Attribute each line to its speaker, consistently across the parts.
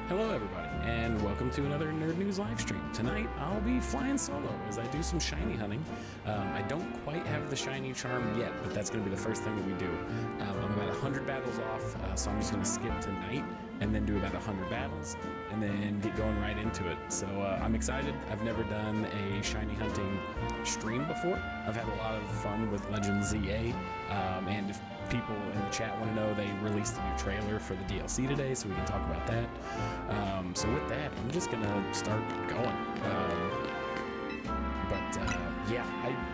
Speaker 1: Hello everybody, and welcome to another Nerd News live stream. Tonight, I'll be flying solo as I do some shiny hunting. I don't quite have the shiny charm yet, but that's going to be the first thing that we do. I'm about 100 battles off, so I'm just going to skip tonight and then do about 100 battles and then get going right into it. So I'm excited. I've never done a shiny hunting stream before. I've had a lot of fun with Legends ZA, and if people in the chat want to know, they released a new trailer for the DLC today, so we can talk about that. So with that, I'm just gonna start going. Yeah,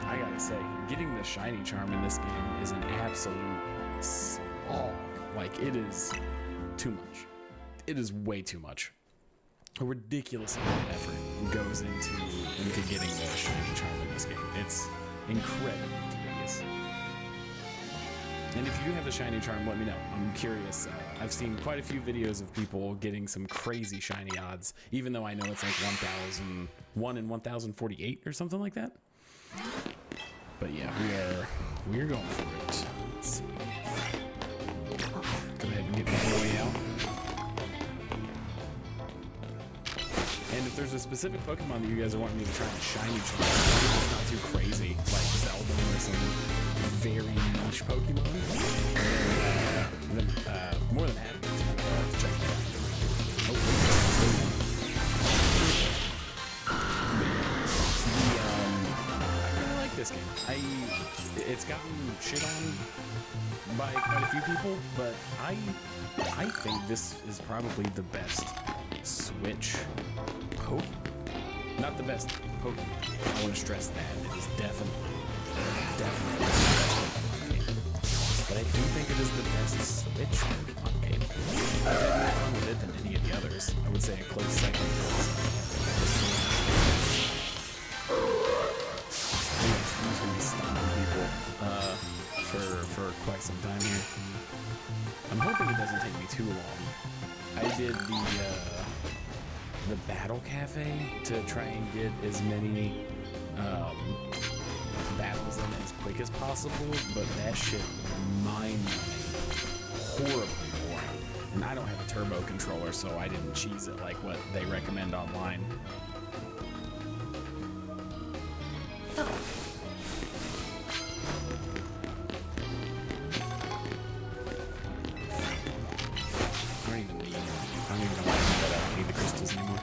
Speaker 1: I gotta say, getting the shiny charm in this game is an absolute slog. Like, it is too much. It is way too much. A ridiculous amount of effort goes into getting the shiny charm in this game. It's incredibly tedious. And if you do have a shiny charm, let me know. I'm curious. I've seen quite a few videos of people getting some crazy shiny odds, even though I know it's like 1,001 in 1,048 or something like that. But yeah, we're going for it. Let's see. Go ahead and get my way out. And if there's a specific Pokemon that you guys are wanting me to try a shiny charm, it's not too crazy, like Zelda or some very niche Pokemon, then more than happy to check it out. I really like this game. It's gotten shit on by quite a few people, but I think this is probably the best Switch Pokemon. Not the best Pokemon. I want to stress that. It is definitely the best Pokemon game. But I do think it is the best Switch Pokemon game. I've had more fun with it than any of the others. I would say a close second is I'm going to be stomping people for quite some time here. I'm hoping it doesn't take me too long. I did the Battle Cafe to try and get as many battles in as quick as possible, but that shit was mind-numbing, horribly boring. And I don't have a turbo controller, so I didn't cheese it like what they recommend online. I don't even know why I don't need the crystals anymore.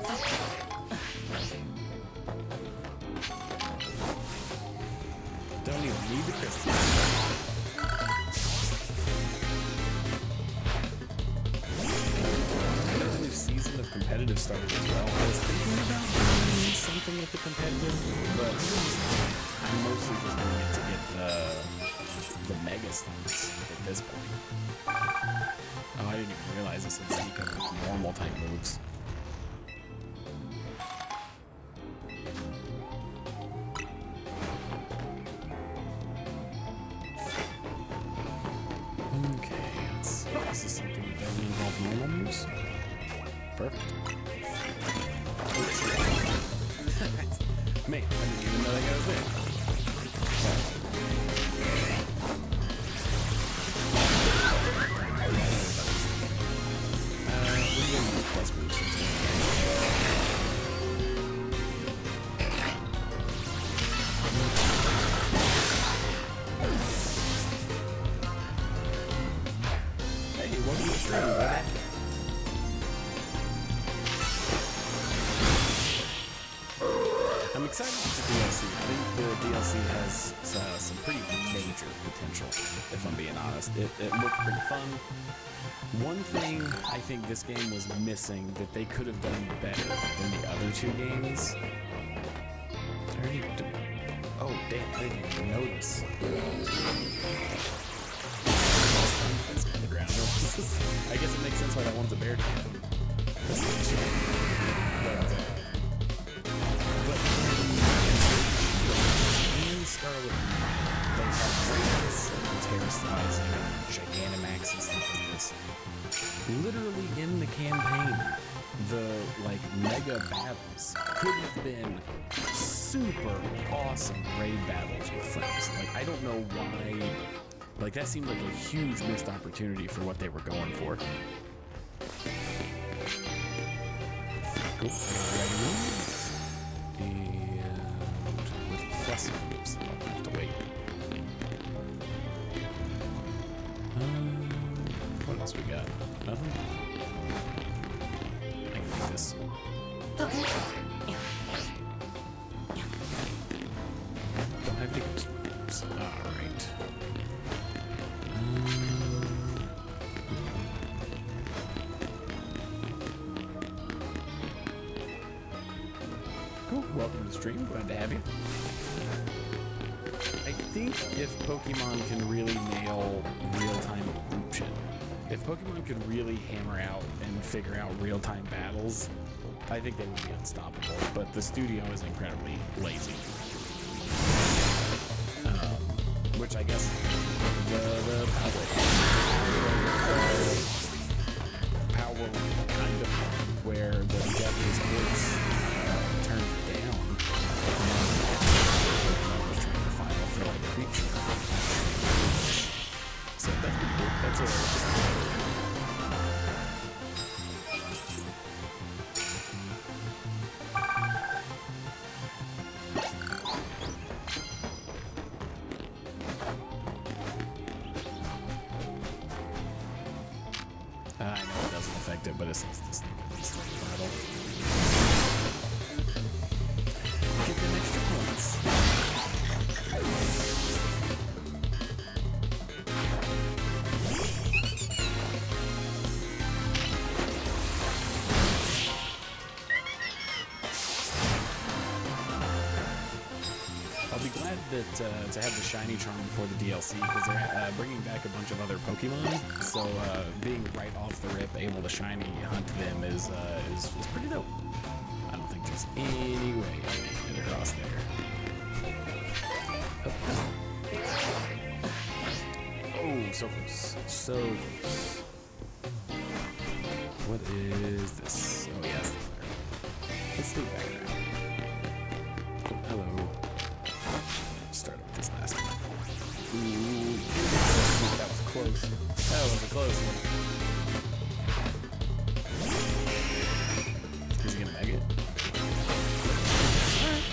Speaker 1: Don't even need the crystals. There's a new season of competitive started as well. I was thinking about doing something with the competitive, but I'm mostly just doing it to get the mega stunts at this point. Oh, I didn't even realize this would sneak up with normal type moves. Okay, let's see. This is something that doesn't involve normal moves. Perfect. Man, I didn't even know that guy was there. Plus moves. Hey, welcome to the stream, buddy. I'm excited for the DLC. I think the DLC has some pretty major potential, if I'm being honest. It looked pretty fun. One thing I think this game was missing that they could have done better than the other two games. Oh, damn, I didn't even notice. The ground. I guess it makes sense why that one's a bear trap. But Scarlet, they have Radiance and Terrastalizing and Gigantamax and stuff like this. Literally in the campaign, the mega battles could have been super awesome raid battles with friends. I don't know why. That seemed like a huge missed opportunity for what they were going for. Cool. Ready moves. And with plus moves, I'll have to wait. What else we got? Nothing? I can do this. Don't have any ghost moves. Alright. Cool. Welcome to the stream. Glad to have you. I think if Pokemon can really nail real-time shit, if Pokemon could really hammer out and figure out real-time battles, I think they would be unstoppable. But the studio is incredibly lazy, which I guess the power kind of where the Japanese courts turned down. Was trying to file for like a creature. So that's a I know it doesn't affect it, but it says this battle. Get the extra points. I'll be glad that to have the shiny charm for the DLC because they're bringing back a bunch of other Pokemon. So being right off the rip able to shiny hunt them is pretty dope. I don't think there's any way I can get across there. Oh, so close, so close. What is this? Oh yes, there. Let's do it back around. Hello. Start with this last one. Ooh, that was close. That was a close one. Is he gonna make it? Alright.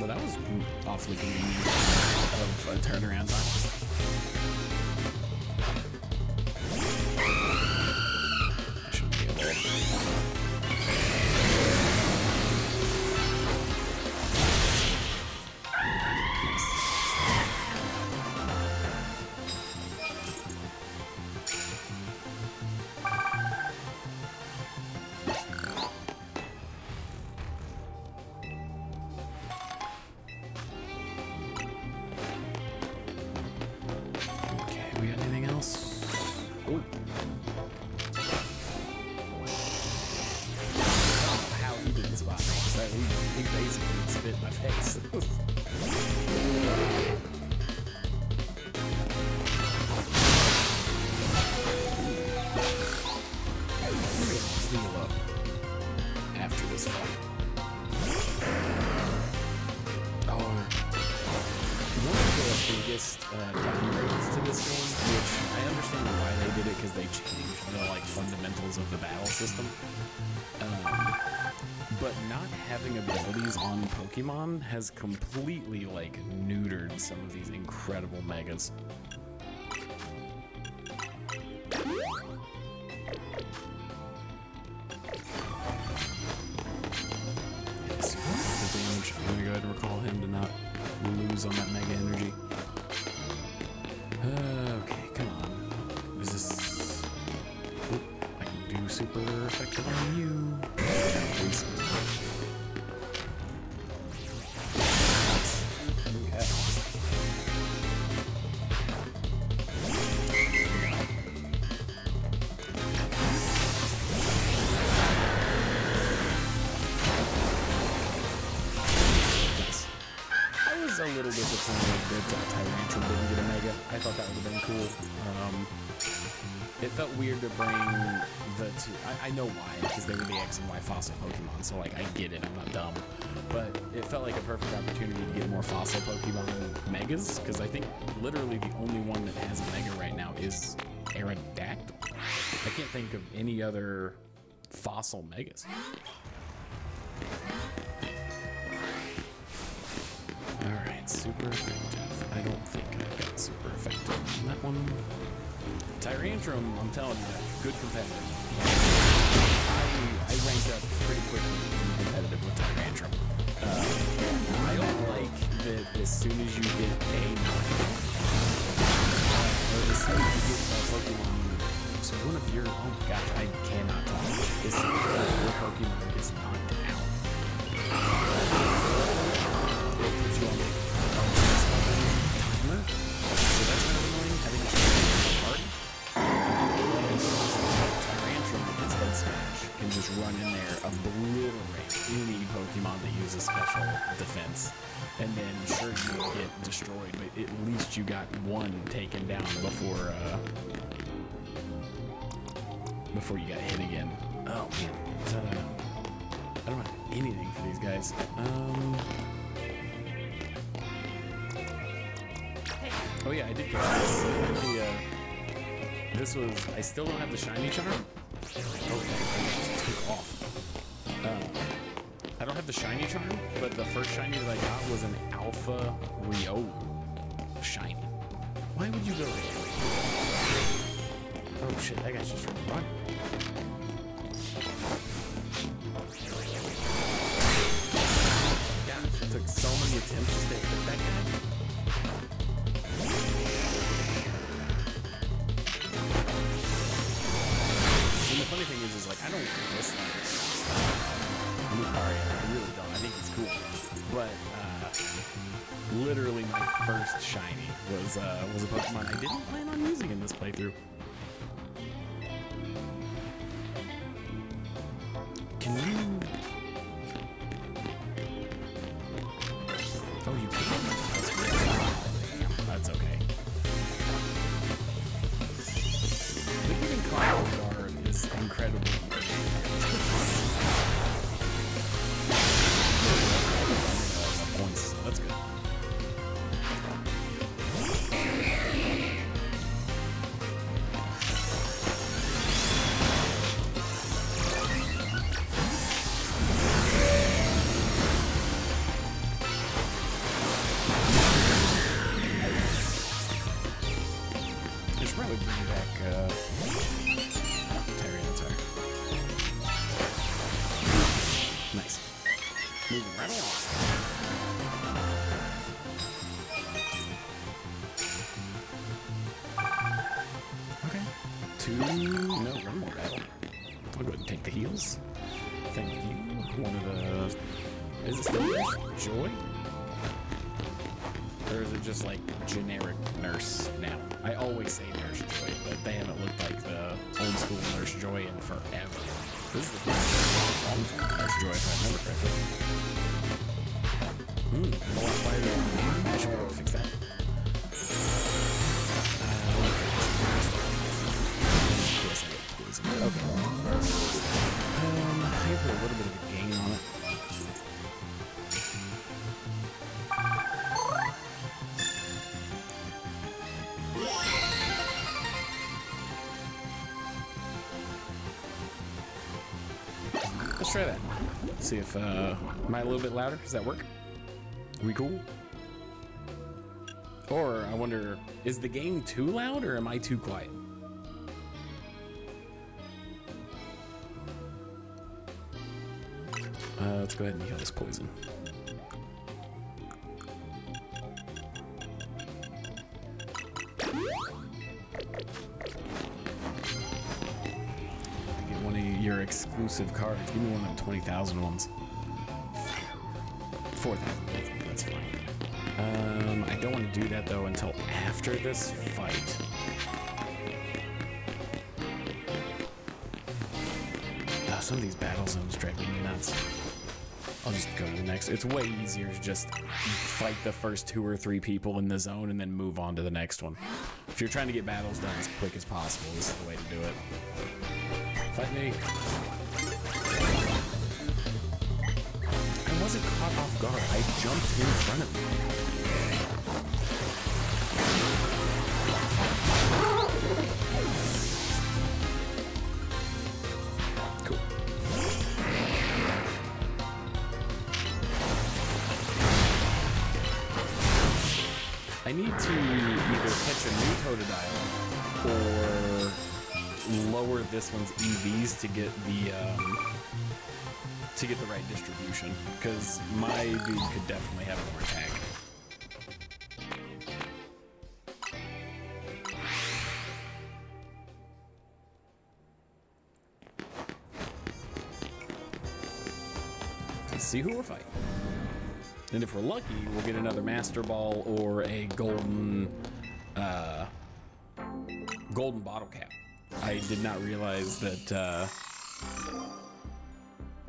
Speaker 1: Well, that was awfully convenient of a turnaround time. I shouldn't be able to. We got anything else? Oh. How he didn't spot me. So he basically spit in my face. Heal up after this fight. One of the biggest downgrades to this game, which I understand why they did it because they changed the like fundamentals of the battle system. But not having abilities on Pokemon has completely like neutered some of these incredible megas. Yes, the damage. I'm gonna go ahead and recall him to not lose on that mega energy. Okay, come on. Is this... Oop, I can do super effective on you. Please. Okay. was a little disappointed that Tyrantrum didn't get a Mega. I thought that would have been cool. It felt weird to bring the two. I know why, because they were the X and Y fossil Pokemon, so like I get it, I'm not dumb. But it felt like a perfect opportunity to get more fossil Pokemon Megas, because I think literally the only one that has a Mega right now is Aerodactyl. I can't think of any other fossil Megas. Alright, super effective. I don't think I've got super effective on that one. Tyrantrum, I'm telling you, good competitor. I ranked up pretty quickly in competitive with Tyrantrum. I don't like that as soon as you get a knockout, or as soon as you get a Pokemon, so one of your, oh my gosh, I cannot talk. As soon as your Pokemon gets knocked out, it puts you on the timer. So that's kind of annoying, having to start. Tyrantrum with his head smash can just run in there, obliterate any Pokemon that uses special defense, and then sure you will get destroyed, but at least you got one taken down before you got hit again. Oh man, I don't have anything for these guys. Oh yeah, I did get this. This was, I still don't have the shiny charm. Okay, I just took off. I don't have the shiny charm, but the first shiny that I got was an Alpha Rio shiny. Why would you go there? Oh shit, that guy's just running. Gosh, it took so many attempts to hit that guy. And the funny thing is like, I don't dislike Lucario. I really don't. I think it's cool. But literally my first shiny was a Pokemon I didn't plan on using in this playthrough. Can you? Oh, you can. That's great. Damn, that's okay. The hidden Cloud Guard is incredible. Points. That's good. I should probably bring back Tyranitar. Nice. Moving right along. Okay. One more battle. I'll go ahead and take the heals. Thank you. One of the... Is it still Nurse Joy? Or is it just like generic Nurse now? I always say Nurse Joy, but they haven't looked like the old school Nurse Joy in forever. This is the Nurse Joy, if I remember correctly. A lot quieter. I should probably fix that. Yes, I get poison. Okay. I put a little bit of a gain on it. Let's try that. See if, am I a little bit louder? Does that work? Are we cool? Or, I wonder, is the game too loud or am I too quiet? Let's go ahead and heal this poison. One of your exclusive cards. Give me one of them 20,000 ones. 4,000. That's fine. I don't want to do that though until after this fight. Some of these battle zones drive me nuts. I'll just go to the next. It's way easier to just fight the first 2 or 3 people in the zone and then move on to the next one. If you're trying to get battles done as quick as possible, this is the way to do it. Fight me. I wasn't caught off guard. I jumped in front of you. I need to either catch a new Totodile or lower this one's EVs to get the right distribution, because my dude could definitely have more attack. Let's see who we're fighting. And if we're lucky, we'll get another Master Ball or a golden bottle cap. I did not realize that,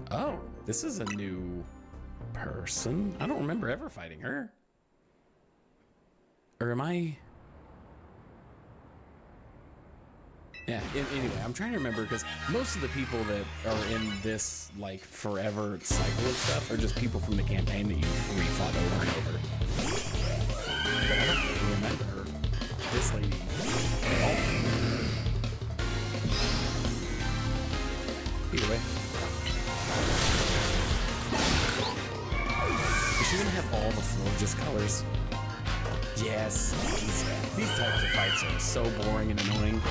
Speaker 1: oh, this is a new person. I don't remember ever fighting her. Or am I? Yeah, anyway, I'm trying to remember, because most of the people that are in this, like, forever cycle of stuff are just people from the campaign that you refought over and over. But I don't remember her. This lady. Oh. Either way. Is she gonna have all the Florges colors? Yes. These types of fights are so boring and annoying.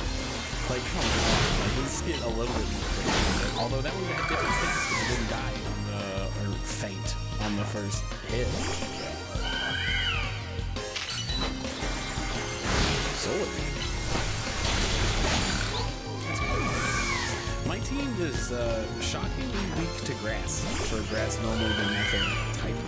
Speaker 1: Like, come on, like, let's get a little bit more crazy. Although that one had different things, because it didn't die on the, or faint on the first hit. Solar. My team is shockingly weak to grass, for grass normally been my favorite type.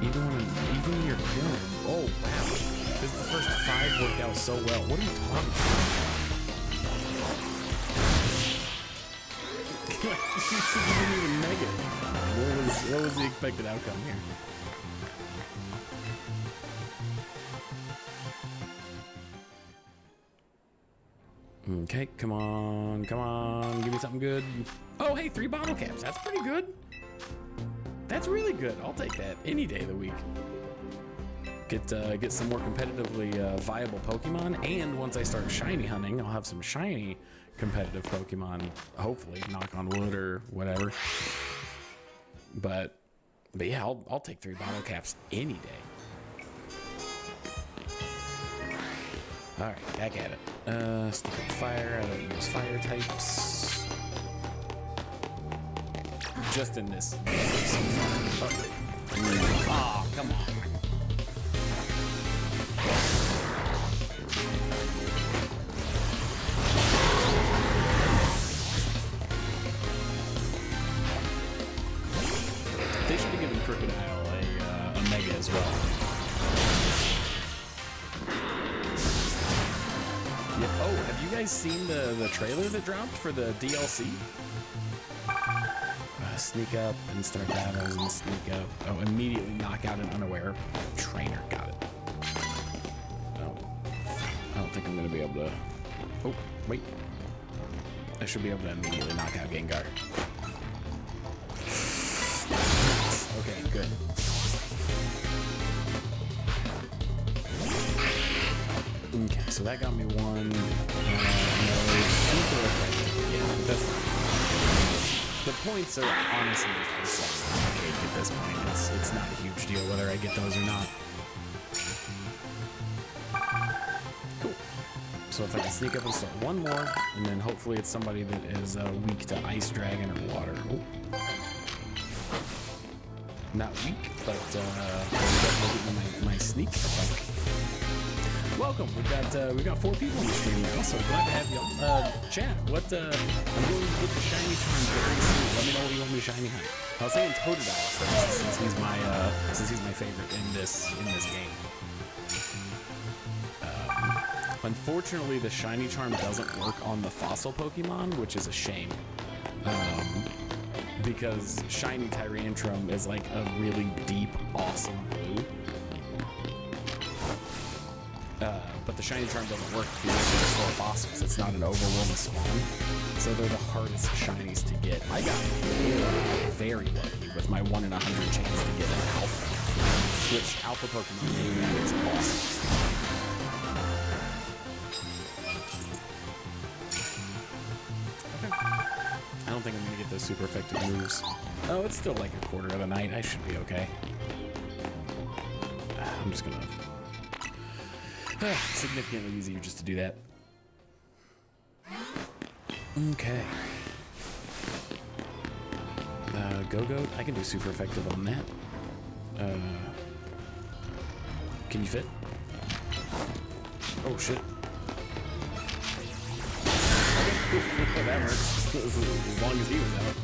Speaker 1: Even when you're killing. Oh, wow. This is the first 5 worked out so well. What are you talking about? You didn't even make it. What was the expected outcome here? Okay, come on, give me something good. Oh, hey, 3 bottle caps. That's pretty good. That's really good. I'll take that any day of the week. Get some more competitively viable Pokemon, and once I start shiny hunting, I'll have some shiny competitive Pokemon. Hopefully, knock on wood or whatever. But yeah, I'll take 3 bottle caps any day. All right, back at it. Stick with fire. I don't use fire types. Just in this. Oh, come on. They should have given Crocodile a Mega as well. Yeah. Oh, have you guys seen the trailer that dropped for the DLC? Sneak up and start battles and sneak up. Oh, immediately knock out an unaware trainer. Got it. Oh, I don't think I'm going to be able to. Oh, wait. I should be able to immediately knock out Gengar. Okay, good. Okay, so that got me 1. No, yeah, that's fine. The points are honestly just the cake at this point. It's not a huge deal whether I get those or not. Cool. So if I can sneak up and start 1 more, and then hopefully it's somebody that is weak to Ice Dragon or Water. Ooh. Not weak, but definitely my sneak attack. Welcome. We've got 4 people on the stream now, so glad to have you. Chat. What? I'm going to get the shiny charm very soon. Let me know what you want me to shiny hunt. I was saying Totodile since he's my favorite in this game. Unfortunately, the shiny charm doesn't work on the fossil Pokemon, which is a shame. Because shiny Tyrantrum is like a really deep, awesome blue. But the shiny charm doesn't work if you're looking for fossils. It's not an overwhelming spawn. So they're the hardest shinies to get. I got very lucky with my 1 in 100 chance to get an alpha. Which alpha Pokemon gaming is awesome. I don't think I'm gonna get those super effective moves. Oh, it's still like a quarter of the night. I should be okay. I'm just gonna... significantly easier just to do that. Okay. Go-Goat, I can do super effective on that. Can you fit? Oh shit. Okay, that works. As long as he was out.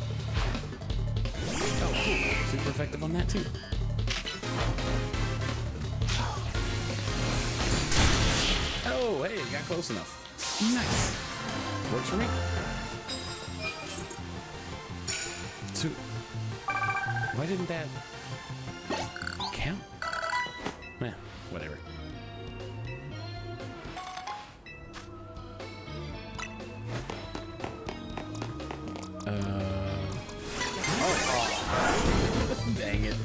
Speaker 1: Oh, cool. Super effective on that too. Oh, hey, got close enough. Nice. Works for me. So, why didn't that count? Eh, whatever. Dang it.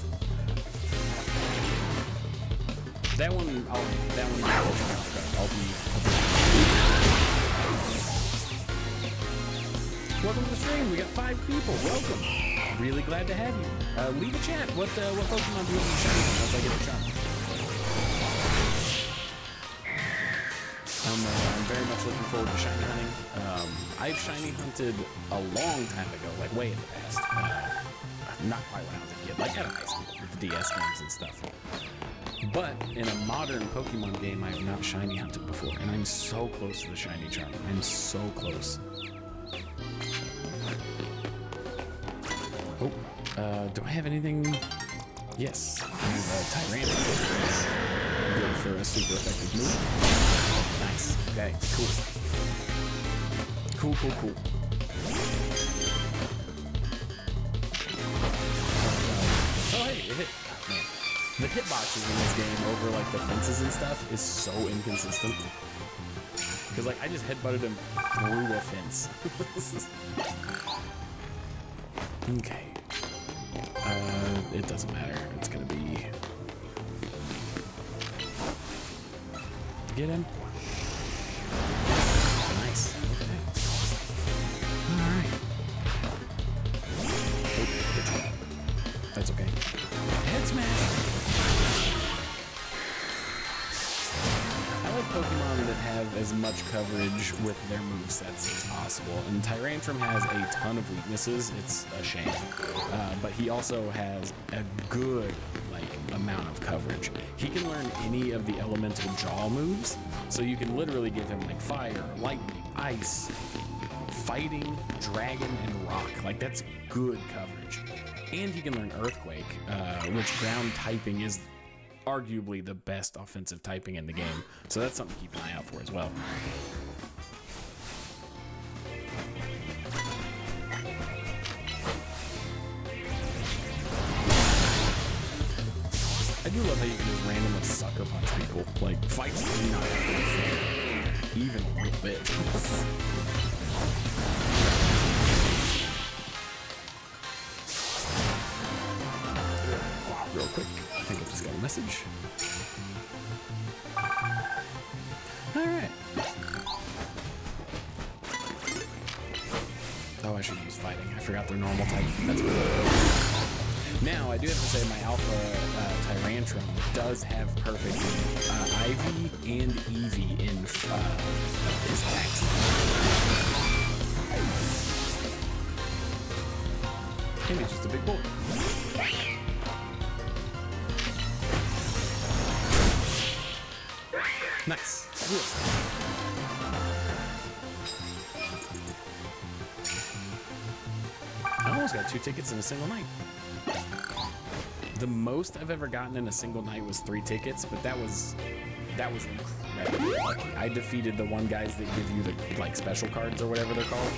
Speaker 1: That one, I'll be. Welcome to the stream. We got 5 people. Welcome. Really glad to have you. Leave a chat. What Pokemon do you want to shiny once I get a shot? I'm very much looking forward to shiny hunting. I've shiny hunted a long time ago, like way in the past. Not quite when I was a kid, like out of high school with the DS games and stuff. But in a modern Pokemon game, I have not shiny hunted before, and I'm so close to the shiny charm. I'm so close. Oh, do I have anything? Yes, I have a Tyrantrum. Good for a super effective move. Nice. Okay, cool. Cool. Oh, hey, it hit. Oh, man. The hitboxes in this game over like the fences and stuff is so inconsistent. Because like I just headbutted him through a fence. Okay. It doesn't matter. It's gonna be... Get him. Nice. Okay. Alright. Oh, good job. That's okay. Head smash! I like Pokemon that have as much coverage with their movesets as possible, and Tyrantrum has a ton of weaknesses. It's a shame. But he also has a good, amount of coverage. He can learn any of the elemental jaw moves, so you can literally give him, fire, lightning, ice, fighting, dragon, and rock. That's good coverage. And he can learn Earthquake, which ground typing is arguably the best offensive typing in the game. So that's something to keep an eye out for as well. I do love how you can just randomly sucker punch people. Fights do not have to be fair, even a little bit. Real quick, I think I just got a message. Alright. Oh, I should use fighting. I forgot their normal type. That's good. Now, I do have to say my Alpha Tyrantrum does have perfect Ivy and Eevee in his attacks. Maybe it's just a big boy. Nice. Cool. I almost got 2 tickets in a single night. The most I've ever gotten in a single night was 3 tickets, but that was incredible. lucky. I defeated the one guys that give you the like special cards or whatever they're called,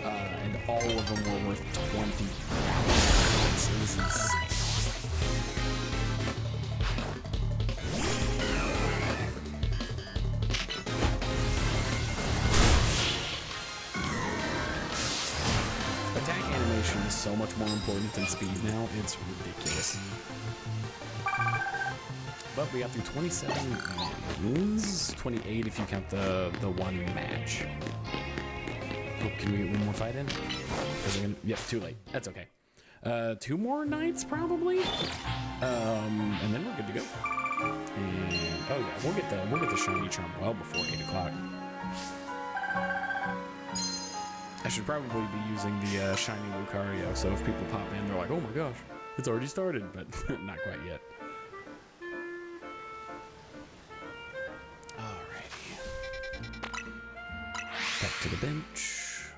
Speaker 1: and all of them were worth 20,000 points. It was insane. Attack animation is so much more important than speed now. It's ridiculous. But we got through 27 wins, 28 if you count the one match. Oh, can we get one more fight in? Yep, too late. That's okay. 2 more nights probably, and then we're good to go. And oh yeah, we'll get the shiny charm well before 8 o'clock. I should probably be using the shiny Lucario, so if people pop in, they're like, "Oh my gosh, it's already started," but not quite yet. Back to the bench.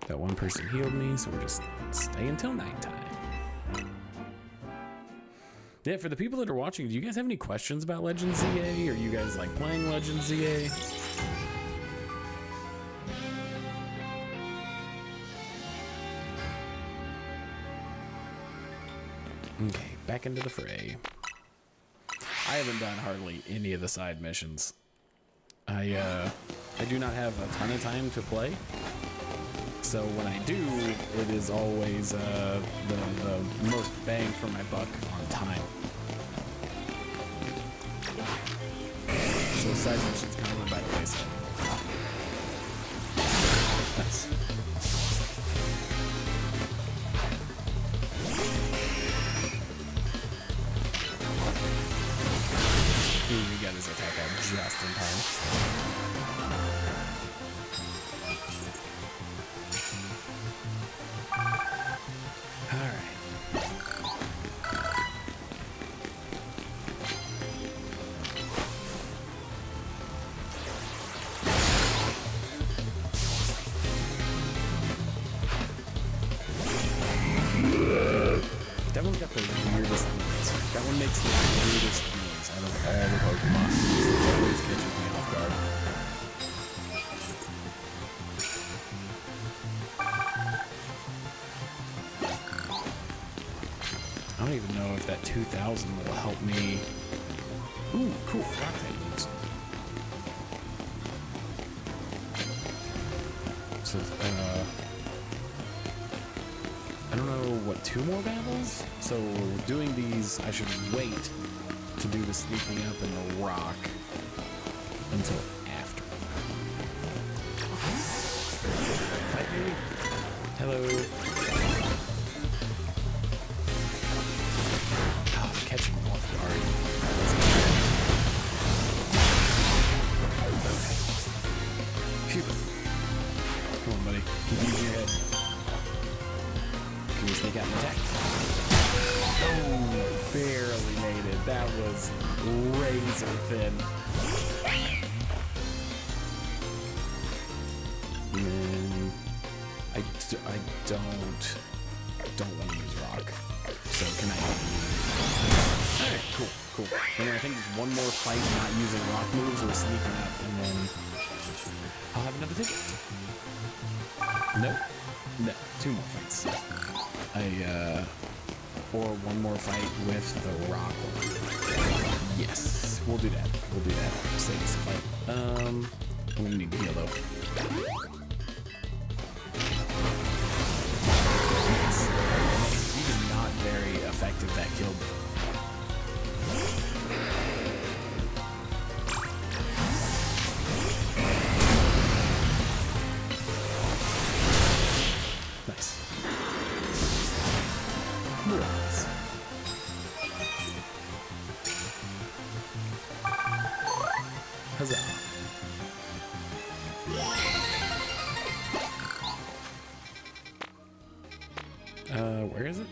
Speaker 1: That one person healed me, so we're just staying until nighttime. Yeah, for the people that are watching, do you guys have any questions about Legends ZA? Are you guys like playing Legends ZA? Okay, back into the fray. I haven't done hardly any of the side missions. I do not have a ton of time to play, so when I do, it is always the most bang for my buck on time. So side missions kind of went by the wayside. Nice. He got his attack out just in time. That one got the weirdest noise. That one makes the weirdest noise out of all the Pokemon. It always catches me off guard. I don't even know if that 2000 will help me. Ooh, cool. Rock techniques. So, I don't know what, 2 more battles? So doing these, I should wait to do the sneaking up and the rock until after. Fight me. Hello. Oh, I'm catching him off guard. Okay. Phew. Come on, buddy. Keep using your head. Can you sneak out and attack? Oh, barely made it. That was razor thin. And I don't want to use rock. So can I help you? Alright, cool. And then I think there's one more fight not using rock moves or sneaking up, and then I'll have another ticket. No, 2 more fights. Or one more fight with the rock. Yes, we'll do that. Save this fight. I'm gonna need to heal though. Yes. He was not very effective, that kill. Nice. Nice. Huzzah. Where is it?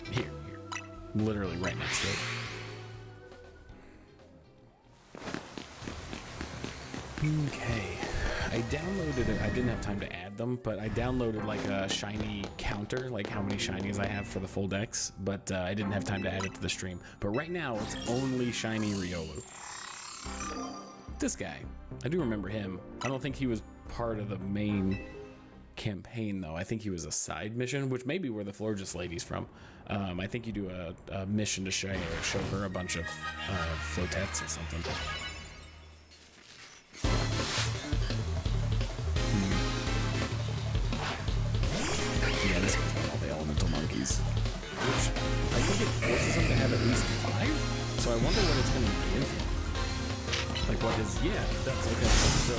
Speaker 1: Here. Literally right next to it. Okay. I downloaded it. I didn't have time to add them, but I downloaded like a shiny counter, like how many shinies I have for the full decks, but I didn't have time to add it to the stream. But right now, it's only shiny Riolu. This guy, I do remember him. I don't think he was part of the main campaign, though. I think he was a side mission, which may be where the Florges lady's from. I think you do a mission to show her a bunch of flotettes or something. Yeah, this one's got all the elemental monkeys, which I think it forces him to have at least 5. So I wonder what it's going to give him. Like what is? Yeah, that's okay. So,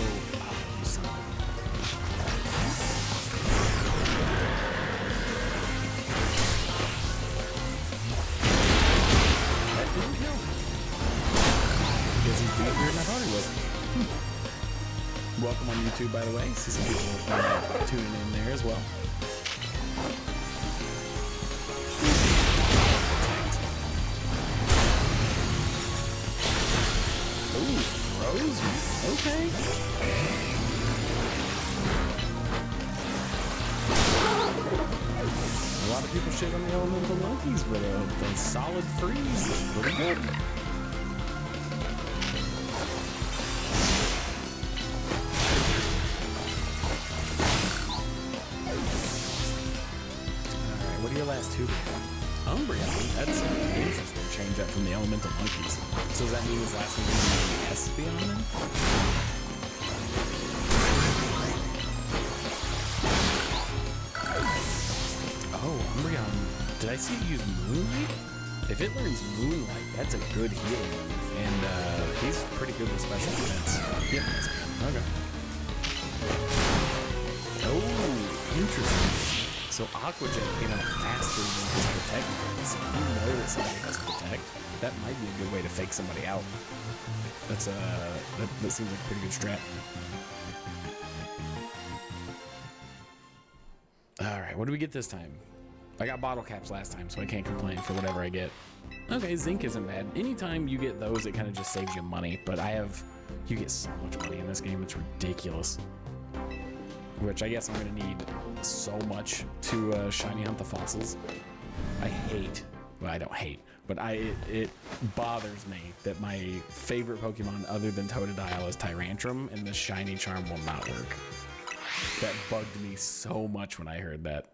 Speaker 1: that didn't kill him because he's being weird than I thought he was. Welcome on YouTube, by the way. See some people tuning in there as well. Okay. A lot of people shit on the elemental monkeys, but a solid freeze is pretty good. Alright, what are your last 2? Umbreon. That's an interesting change up from the elemental monkeys. So does that mean his last one is going to be Espeon then? Oh, Umbreon. Did I see it use Moonlight? If it learns Moonlight, that's a good healing move. And he's pretty good with special defense. Yep, okay. Oh, interesting. So Aqua Jet came out faster than his Protect moves. If you know that somebody has Protect, that might be a good way to fake somebody out. That's that seems like a pretty good strat. Alright, what do we get this time? I got bottle caps last time, so I can't complain for whatever I get. Okay, zinc isn't bad. Anytime you get those, it kind of just saves you money, but you get so much money in this game, it's ridiculous. Which I guess I'm gonna need so much to shiny hunt the fossils. Well, I don't hate, but it bothers me that my favorite Pokemon other than Totodile is Tyrantrum, and the shiny charm will not work. That bugged me so much when I heard that.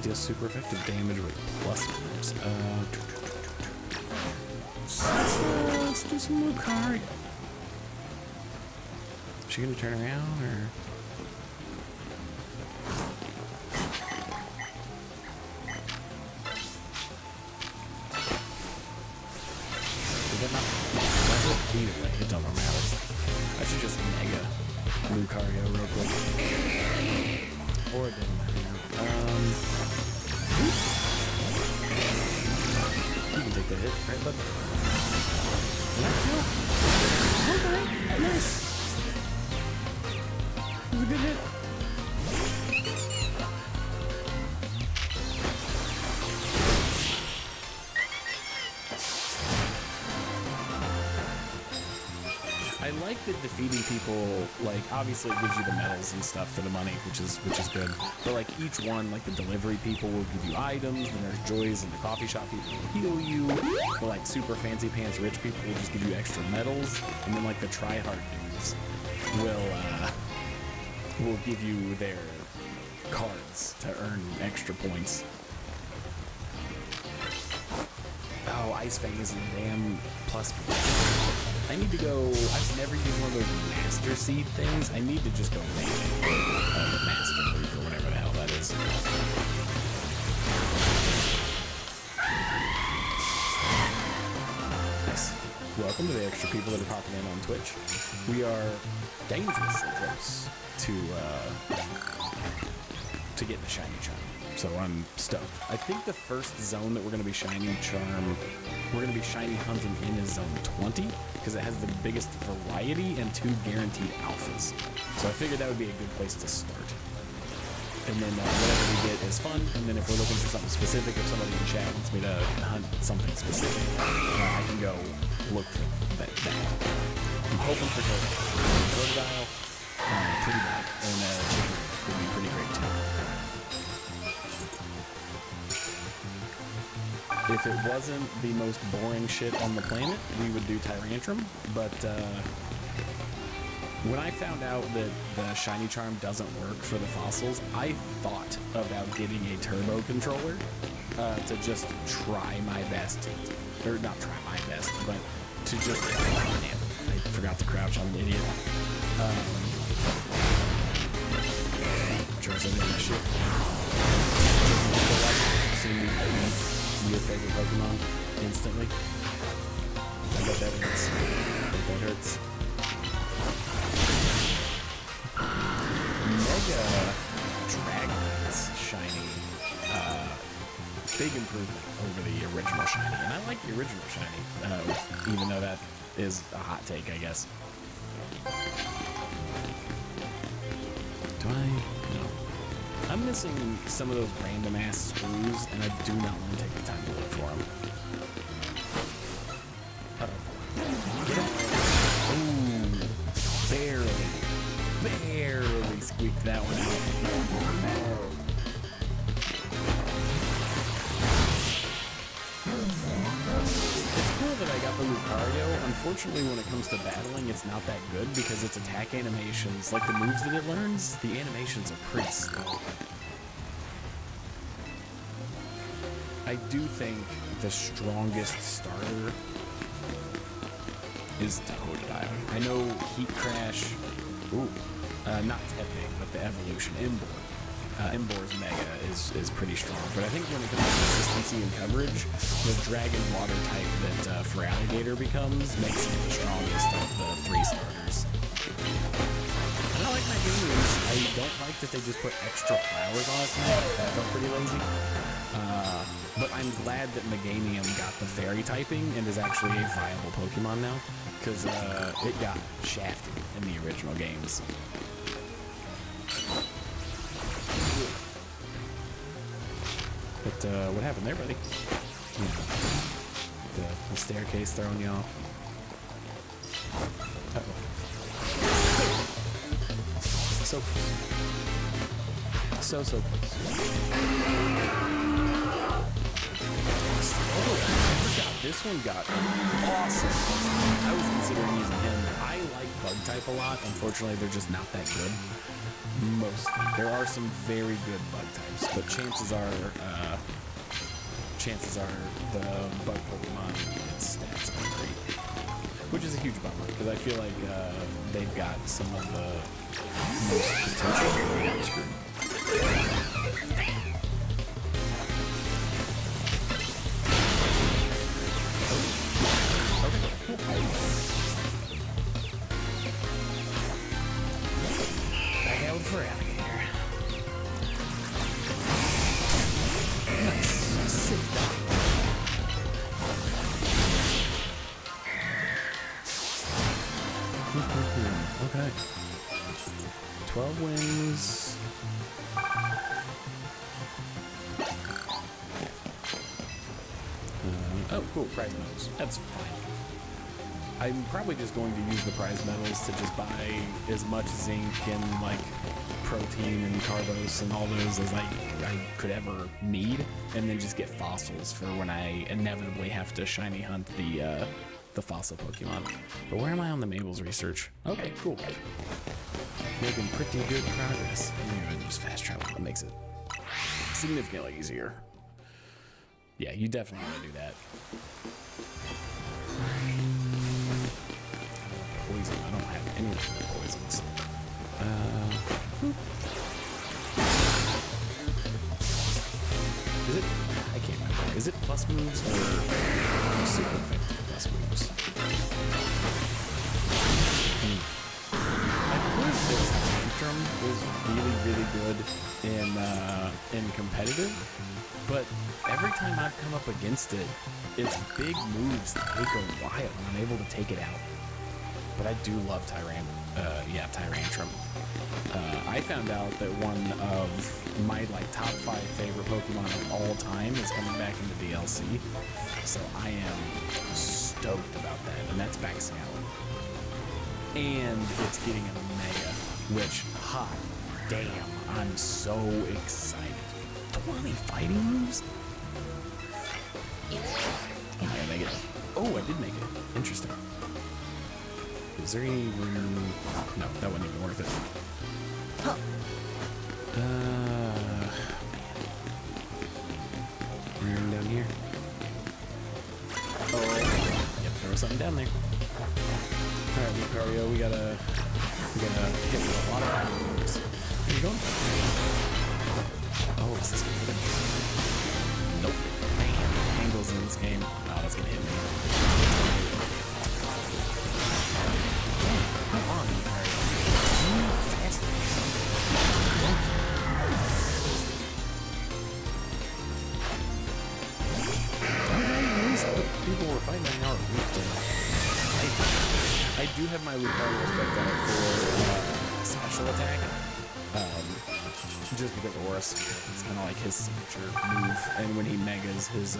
Speaker 1: Deals super effective damage with plus moves. Let's do some Lucario. Is she gonna turn around or? Did that not? Either way, it doesn't matter. I should just mega Lucario real quick. Or it didn't matter. You can take that hit, right, bud? Okay, nice. It was a good hit. I like that defeating people, like, obviously it gives you the medals and stuff for the money, which is good. But like each one, like the delivery people will give you items, the Nurse Joys and the coffee shop people will heal you. The like super fancy pants rich people will just give you extra medals, and then like the try-hard dudes will give you their cards to earn extra points. Oh, Ice Fang is a damn plus. I need to go. I've never used one of those Master Seed things. I need to just go make the Master League or whatever the hell that is. Nice. Welcome to the extra people that are popping in on Twitch. We are dangerously close to getting the shiny charm. So I'm stoked. I think the first zone that we're going to be shiny hunting in is zone 20 because it has the biggest variety and 2 guaranteed alphas. So I figured that would be a good place to start. And then whatever we get is fun. And then if we're looking for something specific, if somebody in chat wants me to hunt something specific, I can go look for that. I'm hoping for Totodile. Pretty bad. And Chicken would be pretty great too. If it wasn't the most boring shit on the planet, we would do Tyrantrum, but when I found out that the Shiny Charm doesn't work for the fossils, I thought about getting a turbo controller to just try my best. Or not try my best, but to just... Damn, I forgot to crouch, I'm an idiot. Charizard in that shit. Seeing me your favorite Pokemon instantly. I bet that hurts. I bet that hurts. Mega Dragonite's shiny, big improvement over the original shiny, and I like the original shiny, even though that is a hot take, I guess. Do I? No. I'm missing some of those random ass screws, and I do not want to take the time to look for them. Ooh, barely squeaked that one out. It's cool that I got the Lucario. Unfortunately, when it comes to battling, it's not that good because its attack animations, like the moves that it learns, the animations are pretty slow. I do think the strongest starter is Totodile. I know Heat Crash, not Tepig, but the evolution, Emboar. Emboar's Mega is pretty strong, but I think when it comes to consistency and coverage, the Dragon Water type that Feraligatr becomes makes it the strongest of the three starters. And I like Meganiums. I don't like that they just put extra flowers on its neck. That felt pretty lazy. But I'm glad that Meganium got the fairy typing and is actually a viable Pokemon now, because it got shafted in the original games. But what happened there, buddy? Yeah. The staircase throwing you off. Uh-oh. So close. So close. Oh, I forgot. This one got awesome. I was considering using him. I like Bug type a lot. Unfortunately, they're just not that good. Mostly. There are some very good Bug types, but chances are the Bug Pokemon its stats are great. Which is a huge bummer, because I feel like they've got some of the most potential. For alligator. Nice. Sit down. Okay. 12 wins. Oh, cool. Prize medals. That's fine. I'm probably just going to use the prize medals to just buy as much zinc and like protein and carbos and all those as I could ever need, and then just get fossils for when I inevitably have to shiny hunt the fossil Pokemon. But where am I on the Mabel's research? Okay, cool. Making pretty good progress. I'm gonna go ahead and just fast travel. That makes it significantly easier. Yeah, you definitely want to do that. Poison. I don't have any of the poisons. Is it? I can't remember. Is it plus moves or super effective plus moves? I heard this Tantrum was really good in competitive, but every time I've come up against it, its big moves take a while, and I'm able to take it out. But I do love Tyrantrum. I found out that one of my top 5 favorite Pokemon of all time is coming back into DLC. So I am stoked about that, and that's backscaling. And it's getting a mega, which, hot damn, I'm so excited. 20 fighting moves? Oh, I make it. Oh, I did make it. Interesting. Is there any room? No, that wasn't even worth it. Huh. Room down here. Oh, yep, there was something down there. All right, Lucario, we gotta hit with a lot of fighting moves. Where you going? Oh, is this gonna hit him? Nope. Man, angles in this game. Oh, that's gonna hit me. Come on, Lucario. Move faster. People were fighting right now are weak to I do have my Lucario spec out for special attack. Just because of Horus. It's kind of like his signature move. And when he megas, his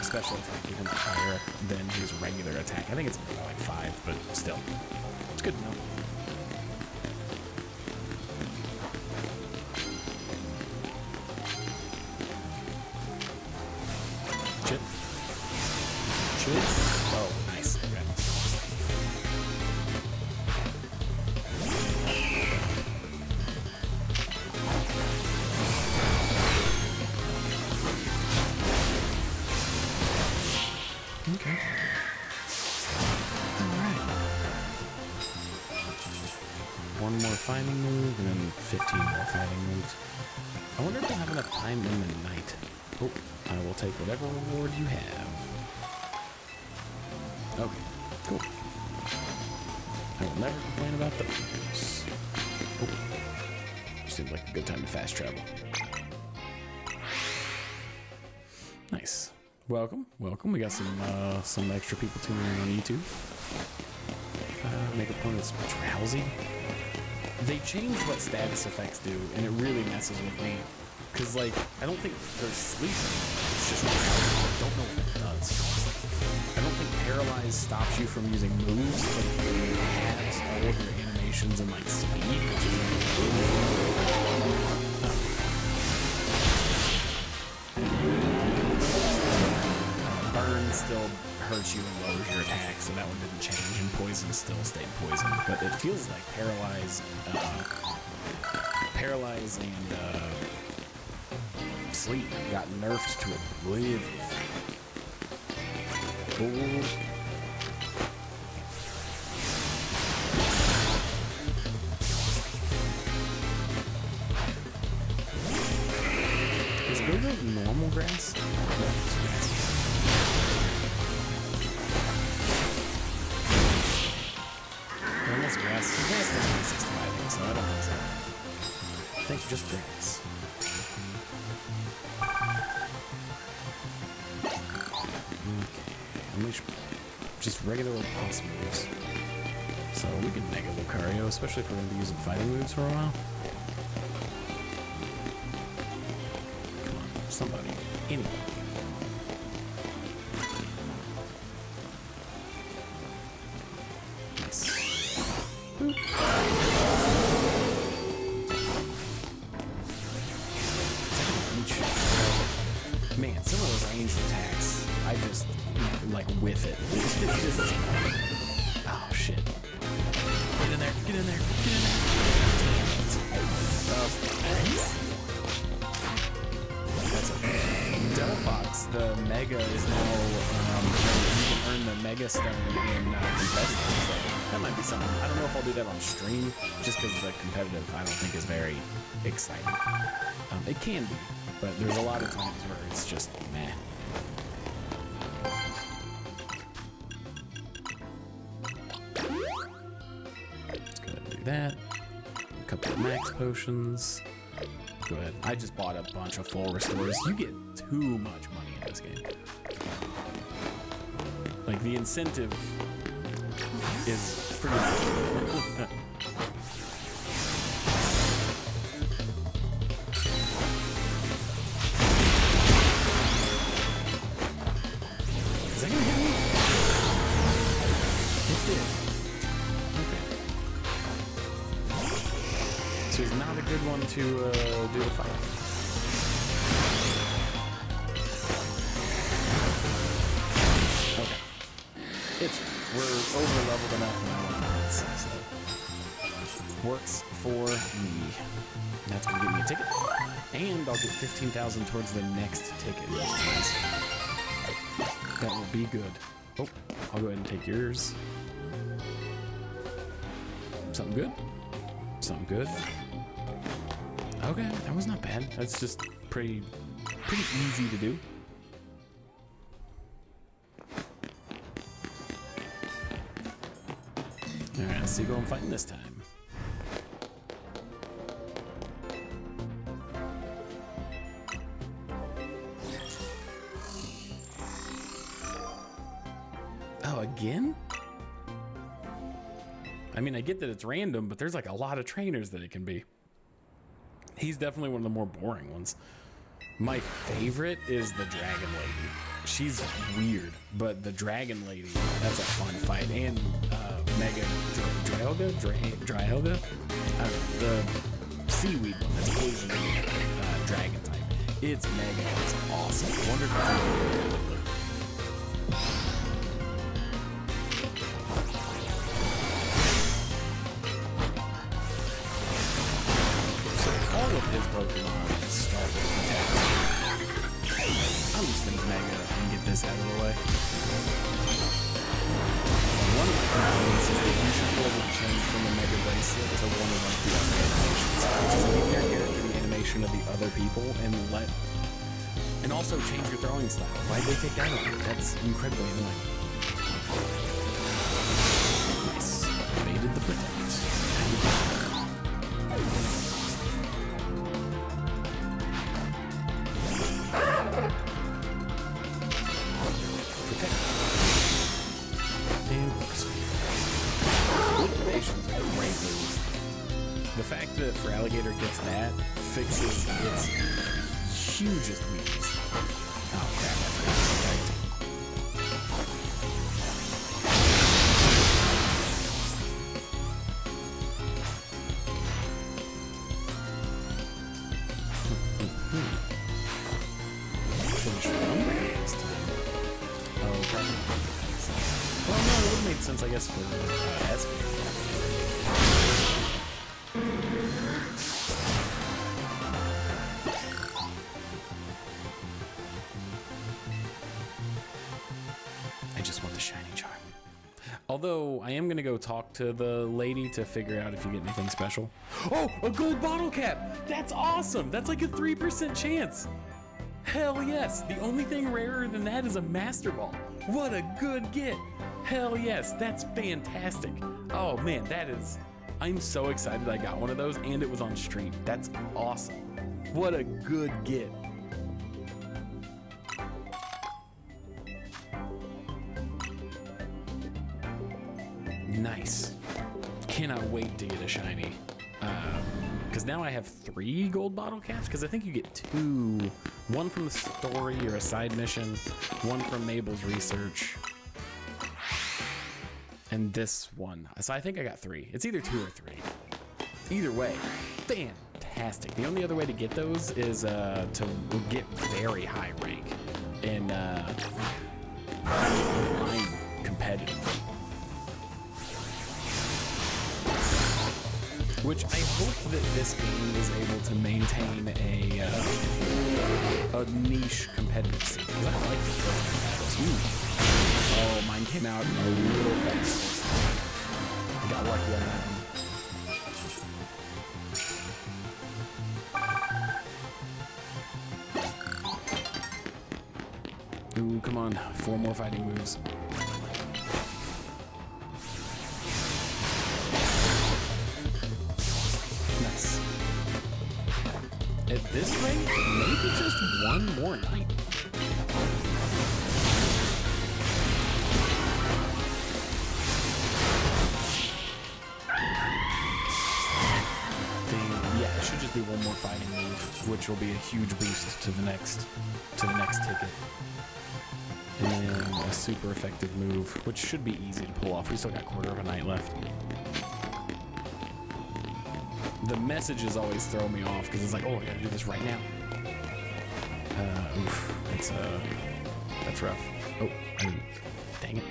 Speaker 1: special attack becomes higher than his regular attack. I think it's like 5, but still. It's good to know. Chip. Oh, nice. Okay. Okay. Alright. One more fighting move and then 15 more fighting moves. I wonder if I have enough time in the night. Oh, I will take whatever reward you have. Okay, cool. I will never complain about those. Oh, seems like a good time to fast travel. Nice. Welcome, welcome. We got some extra people tuning in on YouTube. Make opponents drowsy. They changed what status effects do, and it really messes with me. Cause like, I don't think they're sleeping. It's just drowsy. I don't know what it does. I don't think Paralyze stops you from using moves, but it has all of your animations and like speed, which is Burn still hurts you and lowers your attack, so that one didn't change, and Poison still stayed Poison. But it feels like Paralyze and Sleep got nerfed to oblivion. Ooh. Is Go-Go normal grass? No, it's grass. Almost grass. Grass doesn't 65, so I don't think so. I think just grass. Unleash just regular old pulse moves. So we can Mega Lucario, especially if we're going to be using fighting moves for a while. Come on, somebody. Anybody. Nice. Boop. Man, some of those ranged attacks, I just like with it. It's just oh shit. Get in there, get in there, get in there. Damn it. That's okay. Delphox, the Mega is now you can earn the Mega Stone in competitive. So that might be something. I don't know if I'll do that on stream, just because the competitive I don't think is very exciting. It can be, but there's a lot of times where it's just meh. Let's go ahead and do that. A couple of max potions. Go ahead. I just bought a bunch of full restores. You get too much money in this game. Like, the incentive is pretty much Is that gonna hit me? which is not a good one to do a fight. Okay. We're over leveled enough now. So works for me. That's gonna get me a ticket. And I'll get 15,000 towards the next ticket. Nice. That will be good. Oh, I'll go ahead and take yours. Something good? Something good? Okay, that was not bad. That's just pretty easy to do. Alright, let's see who I'm fighting this time. Oh, again? I mean, I get that it's random, but there's like a lot of trainers that it can be. He's definitely one of the more boring ones. My favorite is the Dragon Lady. She's weird, but the Dragon Lady, that's a fun fight. And Mega Dryelga? The seaweed one, that's poison dragon type. It's mega, it's awesome. I wonder if it's his Pokemon start with attacks. I'll use the Mega and get this out of the way. One of my complaints is that you should be able to change from the Mega Bracelet to one of like the other animations. Just give your character the animation of the other people and also change your throwing style. Why'd they take that on? That's incredibly annoying. Nice. Baited the protect. The fact that Feraligatr gets that fixes its hugest weakness. Oh crap, Finish Umbreon this time. Oh, probably. Well, no, it would have made sense, I guess, for Esper. Although, I am going to go talk to the lady to figure out if you get anything special. Oh, a gold bottle cap! That's awesome! That's like a 3% chance! Hell yes! The only thing rarer than that is a Master Ball. What a good get! Hell yes, that's fantastic. Oh man, that is... I'm so excited I got one of those and it was on stream. That's awesome. What a good get. Nice. Cannot wait to get a shiny. Because now I have 3 gold bottle caps, because I think you get 2. One from the story or a side mission, one from Mabel's research, and this one. So I think I got 3. It's either 2 or 3. Either way, fantastic. The only other way to get those is to get very high rank in online competitive. Which I hope that this game is able to maintain a niche competitive scene. Because I like the battles. Oh, mine came out a little fast. I got lucky on that one. Ooh, come on. 4 more fighting moves. At this rate, maybe just 1 more night. Yeah, it should just be 1 more fighting move, which will be a huge boost to the next ticket. And then a super effective move, which should be easy to pull off. We still got 1/4 of a night left. the messages always throw me off because it's like, oh, I gotta do this right now. Oof, that's rough. Oh, dang it.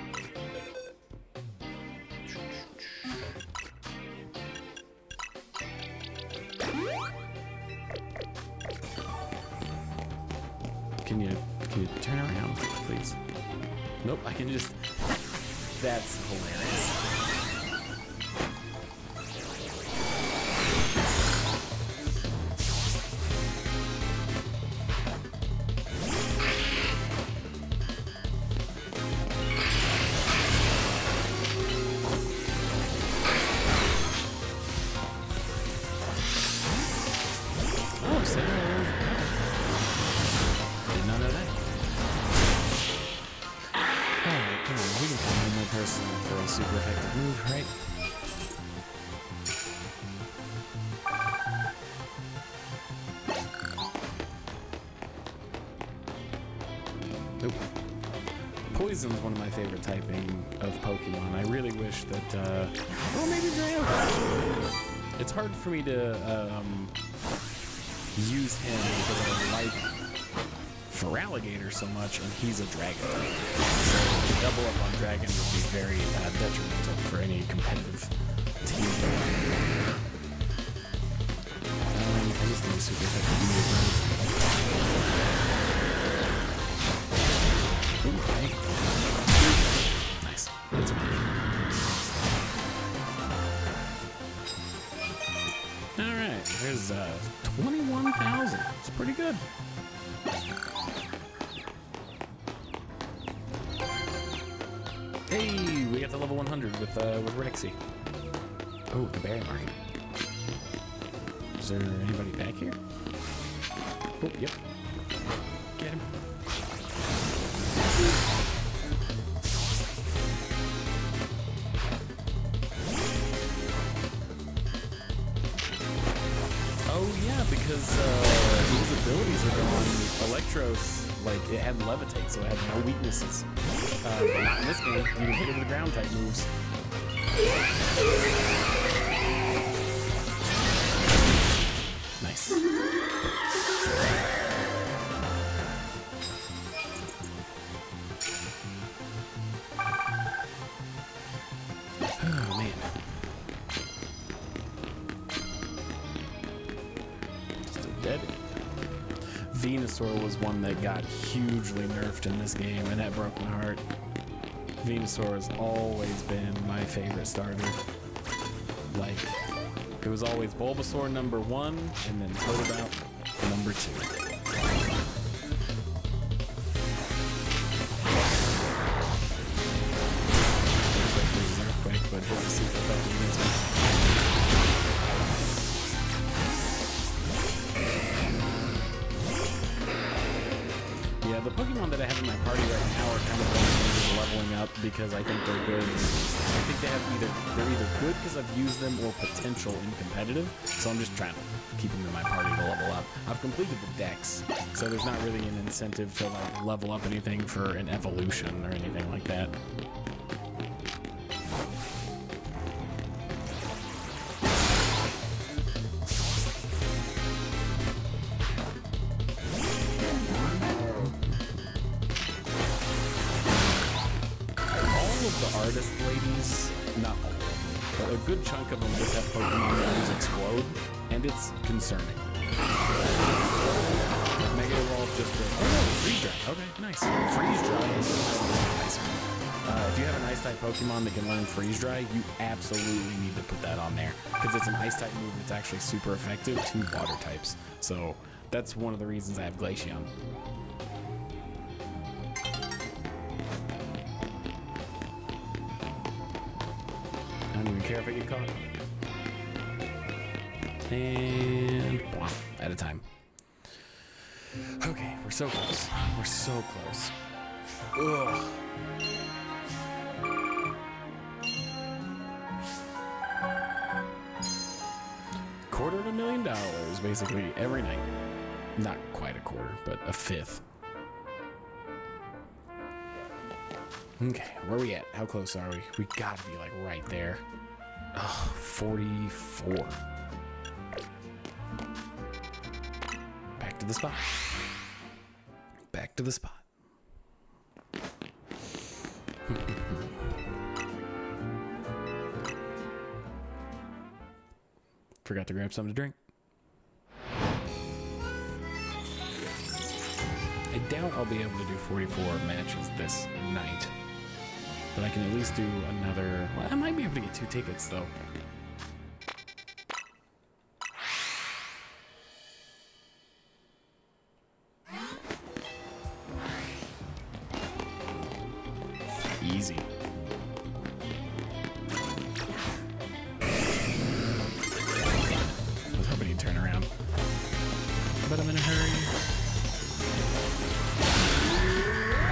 Speaker 1: Can you turn around, please? Nope, I can just. That's hilarious. Oh, so did not know that. Alright, come on, we can find one more person for a super effective move, right? Nope. Poison's one of my favorite typing of Pokemon. I really wish that, well, maybe Dragon. It's hard for me to, use him because I like Feraligatr so much, and he's a dragon type. So to double up on dragon would be very detrimental for any competitive team. I just think it's super effective move. Ooh, hey. Nice. That's fine. Alright, there's 21,000. It's pretty good. Hey, we got to level 100 with Rexy. Oh, the berry market. Is there anybody back here? Oh, yep. Get him. Oh yeah, because his abilities are gone. Electros, like, it had levitate, so it had no weaknesses. But not in this game. You can hit it with ground type moves. Nice. Oh man. Still dead. Venusaur was one that got hugely nerfed in this game, and that broke my heart. Venusaur has always been my favorite starter. Like, it was always Bulbasaur number 1, and then Totodile number 2. Earthquake, but his is super effective against me. Yeah, the Pokemon that I have in my party right now are kind of leveling up because I think they're good. I think they're either good because I've used them or potential in competitive. So I'm just trying to keep them in my party to level up. I've completed the Dex, so there's not really an incentive to like level up anything for an evolution or anything like that. The artist ladies, not all of them, but a good chunk of them just have Pokemon that use Explode, and it's concerning. Like Mega Evolve just did. Oh no, Freeze Dry. Okay, nice. Freeze Dry is a nice one. If you have an Ice-type Pokemon that can learn Freeze Dry, you absolutely need to put that on there, because it's an Ice-type move that's actually super effective to Water types. So that's one of the reasons I have Glaceon. I don't even care if I get caught. And blah, at a time. Okay, we're so close. We're so close. Ugh. $250,000 basically every night. Not quite a quarter, but a fifth. Okay, where are we at? How close are we? We gotta be like right there. Oh, 44. to the spot. Back to the spot. Forgot to grab something to drink. I doubt I'll be able to do 44 matches this night. But I can at least do another... Well, I might be able to get 2 tickets, though. Easy. I was hoping he'd turn around. But I'm in a hurry.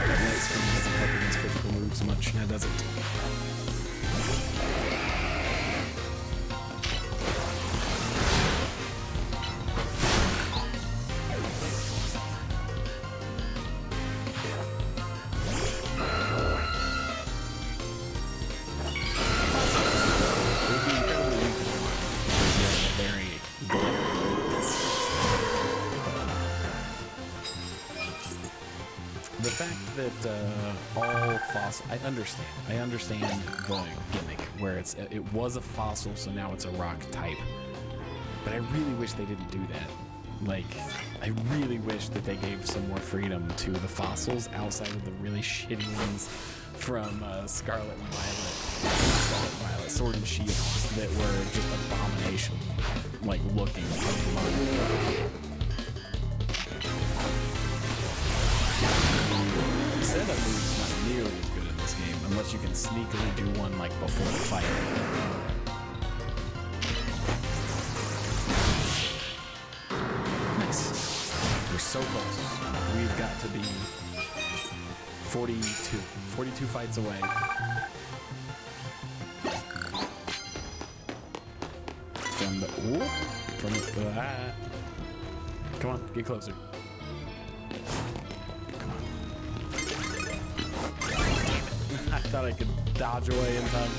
Speaker 1: That light screen doesn't help against critical moves much, now does it? The fact that all fossil, I understand the gimmick where it was a fossil, so now it's a rock type. But I really wish they didn't do that. Like, I really wish that they gave some more freedom to the fossils outside of the really shitty ones from Scarlet and Violet, Sword and Shield, that were just abomination, like looking Pokemon. Setup moves not nearly as good in this game, unless you can sneakily do one like before the fight. Nice. We're so close. We've got to be 42 fights away. Come on, get closer. I thought I could dodge away in time.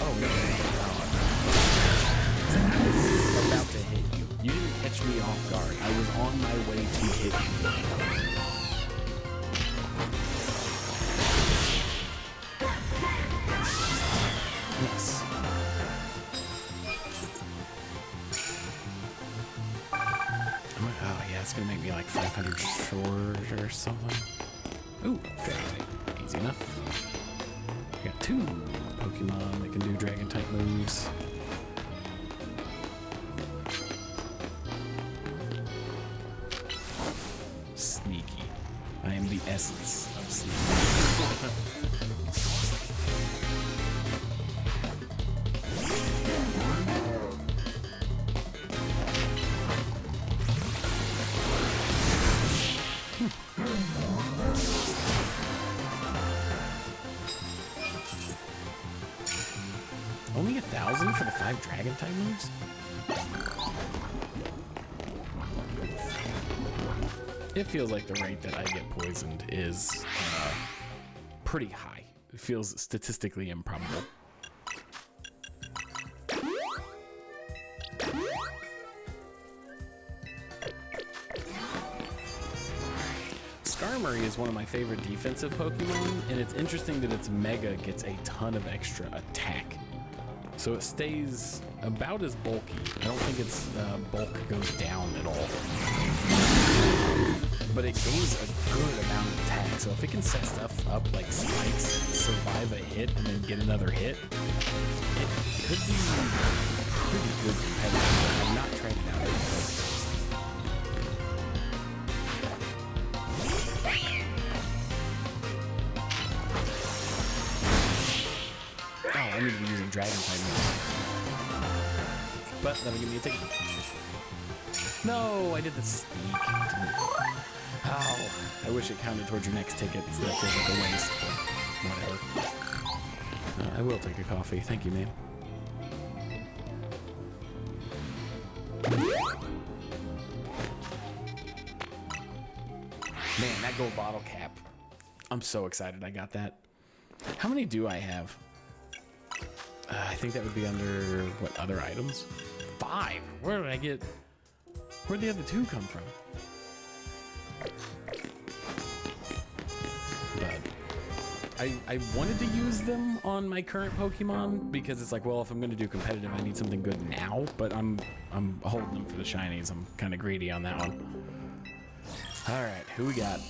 Speaker 1: Oh, no. I was about to hit you. You didn't catch me off guard. I was on my way to hit you. Yes. Oh, yeah, it's going to make me like 500 short or something. Ooh, Dragonite. Easy enough. We got 2 Pokemon that can do Dragon-type moves. Sneaky. I am the essence of sneaky. Only 1,000 for the 5 Dragon-type moves? It feels like the rate that I get poisoned is pretty high. It feels statistically improbable. Skarmory is one of my favorite defensive Pokemon, and it's interesting that its Mega gets a ton of extra attack. So it stays about as bulky. I don't think its bulk goes down at all. But it gains a good amount of attack. So if it can set stuff up like spikes, survive a hit, and then get another hit, it could be pretty good competitive. I've not tried it out yet. I need to be using Dragon-type moves. But that'll give me a ticket. No, I did the sneak. Oh, I wish it counted towards your next ticket, so that feels like a waste. Whatever. I will take a coffee. Thank you, man. Man, that gold bottle cap. I'm so excited I got that. How many do I have? I think that would be under, what, other items? 5. Where did I get Where'd the other two come from? But I wanted to use them on my current Pokemon because it's like, well, if I'm going to do competitive, I need something good now. But I'm holding them for the shinies. I'm kind of greedy on that one. All right, who we got?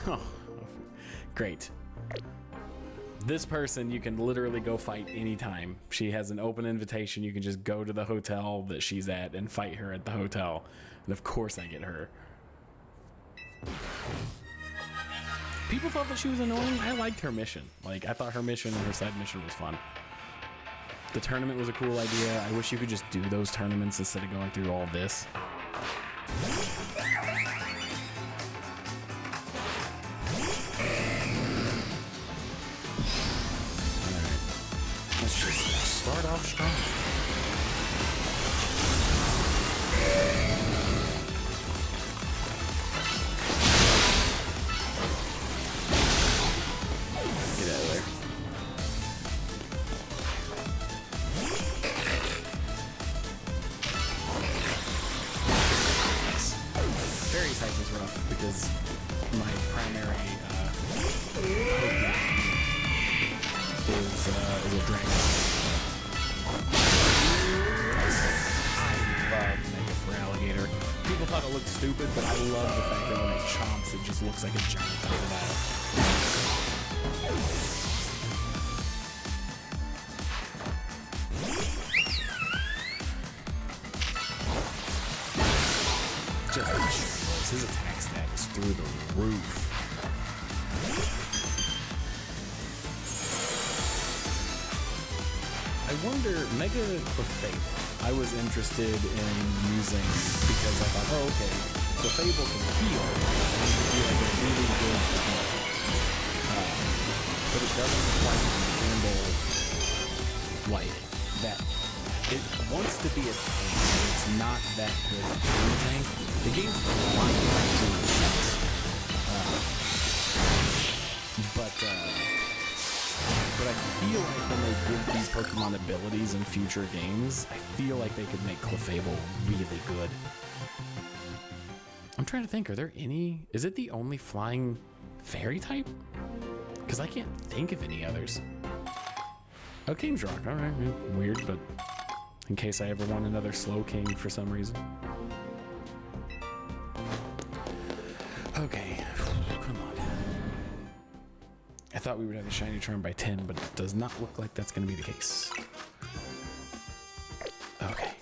Speaker 1: Oh, great. This person you can literally go fight anytime. She has an open invitation. You can just go to the hotel that she's at and fight her at the hotel. And of course I get her. People thought that she was annoying. I liked her mission. Like, I thought her mission and her side mission was fun. The tournament was a cool idea. I wish you could just do those tournaments instead of going through all this. Let's just start off strong. Get out of there. Nice. Fairy type is rough because my primary Pokemon is a dragon. I love Mega Feraligatr. People thought it looked stupid, but I love the fact that when it chomps, it just looks like a giant crocodile. Just his attack stat is through the roof. I wonder, Mega Clefable, I was interested in using because I thought, oh, okay, Clefable can heal, and it could be like a really good heal. But it doesn't quite handle, like, that. It wants to be a tank, but it's not that good at being a tank. The game's a lot like doing shots. But I feel like when they give these Pokemon abilities in future games, I feel like they could make Clefable really good. I'm trying to think, are there any... Is it the only flying fairy type? Because I can't think of any others. Oh, King's Rock. All right, weird, but in case I ever want another Slow King for some reason. Okay, come on. I thought we would have a shiny charm by 10, but it does not look like that's going to be the case. Okay.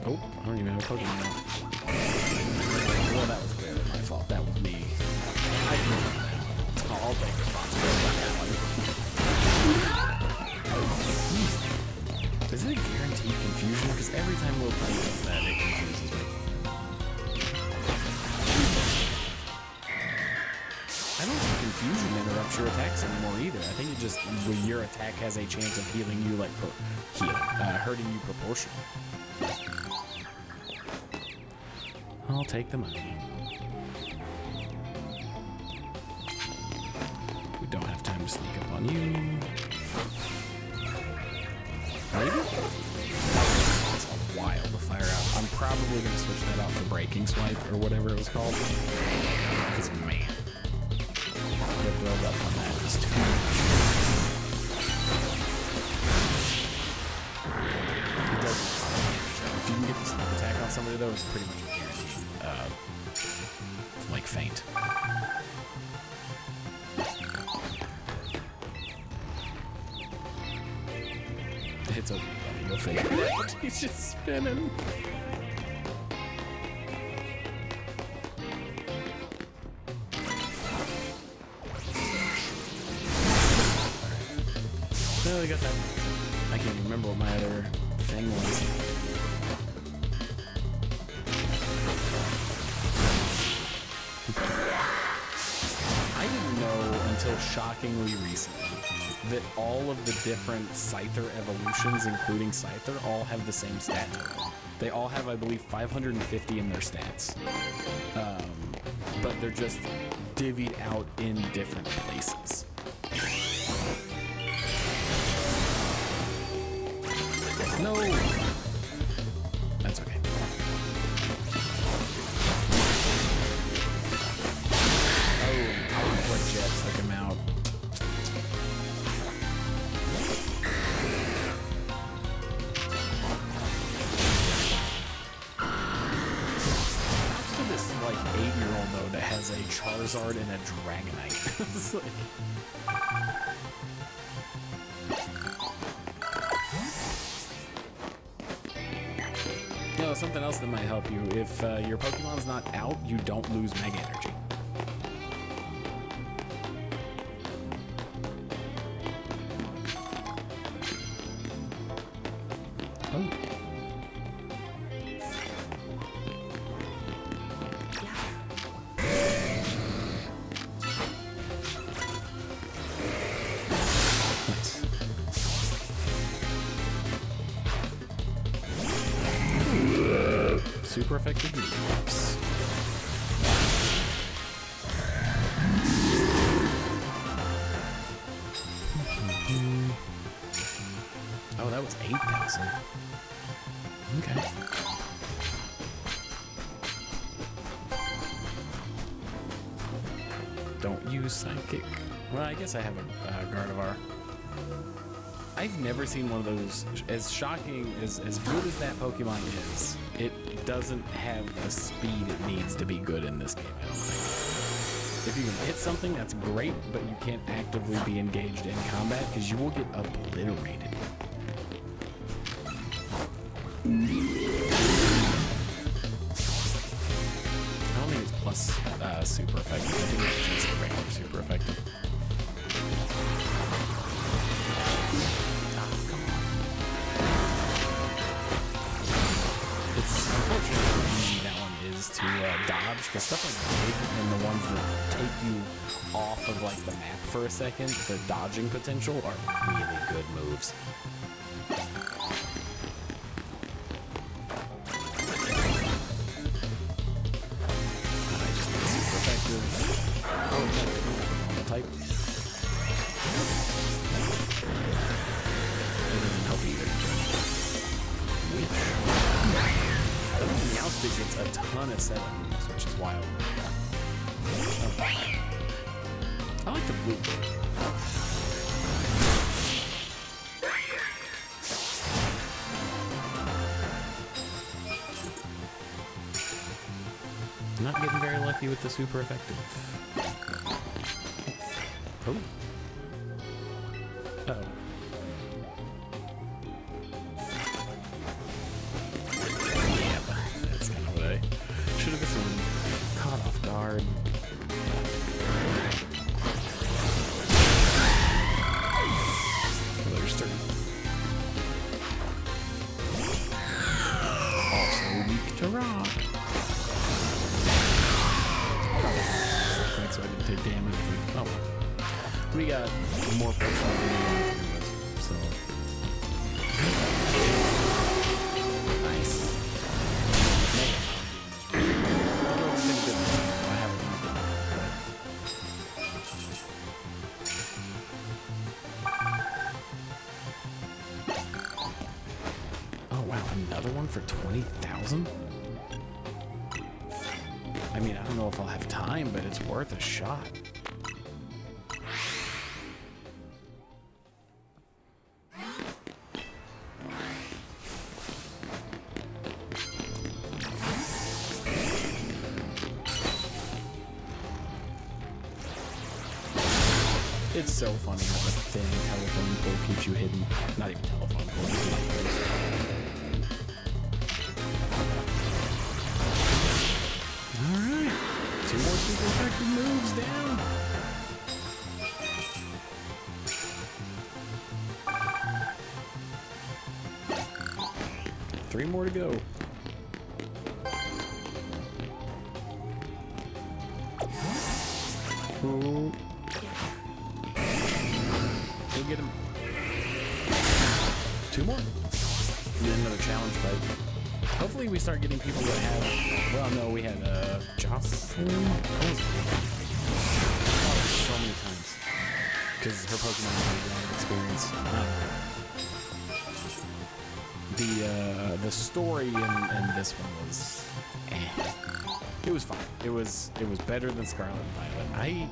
Speaker 1: Oh, I don't even have a Pokemon now. Well, that was clearly my fault. That was me. I'll take responsibility on that one. Is it a guaranteed confusion? Because every time Lil Putty does that, it confuses me. I don't think confusion interrupts your attacks anymore either. I think it just, when your attack has a chance of healing you, like, hurting you proportionally. I'll take the money. Don't have time to sneak up on you. Maybe? That's a wild to fire out. I'm probably going to switch that out for Breaking Swipe or whatever it was called. Because, man, the build up on that is too much. It does if you can get the sneak attack on somebody, though, it's pretty much a guarantee. Like feint. It's okay, buddy. You'll figure it out. He's just spinning. No, we got that. I can't remember what my other thing was. I didn't know until shockingly recently that all of the different Scyther evolutions, including Scyther, all have the same stat total. They all have, I believe, 550 in their stats. But they're just divvied out in different places. No! That's okay. Oh, Aqua Jets took him out. How's to this, like, 8-year-old, though, that has a Charizard and a Dragonite? It's like... You know, something else that might help you. If your Pokemon's not out, you don't lose Mega Energy. Oh. Nice. Super effective moves. Oh, that was 8,000. Okay. Don't use Psychic. Well, I guess I have a Gardevoir. I've never seen one of those. As shocking, as good as that Pokemon is, it doesn't have the speed it needs to be good in this game, I don't think. If you can hit something, that's great, but you can't actively be engaged in combat because you will get obliterated. I don't think it's plus super effective. I think it's just regular super effective. It's unfortunate how easy that one is to dodge, because stuff like Big and the ones that take you off of like the map for a second for dodging potential are really good moves. I just think super effective. Oh, no. Type. It doesn't help either. Meowstic gets a ton of 7 moves, which is wild. Oh. I like the blue. Not getting very lucky with the super effective. Oh. Uh-oh. Should have been caught off guard. Well, they're starting. Also weak to rock. Thanks, so I didn't take damage. Oh, we got more Pokemon than we wanted to do, so. Nice. Another one for 20,000? I mean, I don't know if I'll have time, but it's worth a shot. It's so funny how the thin telephone pole keeps you hidden. Not even telephone pole. Alright. 2 more super effective moves down. Three more to go. Ooh. Go get him. 2 more. Get another challenge fight. Hopefully we start getting people that have, well, no, we had Jocelyn. What was her name? Oh, so many times. Because her Pokemon has a lot of experience. The story in this one was, it was fine. It was better than Scarlet and Violet.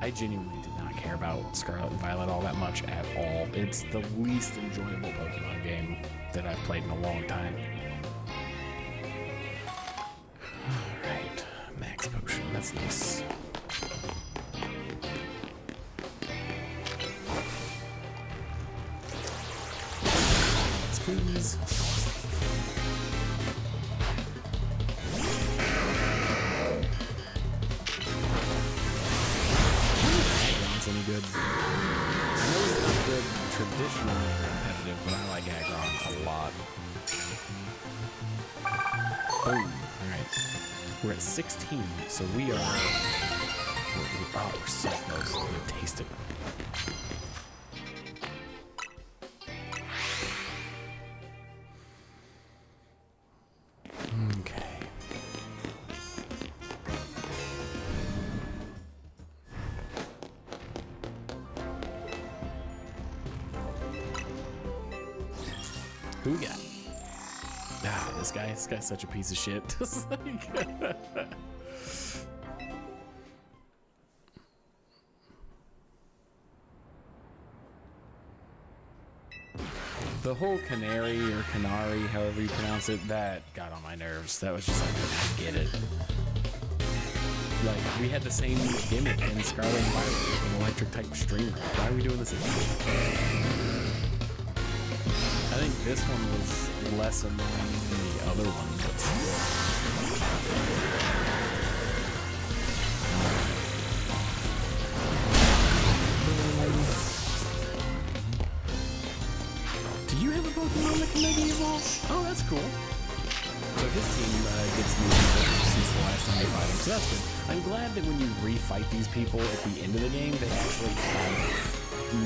Speaker 1: I genuinely did not care about Scarlet and Violet all that much at all. It's the least enjoyable Pokemon game that I've played in a long time. Alright, Max Potion, that's nice. Let's please. Any good? I know it's not good traditionally competitive, but I like Aggron a lot. Boom. Alright. We're at 16, so we are... we're so close. I'm gonna taste it. Okay. Who we got? Ah, this guy's such a piece of shit. The whole Canary or Canary, however you pronounce it, that got on my nerves. That was just like, I get it. Like, we had the same gimmick in Scarlet and Violet with an electric type streamer. Why are we doing this again? I think this one was less annoying than the other one, but do you have a Pokemon that can Mega Evolve? Oh, that's cool. So his team gets new people since the last time they fight him, so that's good. I'm glad that when you refight these people at the end of the game, they actually have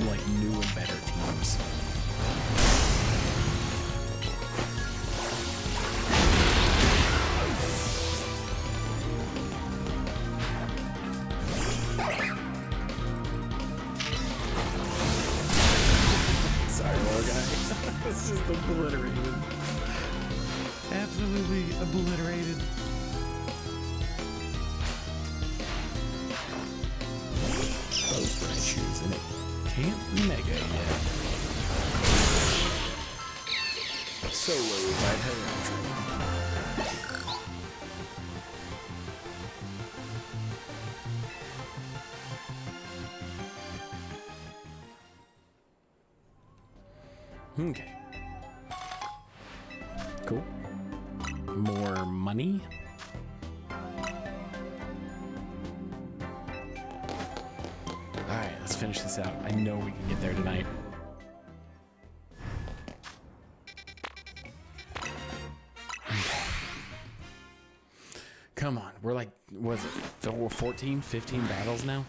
Speaker 1: like new and better teams. It's just obliterated. Absolutely obliterated. Those bright shoes, and it can't Mega yet. Solo by Heraldry. Okay. Cool. More money. Alright, let's finish this out. I know we can get there tonight. Okay. Come on. We're like, was it 14, 15 battles now?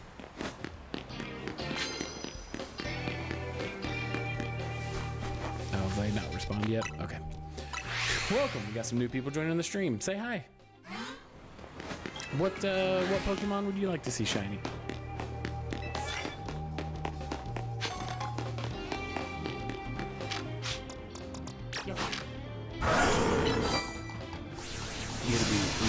Speaker 1: They not respond yet? Okay. Welcome. We got some new people joining the stream. Say hi. What Pokemon would you like to see shiny? You gotta be maybe?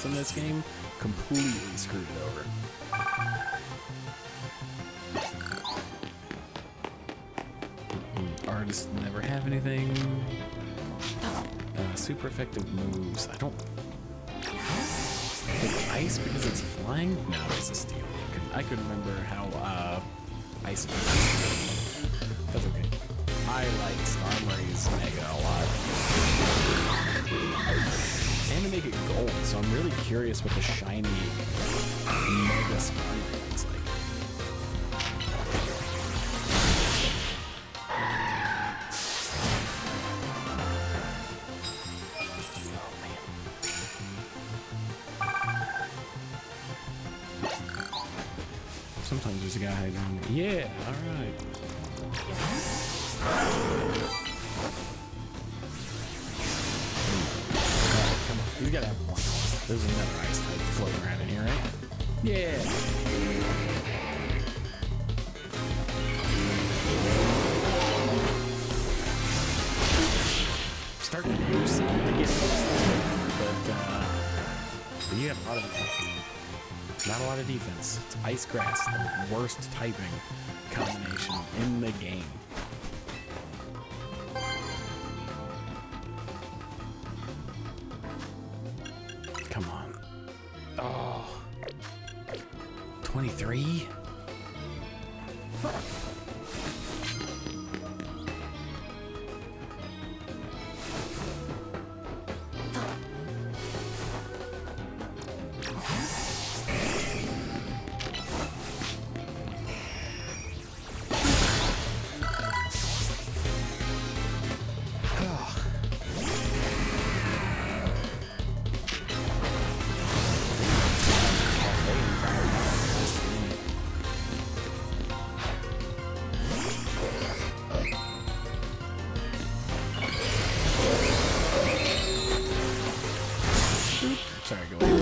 Speaker 1: In this game completely screwed it over. Artists never have anything. Super effective moves. I don't. Is ice because it's flying? No, it's a steel. I could remember how ice is. That's okay. I like Starmurray's Mega a lot. Animated make it gold, so I'm really curious what the shiny Mega Skarmory looks like. Sometimes there's a guy hiding. Yeah, alright. Come on, he's gotta have one. There's another ice type floating around in here, right? Yeah. Starting to lose. I get but you have a lot of not a lot of defense. It's ice grass, the worst typing combination in the game. Come on. Oh. 23? Sorry, go ahead.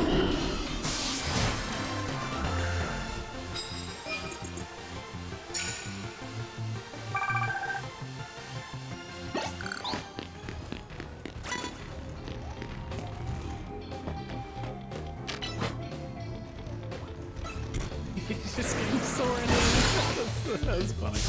Speaker 1: He's just getting sore in it. That's funny.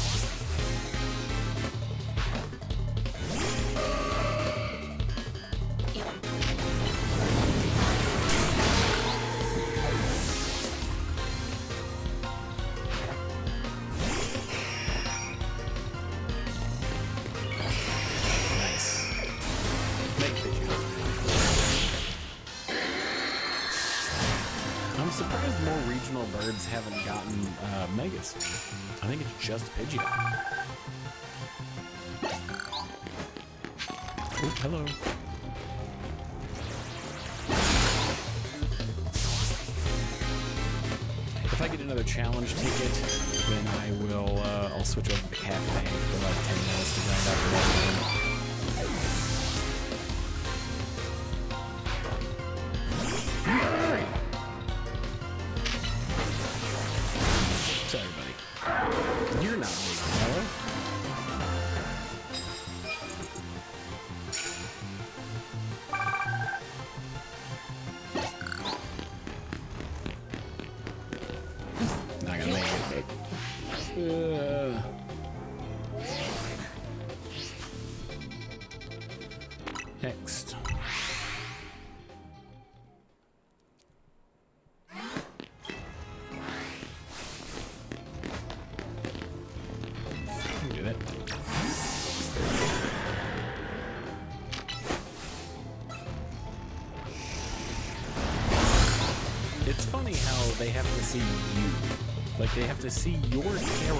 Speaker 1: I'm surprised more regional birds haven't gotten Megas. I think it's just Pidgeot. Oh, hello. If I get another challenge ticket, then I will, I'll switch over to the cafe for like 10 minutes to grind out the rest of them. Sorry, buddy. You're not big, fella. Not gonna make it. Next. Do that. It's funny how they have to see you. Like, they have to see your character.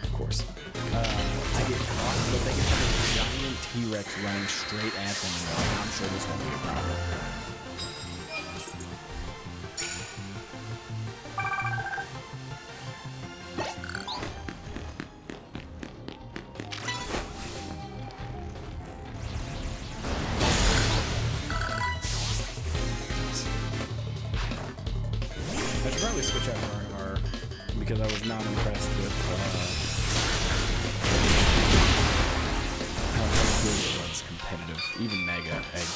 Speaker 1: Of course. I get caught, but they can have a giant T-Rex running straight at them, and I'm sure this won't be a problem. I should probably switch out Gardevoir because I was not impressed with how good it was competitive. Even Mega, it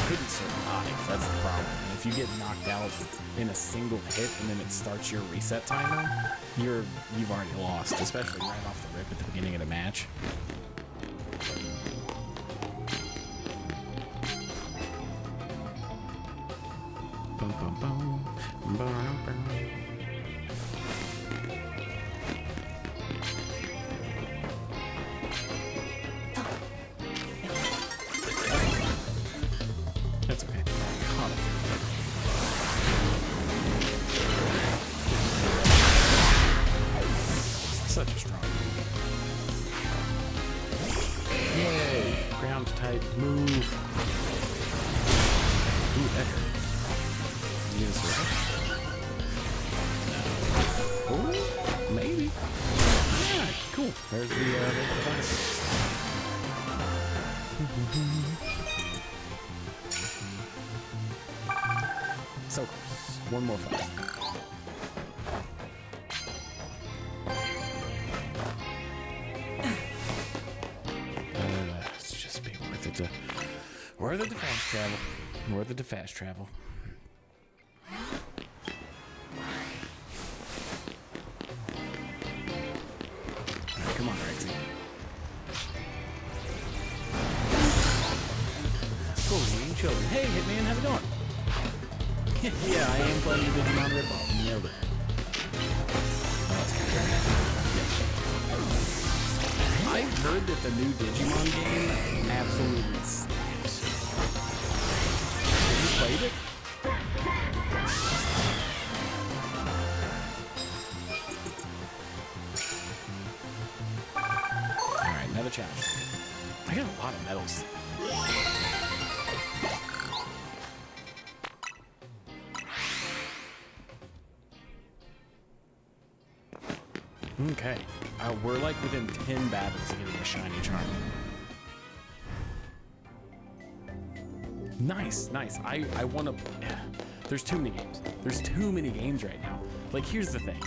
Speaker 1: couldn't survive. That's the problem. And if you get knocked out in a single hit and then it starts your reset timer, you've already lost, especially right off the rip at the beginning of the match. Bum, bum, bum. Bum, bum. Yay! Ground type move. Ooh, that hurt. You gonna survive? No. Oh, maybe. Yeah, cool. There's the bonus. So close. One more fight. It's just be worth it to fast travel. Worth it to fast travel. Alright, come on, Rexy. Cool, children. Hey, Hitman, how's it going? Yeah, I am playing the Digimon Red Ball. Nailed it. I've heard that the new Digimon game absolutely slaps. Have you played it? Alright, another challenge. I got a lot of medals. Okay, we're like within 10 battles of getting a shiny charm. Nice, nice. I want to. There's too many games. There's too many games right now. Like, here's the thing.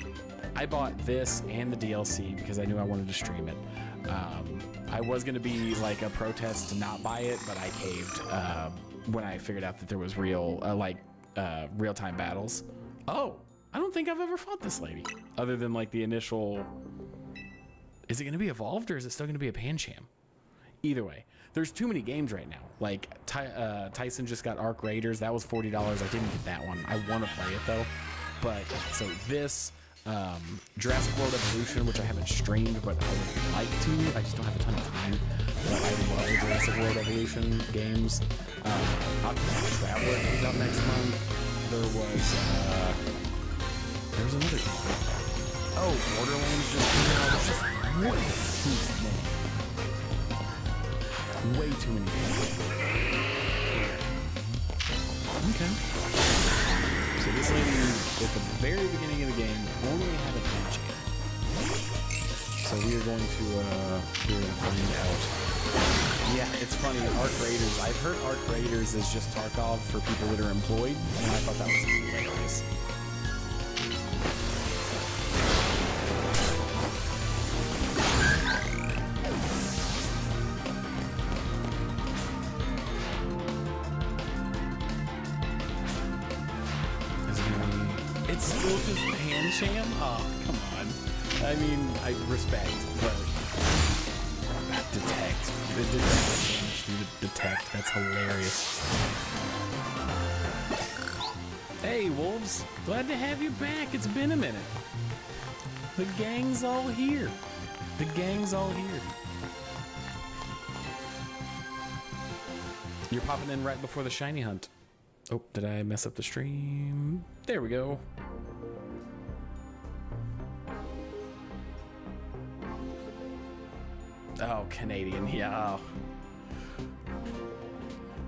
Speaker 1: I bought this and the DLC because I knew I wanted to stream it. I was gonna be like a protest to not buy it, but I caved when I figured out that there was real-time battles. Oh. I don't think I've ever fought this lady, other than like the initial. Is it going to be evolved or is it still going to be a Pancham? Either way, there's too many games right now. Like Tyson just got Arc Raiders. That was $40. I didn't get that one. I want to play it though. But so this Jurassic World Evolution, which I haven't streamed, but I would like to. I just don't have a ton of time. But I love Jurassic World Evolution games. Octopath Traveler comes out next month. There's another game. Oh, Borderlands just came out. It's just way too many games. Okay. So this lady, at the very beginning of the game, only had a Pancham. So we are going to find out. Yeah, it's funny. Arc Raiders. I've heard Arc Raiders is just Tarkov for people that are employed, and I thought that was hilarious. It's still just Pancham? Oh, come on. I mean, I respect, but detect. The detect. That's hilarious. Hey, Wolves. Glad to have you back. It's been a minute. The gang's all here. The gang's all here. You're popping in right before the shiny hunt. Oh, did I mess up the stream? There we go. Oh, Canadian, yeah.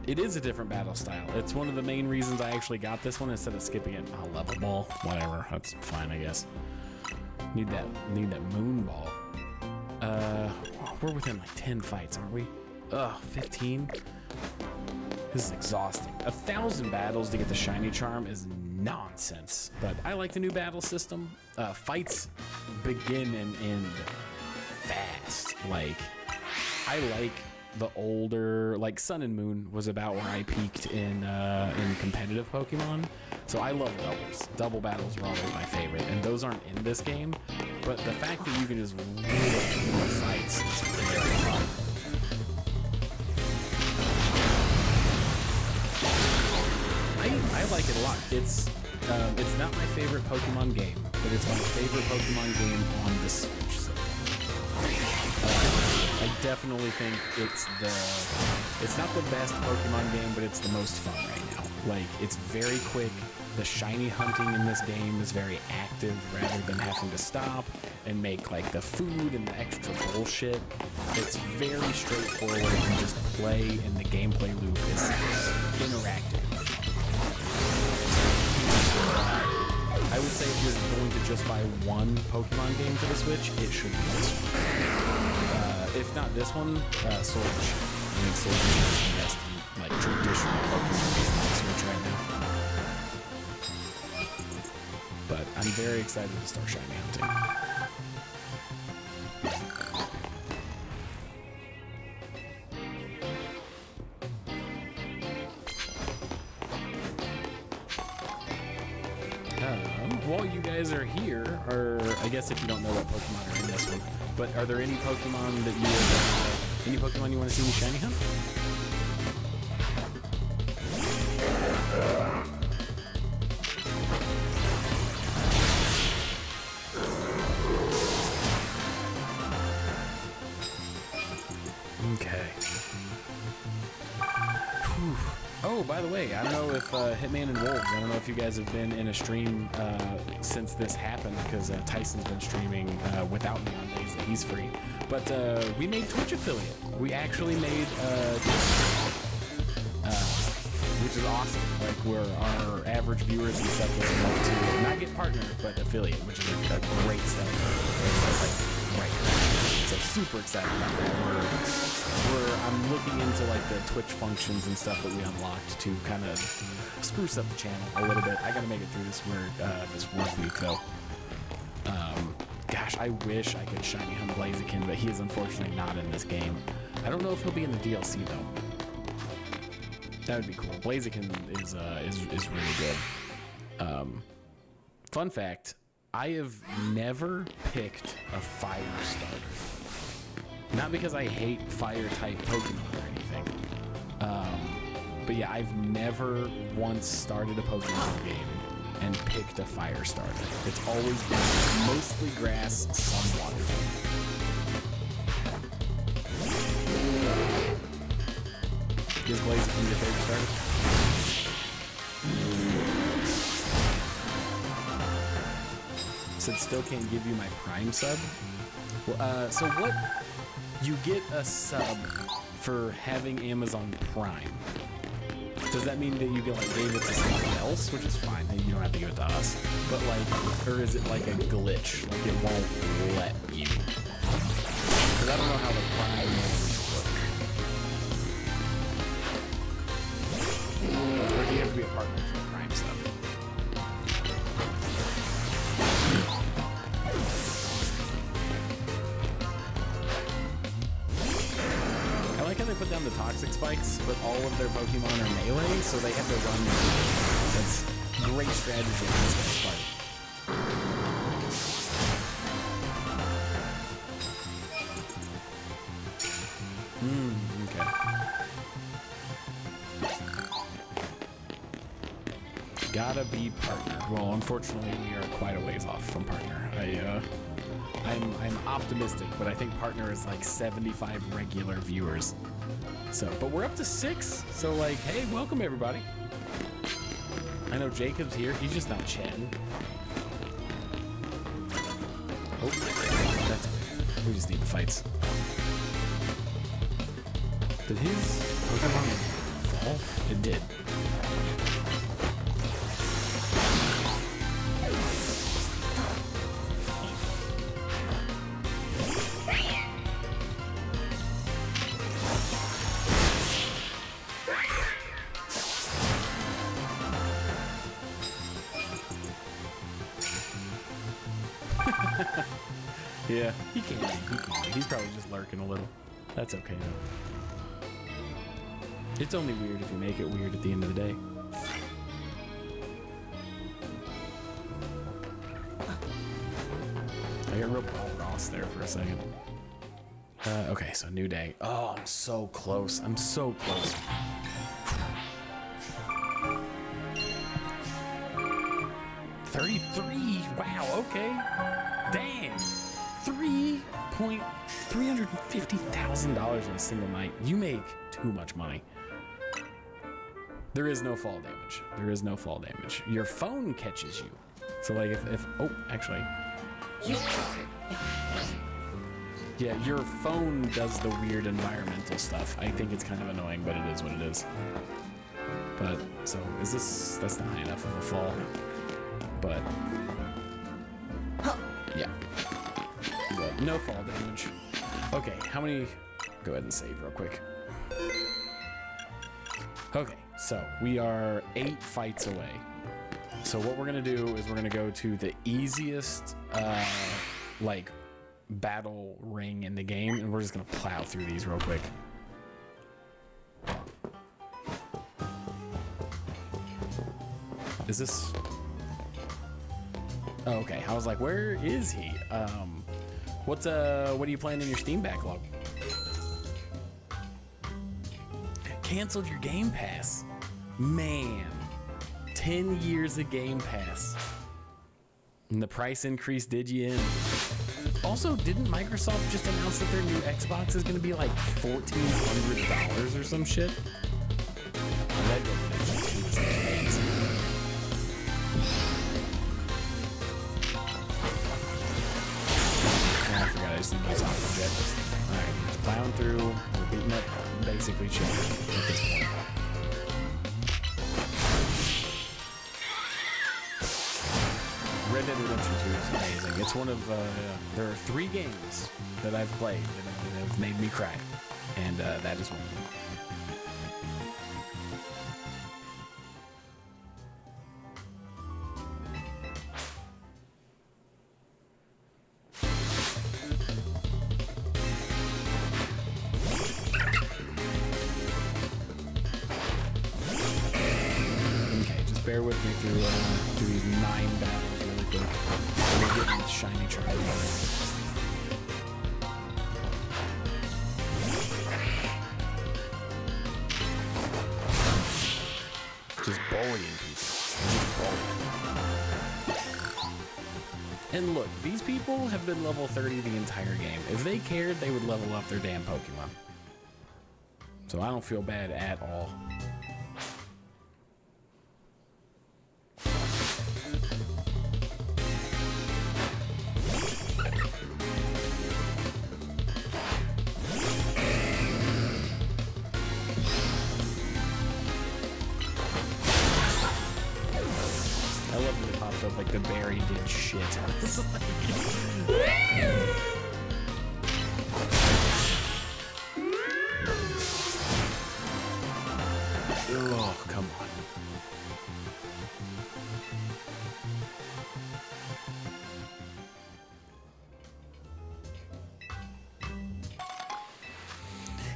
Speaker 1: It is a different battle style. It's one of the main reasons I actually got this one instead of skipping it. Oh, level ball, whatever. That's fine, I guess. Need that moon ball. We're within like 10 fights, aren't we? 15. This is exhausting. 1,000 battles to get the shiny charm is nonsense. But I like the new battle system. Fights begin and end fast. Like, I like the older, like Sun and Moon was about where I peaked in competitive Pokemon. So I love doubles. Double battles were always my favorite, and those aren't in this game. But the fact that you can just win fights is very fun. I like it a lot. It's not my favorite Pokemon game, but it's my favorite Pokemon game on the Switch. So I definitely think it's not the best Pokemon game, but it's the most fun right now. Like, it's very quick. the shiny hunting in this game is very active rather than having to stop and make like the food and the extra bullshit. It's very straightforward. You just play and the gameplay loop is interactive. I would say if you're going to just buy one Pokemon game for the Switch, it should be this one. If not this one, Sword and Shield. I think Sword and Shield is the best like traditional Pokemon game on the Switch right now. But I'm very excited to start shiny hunting. While you guys are here, or I guess if you don't know what Pokemon are in this one, but are there any Pokemon that any Pokemon you want to see me shiny hunt? Okay. Whew. Oh, by the way, I don't know if Hitman and Wolves, I don't know if you guys have been in a stream since this happened, because Tyson's been streaming without me on days that he's free. But we made Twitch affiliate. We actually made which is awesome. Like, where our average viewers and stuff was enough to not get partner, but affiliate, which is a great step. Like, right. So super excited about that. I'm looking into like the Twitch functions and stuff that we unlocked to kind of spruce up the channel a little bit. I gotta make it through this work week though. Gosh, I wish I could shiny hunt Blaziken, but he is unfortunately not in this game. I don't know if he'll be in the DLC though. That would be cool. Blaziken is really good. Fun fact: I have never picked a fire starter. Not because I hate fire-type Pokemon or anything. But yeah, I've never once started a Pokemon game and picked a fire starter. It's always been mostly grass, some water. Is Blaziken your favorite starter? Said still can't give you my Prime sub. Well, so what? You get a sub for having Amazon Prime. Does that mean that you get like gave it to someone else, which is fine? You don't have to give it to us. But like, or is it like a glitch? Like it won't let you? Because I don't know how the Prime members work. Or do you have to be a partner for the Prime sub? I like how they put down the toxic spikes, but all of their Pokemon are melee, so they have to run. That's great strategy in this fight. Okay. Gotta be partner. Well, unfortunately, we are quite a ways off from partner. I'm optimistic, but I think partner is like 75 regular viewers. So, but we're up to 6. So like, hey, welcome everybody. I know Jacob's here. He's just not chatting. Oh, that's okay. We just need the fights. Did his Pokemon fall? It did. Yeah, he can be. He's probably just lurking a little. That's okay though. It's only weird if you make it weird at the end of the day. I got real Bob Ross there for a second. Okay, so new day. Oh, I'm so close. I'm so close. $33. Wow. Okay. Dang. $350,000 in a single night. You make too much money. There is no fall damage. There is no fall damage. Your phone catches you. So like if oh, actually. Yeah, your phone does the weird environmental stuff. I think it's kind of annoying, but it is what it is. But, so, is this... That's not high enough of a fall. But... Yeah. But no fall damage. Okay, how many... Go ahead and save real quick. Okay, so, we are 8 fights away. So what we're gonna do is we're gonna go to the easiest, like, battle ring in the game, and we're just gonna plow through these real quick. Is this... Oh, okay. I was like, where is he? What are you playing in your Steam backlog? Canceled your Game Pass. Man. 10 years of Game Pass. And the price increase did you in. Also, didn't Microsoft just announce that their new Xbox is going to be like $1,400 or some shit? Red Dead Redemption 2 is amazing. I forgot I just didn't use Aquajet. Alright, just plowing through. We're beating up basically children at this point. Red Dead Redemption 2 is amazing. It's one of, there are 3 games that I've played that have made me cry, and that is one of them. Okay, just bear with me through these 9 battles. We're getting the shiny charm. Just bullying people. Just bullying. And look, these people have been level 30 the entire game. If they cared, they would level up their damn Pokemon. So I don't feel bad at all. Like the berry did shit. Oh, come on.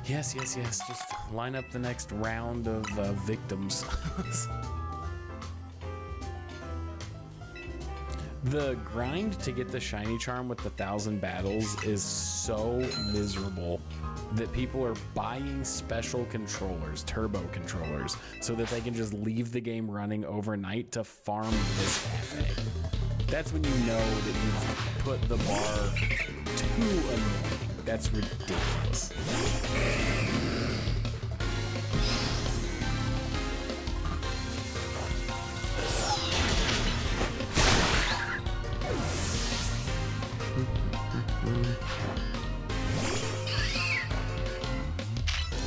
Speaker 1: Yes. Just line up the next round of victims. The grind to get the shiny charm with the 1,000 battles is so miserable that people are buying special controllers, turbo controllers, so that they can just leave the game running overnight to farm this cafe. That's when you know that you've put the bar too annoying. That's ridiculous.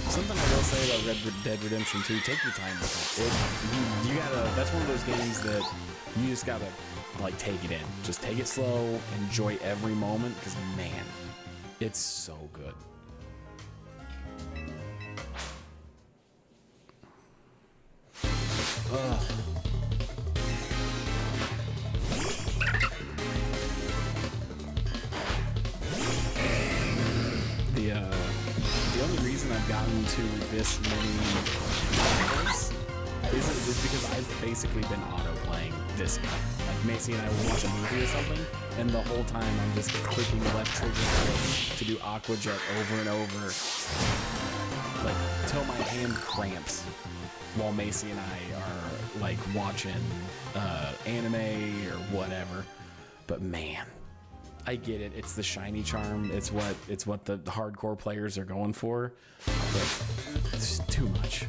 Speaker 1: Something I will say about Red Dead Redemption 2, take your time with it. You gotta, that's one of those games that you just gotta, like, take it in. Just take it slow, enjoy every moment, because, man, it's so good. Ugh. The only reason I've gotten to this many levels is because I've basically been auto-playing this game. Like Macy and I will watch a movie or something, and the whole time I'm just clicking the left trigger to do Aqua Jet over and over, like till my hand cramps, while Macy and I are like watching anime or whatever. But man, I get it. It's the shiny charm. It's what the hardcore players are going for. But it's too much.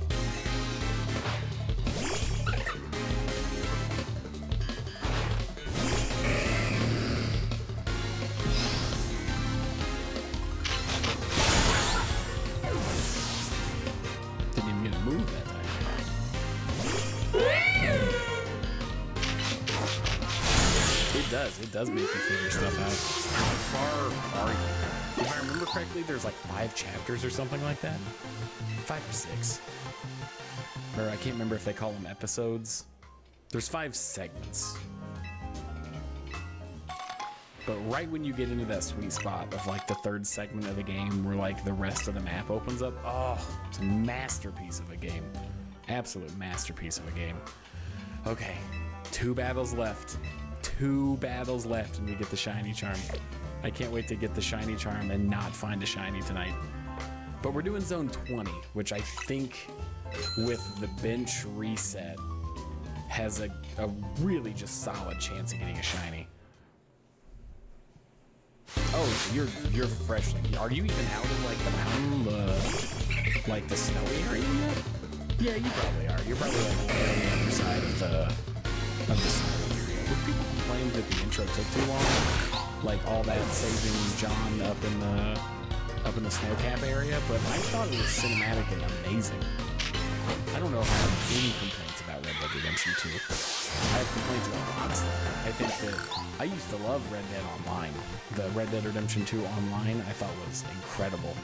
Speaker 1: does. It does make you figure stuff out. How far are you? If I remember correctly, there's like 5 chapters or something like that. 5 or 6. Or I can't remember if they call them episodes. There's 5 segments. But right when you get into that sweet spot of like the 3rd segment of the game where like the rest of the map opens up, oh, it's a masterpiece of a game. Absolute masterpiece of a game. Okay, 2 battles left. 2 battles left and we get the shiny charm. I can't wait to get the shiny charm and not find a shiny tonight. But we're doing zone 20, which I think with the bench reset has a really just solid chance of getting a shiny. Oh, so you're freshly. Are you even out of like the mountain, like the snowy area yet? Yeah, you probably are. You're probably like on the other side of the snowy area. Would people complain that the intro took too long? Like all that saving John up in the snowcap area, but I thought it was cinematic and amazing. I don't know if I have any complaints about Red Dead Redemption 2. I have complaints about lots of stuff. I think that I used to love Red Dead Online. The Red Dead Redemption 2 Online I thought was incredible.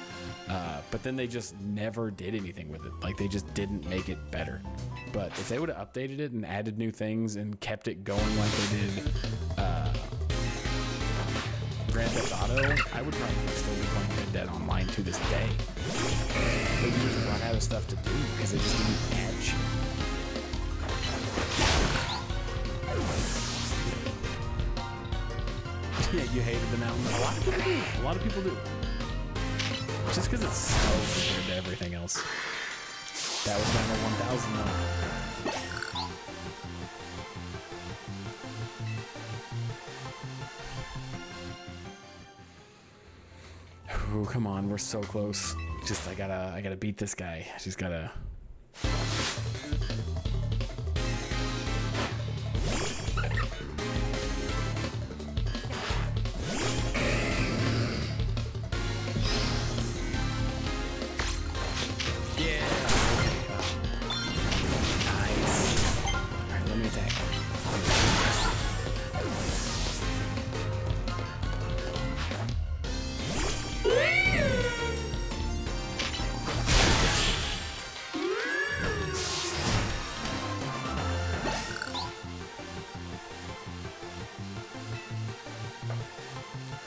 Speaker 1: But then they just never did anything with it. Like they just didn't make it better. But if they would have updated it and added new things and kept it going like they did Grand Theft Auto, I would probably still be playing Red Dead Online to this day. But you just run out of stuff to do because they just didn't add shit. Yeah, you hated the mountain. A lot of people do. A lot of people do. Just because it's slow compared to everything else. That was down to 1,000 though. Oh, come on, we're so close. Just I gotta beat this guy. I just gotta.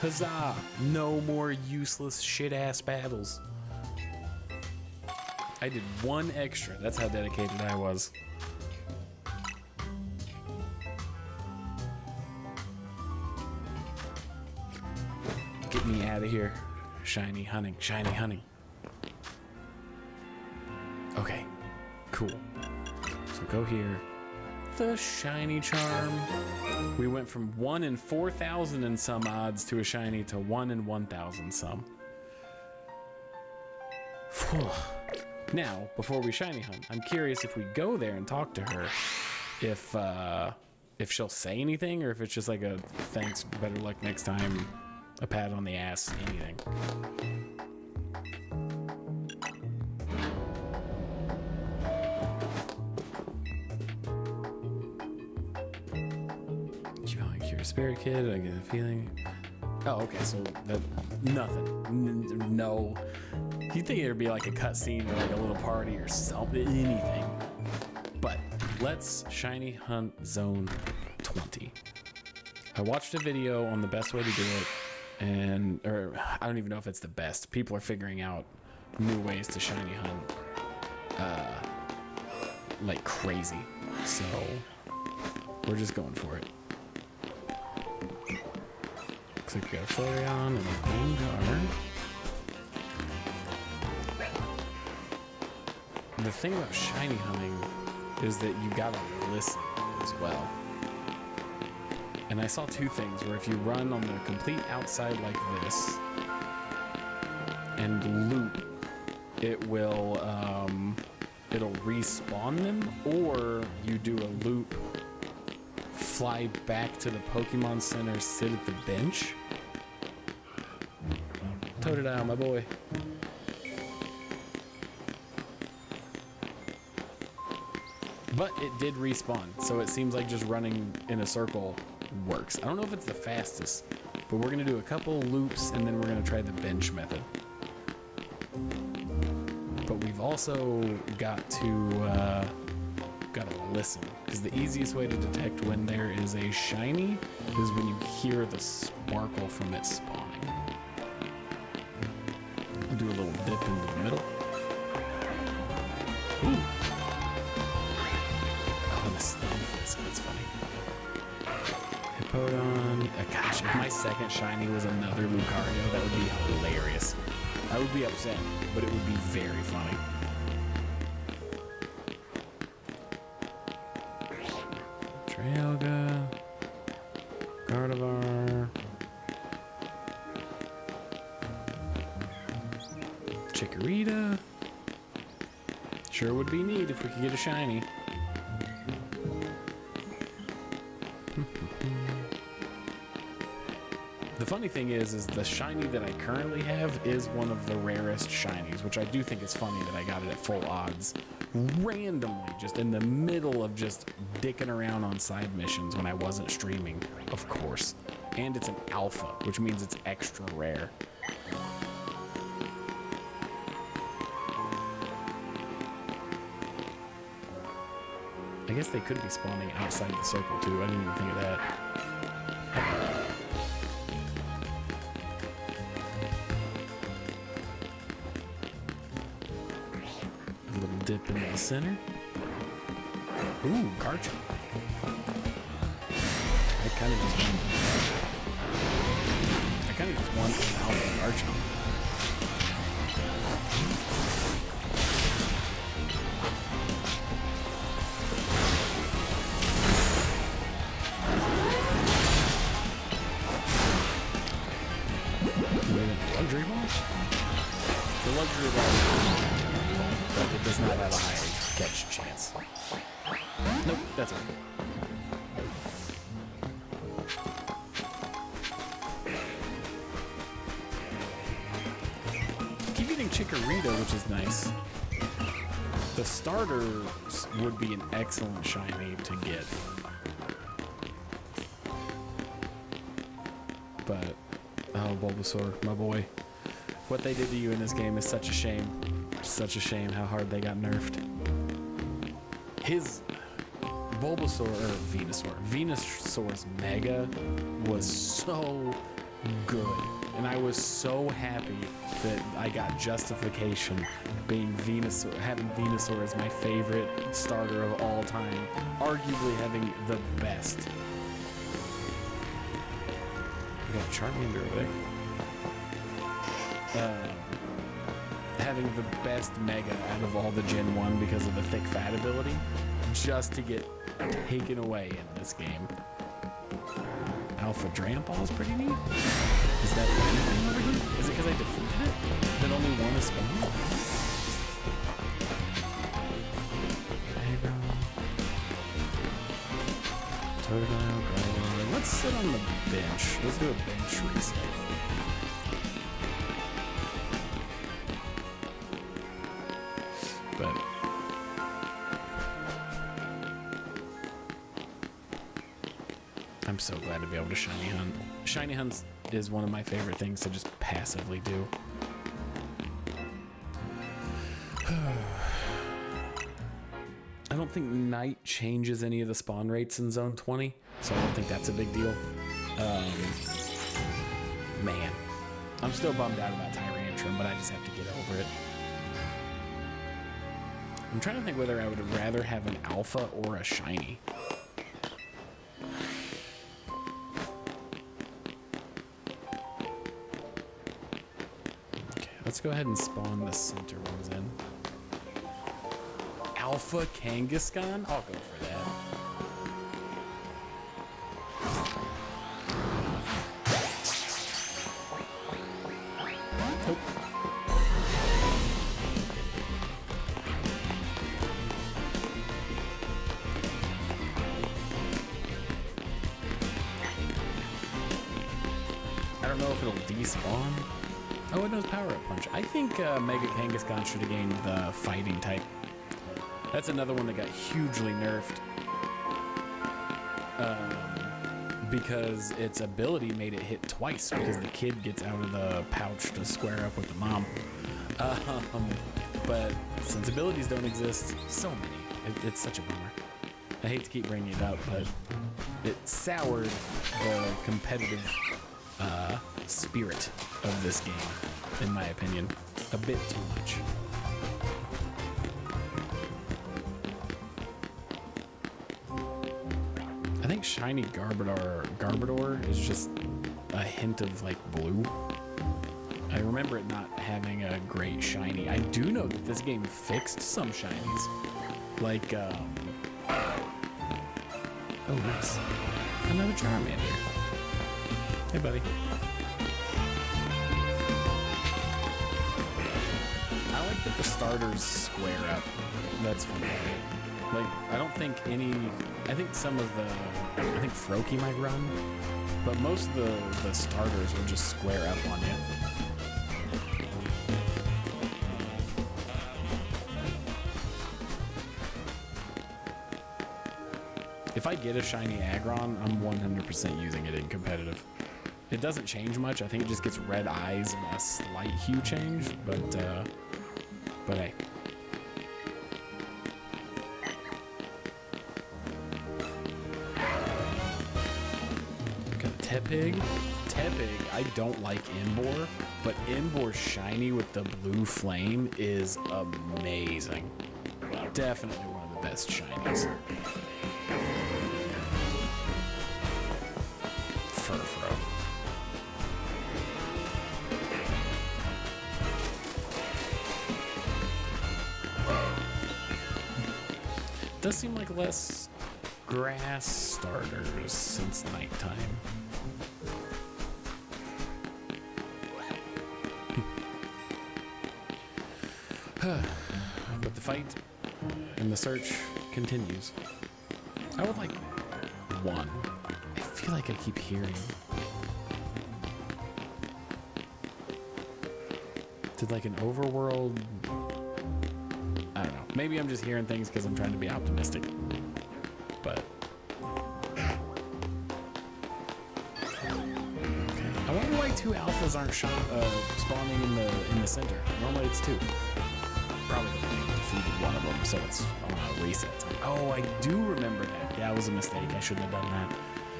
Speaker 1: Huzzah! No more useless shit-ass battles. I did 1 extra. That's how dedicated I was. Get me out of here. Shiny hunting. Shiny hunting. Okay. Cool. So go here. The shiny charm. We went from 1 in 4,000 and some odds to a shiny to 1 in 1,000 some. Whew. Now, before we shiny hunt, I'm curious if we go there and talk to her, if she'll say anything, or if it's just like a thanks, better luck next time, a pat on the ass, anything. Spirit Kid, I get a feeling. Oh, okay, so that nothing. No. You'd think it'd be like a cutscene or like a little party or something, anything. But let's shiny hunt zone 20. I watched a video on the best way to do it, or I don't even know if it's the best. People are figuring out new ways to shiny hunt like crazy. So we're just going for it. Looks like we got a Flareon and a green card. The thing about shiny hunting is that you gotta listen as well. And I saw 2 things where if you run on the complete outside like this and loop, it will it'll respawn them, or you do a loop, fly back to the Pokemon Center, sit at the bench. Totodile, my boy. But it did respawn, so it seems like just running in a circle works. I don't know if it's the fastest, but we're gonna do a couple loops and then we're gonna try the bench method. But we've also got to listen, because the easiest way to detect when there is a shiny is when you hear the sparkle from it spawning. We'll do a little dip into the middle. Ooh. Oh, the stuff. That's funny. Hippowdon. Gosh, if my second shiny was another Lucario, that would be hilarious. I would be upset, but it would be very funny. Dialga, Gardevoir, Chikorita. Sure would be neat if we could get a shiny. The funny thing is the shiny that I currently have is one of the rarest shinies, which I do think is funny that I got it at full odds. Randomly, just in the middle of just dicking around on side missions when I wasn't streaming, of course. And it's an alpha, which means it's extra rare. I guess they could be spawning outside the circle too. I didn't even think of that. Dip into the center. Ooh, Garchomp. I kind of just want an alpha Garchomp. Luxury ball? The luxury ball. But it does not have a high catch chance. Nope, that's okay. Keep getting Chikorita, which is nice. The starters would be an excellent shiny to get. But, oh, Bulbasaur, my boy. What they did to you in this game is such a shame. Such a shame how hard they got nerfed. His Bulbasaur, or Venusaur's Mega was so good. And I was so happy that I got justification being Venusaur, having Venusaur as my favorite starter of all time. Arguably having the best. We got Charmander over there. Having the best Mega out of all the Gen 1 because of the thick fat ability, just to get taken away in this game. Alpha Drampall is pretty neat. Is that anything over here? Is it because I defeated it? That only one is spawned? Totodile, Groudon. Let's sit on the bench. Let's do a bench reset. But I'm so glad to be able to shiny hunt. Shiny hunt is one of my favorite things to just passively do. I don't think night changes any of the spawn rates in Zone 20, so I don't think that's a big deal. Man, I'm still bummed out about Tyrantrum, but I just have to get over it. I'm trying to think whether I would rather have an alpha or a shiny. Okay, let's go ahead and spawn the center ones in. Alpha Kangaskhan? I'll go for that. I don't know if it'll despawn. Oh, it knows Power Up Punch. I think Mega Kangaskhan should have gained the fighting type. That's another one that got hugely nerfed. because its ability made it hit twice because the kid gets out of the pouch to square up with the mom. But since abilities don't exist, so many. It's such a bummer. I hate to keep bringing it up, but it soured the competitive spirit of this game, in my opinion, a bit too much. I think shiny Garbodor is just a hint of like blue. I remember it not having a great shiny. I do know that this game fixed some shinies. Like, oh, nice. Another Charmander. Hey, buddy. I like that the starters square up. That's funny. Like, I don't think I think some of I think Froakie might run, but most of the starters will just square up on you. If I get a shiny Aggron, I'm 100% using it in competitive. It doesn't change much. I think it just gets red eyes and a slight hue change, but hey. Got a Tepig. Tepig, I don't like Emboar, but Emboar shiny with the blue flame is amazing. Definitely one of the best shinies. Furfro. Does seem like less grass starters since nighttime. But the fight and the search continues. I would like one. I feel like I keep hearing. Did like an overworld? I don't know. Maybe I'm just hearing things because I'm trying to be optimistic. But okay. I wonder why 2 alphas aren't spawning in the center. Normally it's 2. Probably because I defeated one of them, so it's on a reset time. Oh, I do remember that. Yeah, it was a mistake. I shouldn't have done that.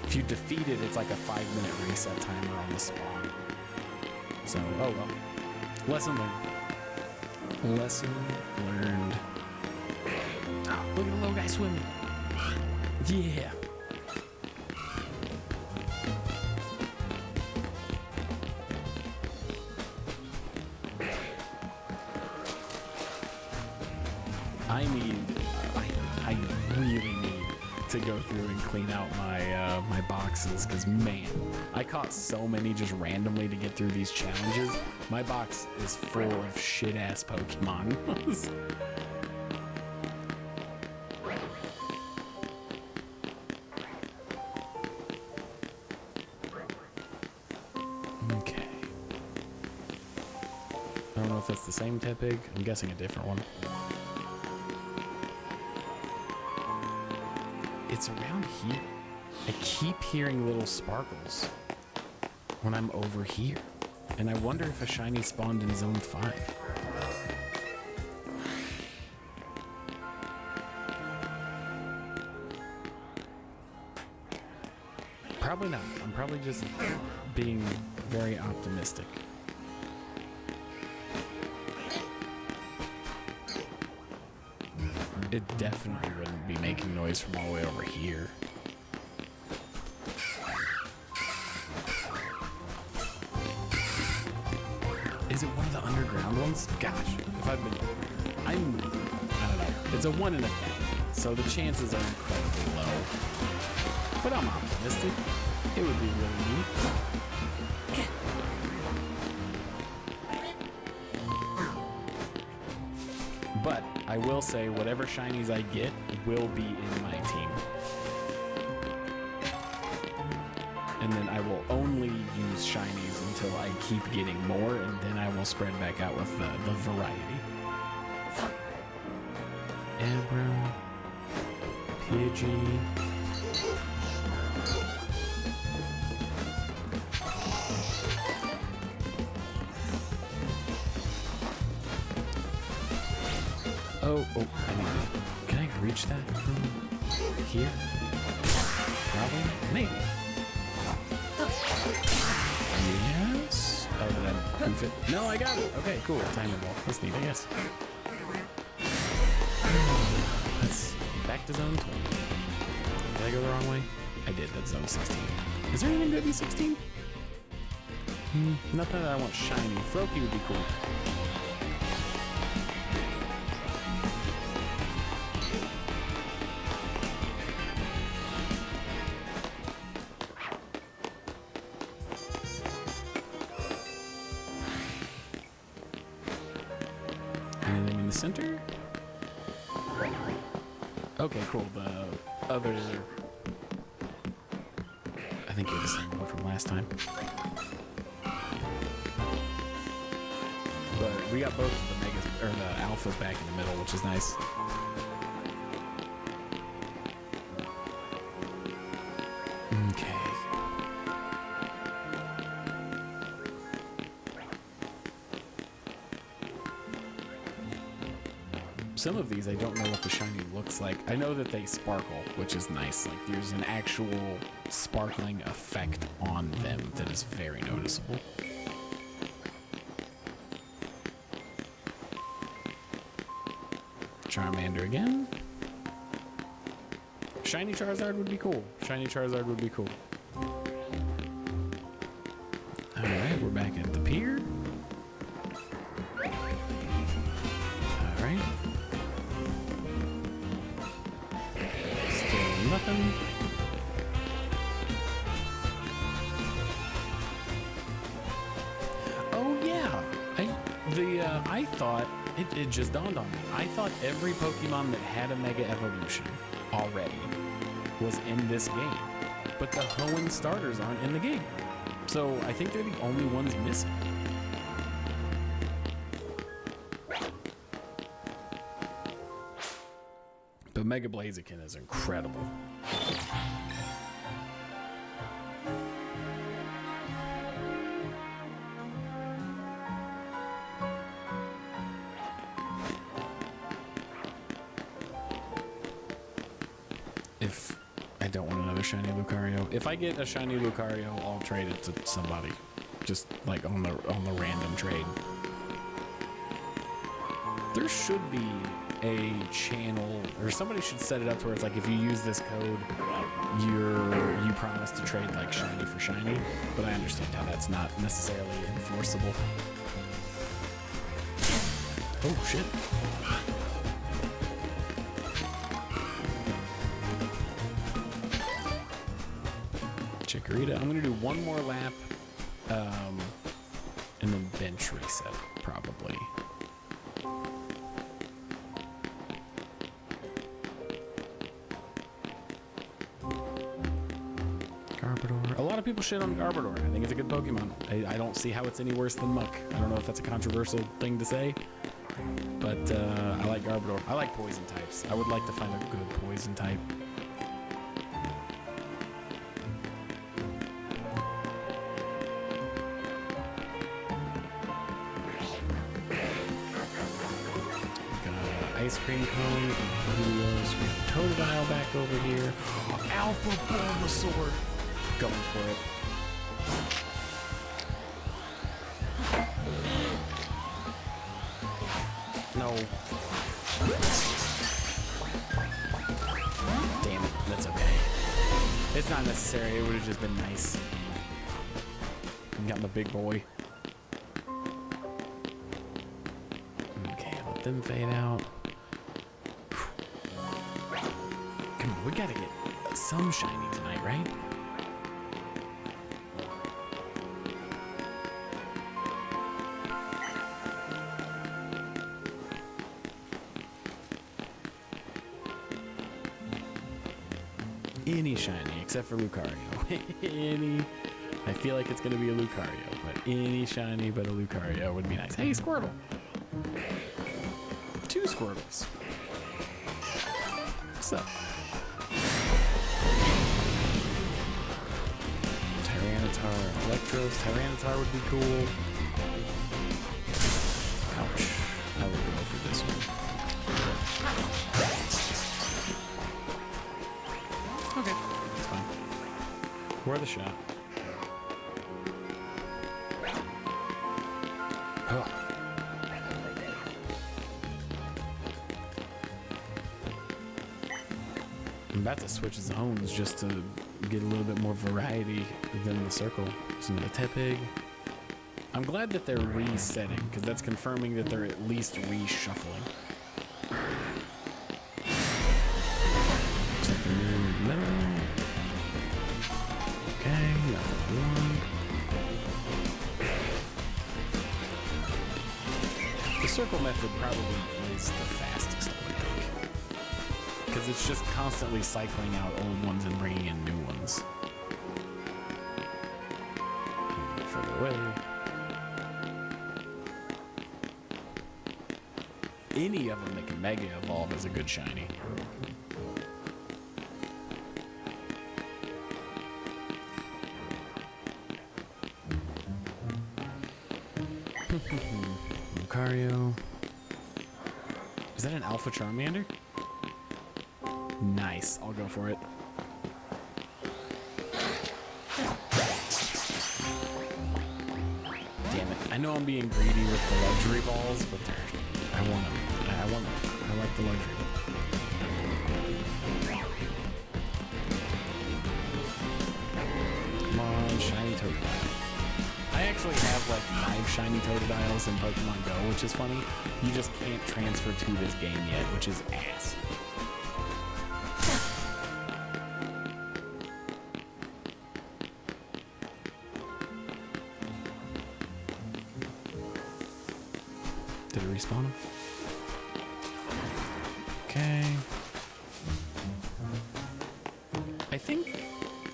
Speaker 1: If you defeat it, it's like a 5-minute reset timer on the spawn. So, oh well. Lesson learned. Lesson learned. Oh, look at the little guy swimming. Yeah. I really need to go through and clean out my boxes, because man, I caught so many just randomly to get through these challenges. My box is full of shit ass Pokemon. Okay. I don't know if that's the same Tepig. I'm guessing a different one. It's around here. I keep hearing little sparkles when I'm over here. And I wonder if a shiny spawned in Zone 5. Probably not. I'm probably just being very optimistic. It definitely wouldn't be making noise from all the way over here. Is it one of the underground ones? Gosh, if I don't know. It's a 1 in 1,000, so the chances are incredibly low. But I'm optimistic. It would be really neat. But I will say whatever shinies I get will be in my team. And then I will only use shinies until I keep getting more, and then I will spread back out with the variety. Abra, Pidgey. Oh, I need to... Can I reach that from here? Probably? Maybe. Yes? Oh, did I goof it? No, I got it! Okay, cool. Timing ball. That's neat, I guess. Let's back to zone 20. Did I go the wrong way? I did. That's zone 16. Is there anything good in 16? Nothing that I want shiny. Froakie would be cool. Anything in the center? Okay, cool. The others are... I think you're the same one from last time. But we got both of the megas, or the alphas back in the middle, which is nice. Okay. Some of these I don't know what the shiny looks like. I know that they sparkle, which is nice. Like there's an actual sparkling effect on them that is very noticeable. Charmander again. Shiny Charizard would be cool. Shiny Charizard would be cool. Alright, we're back at the pier. Alright. Still nothing. Oh yeah! I thought... It just dawned on me. I thought every Pokemon that had a Mega Evolution already was in this game. But the Hoenn starters aren't in the game. So I think they're the only ones missing. But Mega Blaziken is incredible. If I don't want another shiny Lucario. If I get a shiny Lucario, I'll trade it to somebody. Just like on the random trade. There should be a channel, or somebody should set it up to where it's like if you use this code, you promise to trade like shiny for shiny. But I understand how that's not necessarily enforceable. Oh shit. Chikorita. I'm gonna do one more lap, and then bench reset probably. Garbodor. A lot of people shit on Garbodor. I think it's a good Pokemon. I don't see how it's any worse than Muck. I don't know if that's a controversial thing to say, but I like Garbodor. I like poison types. I would like to find a good poison type. Ice cream cone and Helios. We have Totodile back over here. Alpha Bulbasaur. Going for it. No. Damn it. That's okay. It's not necessary. It would have just been nice. Got my big boy. Okay, let them fade out. Come on, we gotta get some shiny tonight, right? Any shiny, except for Lucario. Any. I feel like it's gonna be a Lucario, but any shiny but a Lucario would be nice. Hey, Squirtle! 2 Squirtles. What's up? Tyranitar, Electros. Tyranitar would be cool. Ouch. I will go for this one. Worth a shot. Oh. I'm about to switch zones just to get a little bit more variety than the circle. Some of the Tepig. I'm glad that they're resetting, because that's confirming that they're at least reshuffling. No. Okay, one. The circle method probably is the fastest, I would think. Because it's just constantly cycling out old ones and bringing in new ones. Further away. Any of them that can Mega Evolve is a good shiny. Lucario. Is that an Alpha Charmander? Nice. I'll go for it. Damn it. I know I'm being greedy with the luxury balls, but I want them. I like the luxury. Come on, shiny Totodile. I actually have like 5 shiny Totodiles in Pokemon Go, which is funny. You just can't transfer to this game yet, which is ass. Did it respawn him? Okay. I think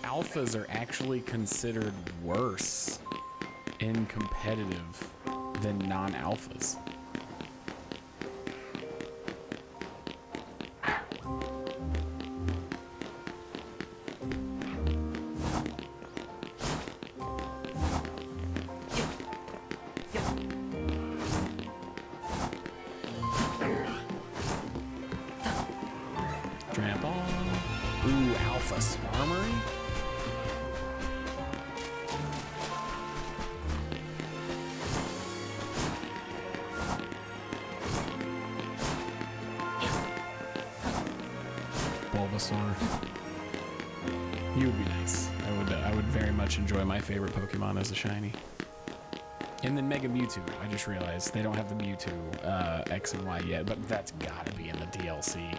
Speaker 1: alphas are actually considered worse in competitive than non-alphas. Trample. Ooh, Alpha Skarmory. Bulbasaur. You would be nice. I would very much enjoy my favorite Pokemon as a shiny. And then Mega Mewtwo. I just realized they don't have the Mewtwo X and Y yet, but that's gotta be in the DLC.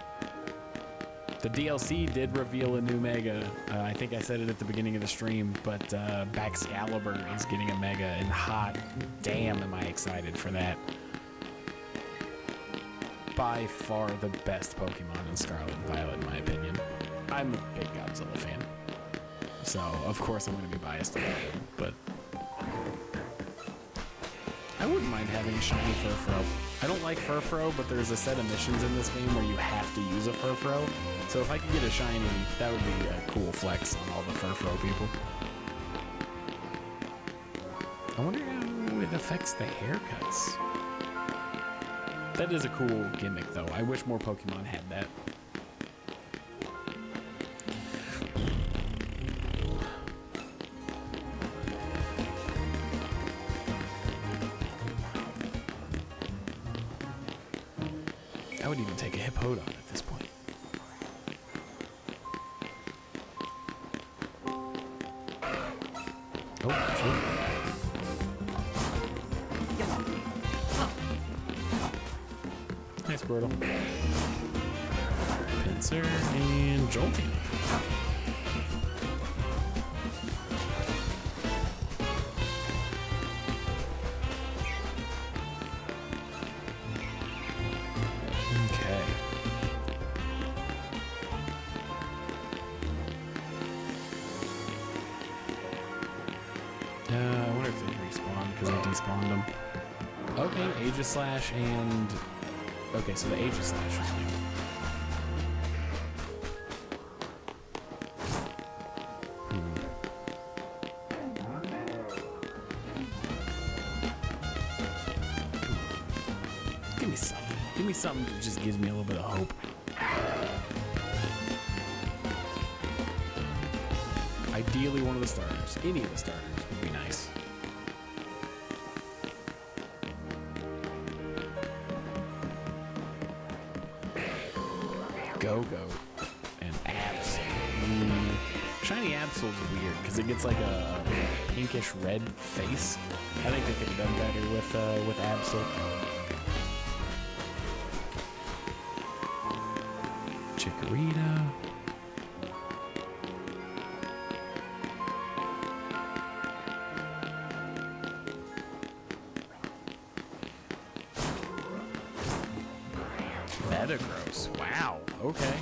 Speaker 1: The DLC did reveal a new Mega. I think I said it at the beginning of the stream, but Baxcalibur is getting a Mega, and hot damn am I excited for that. By far the best Pokemon in Scarlet and Violet, in my opinion. I'm a big Godzilla fan, so of course I'm going to be biased about it, but I wouldn't mind having a shiny Furfrou. I don't like Furfrou, but there's a set of missions in this game where you have to use a Furfrou, so if I could get a shiny, that would be a cool flex on all the Furfrou people. I wonder how it affects the haircuts. That is a cool gimmick, though. I wish more Pokemon had that. I would even take a Hippowdon at this point. Oh, sure. Nice Squirtle. Pinsir and Jolteon. Okay. I wonder if they respawn because I despawned them. Okay, Aegislash and... Okay, so the Aegislash was new. Give me something. Give me something that just gives me a little bit of hope. Ideally, one of the starters. Any of the starters would be nice. Go-Go and Abs. Shiny Absol's weird because it gets like a pinkish red face. I think they could have done better with Absol. Chikorita. Metagross. Wow. Okay.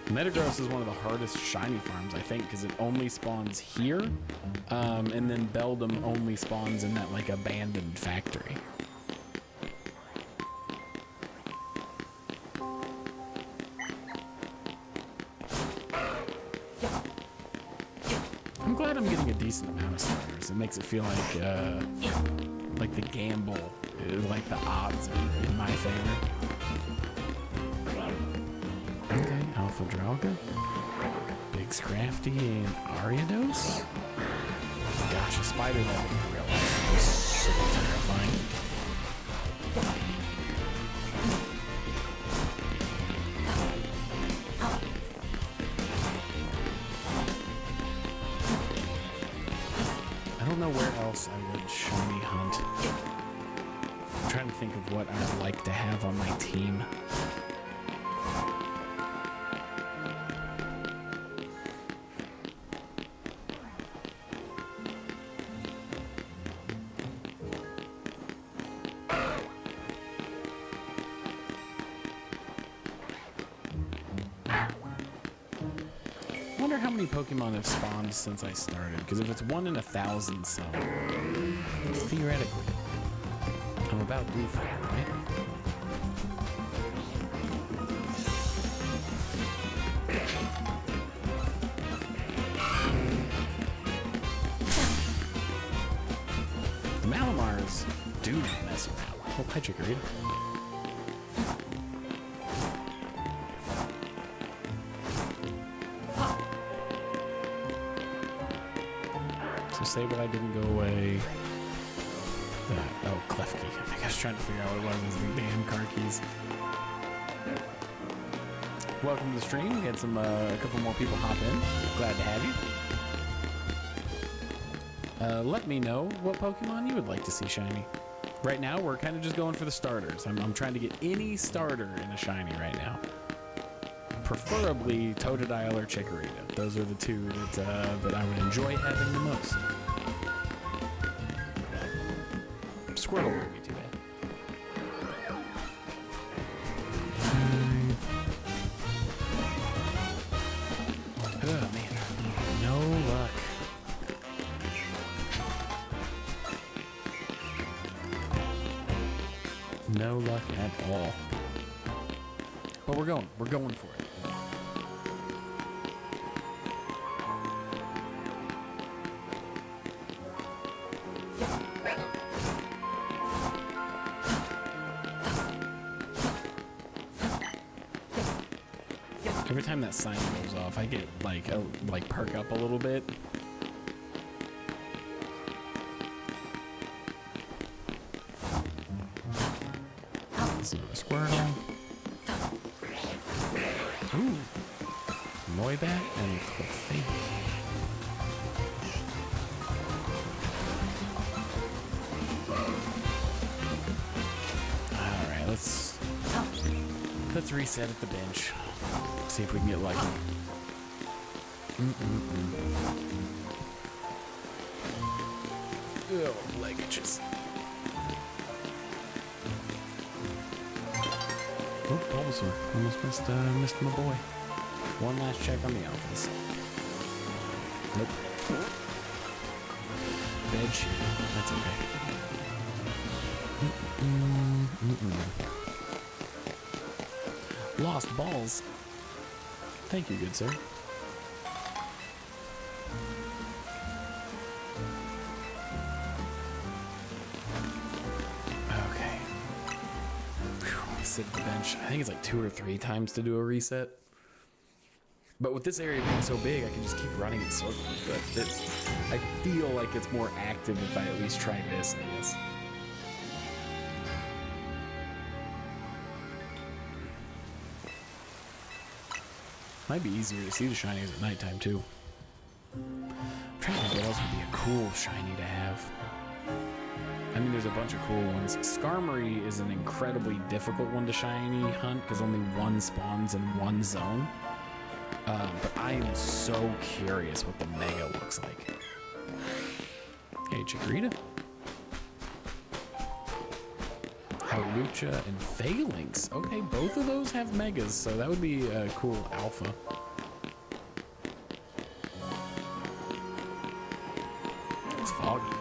Speaker 1: Metagross is one of the hardest shiny farms, I think, because it only spawns here, and then Beldum only spawns in that like abandoned factory. I'm glad I'm getting a decent amount of starters. It makes it feel like the gamble, like the odds are in my favor. Okay, Alpha Draga, Big Scrafty, and Ariados. Gosh, a spider level in real life is so terrifying. I don't know where else I would shiny hunt. I'm trying to think of what I would like to have on my team. I wonder how many Pokemon have spawned since I started, because if it's 1 in 1,000 some, theoretically, I'm about due for it, right? The Malamars do mess around. Oh, hi, Chikorita. So Sableye didn't go away. Oh, Klefki. I think I was trying to figure out what it was. It was the damn car keys. Welcome to the stream. We had a couple more people hop in. Glad to have you. Let me know what Pokemon you would like to see shiny. Right now, we're kind of just going for the starters. I'm trying to get any starter in a shiny right now. Preferably Totodile or Chikorita. Those are the two that I would enjoy having the most. Squirtle wouldn't be too bad. Oh man, no luck. No luck at all. But we're going for it. Every time that sign goes off, I get like perk up a little bit. This is a Squirtle. Ooh, Noibat and Clefairy. All right, let's reset at the bench. See if we can get lucky. Oh, leg itches. Oh, Bulbasaur. Almost missed my boy. One last check on the Alphas. Nope. Bed shit. That's okay. Lost balls. Thank you, good sir. Okay. Whew, sit at the bench. I think it's like 2 or 3 times to do a reset. But with this area being so big, I can just keep running in circles. But I feel like it's more active if I at least try this, I guess. Might be easier to see the shinies at nighttime, too. I'm trying to think what else would be a cool shiny to have. I mean, there's a bunch of cool ones. Skarmory is an incredibly difficult one to shiny hunt because only one spawns in one zone. But I am so curious what the Mega looks like. Hey, Chikorita. Hawlucha and Phalanx. Okay, both of those have Megas, so that would be a cool alpha. It's foggy.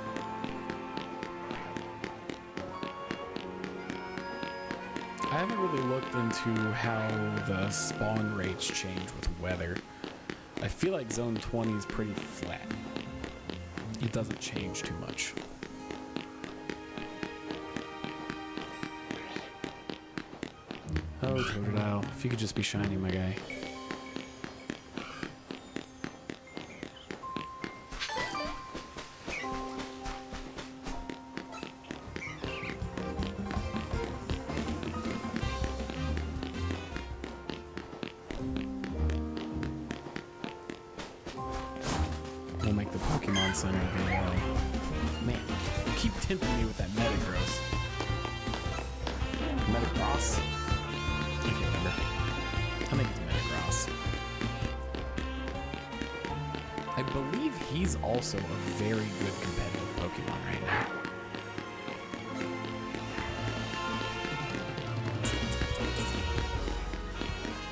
Speaker 1: I haven't really looked into how the spawn rates change with weather. I feel like Zone 20 is pretty flat. It doesn't change too much. Oh, Totodile, if you could just be shiny, my guy. We'll make the Pokemon Center video. Man, you keep tempting me with that Metagross. Metagross? I can't remember. I think it's Metagross. I believe he's also a very good competitive Pokemon right now.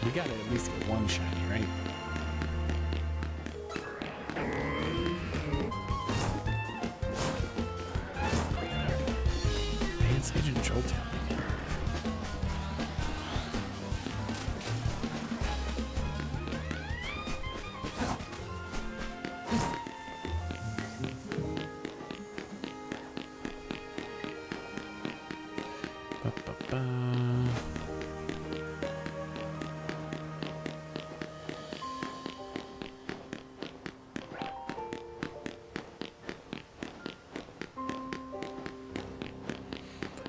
Speaker 1: We gotta at least get one shiny, right? Agent Jolteon.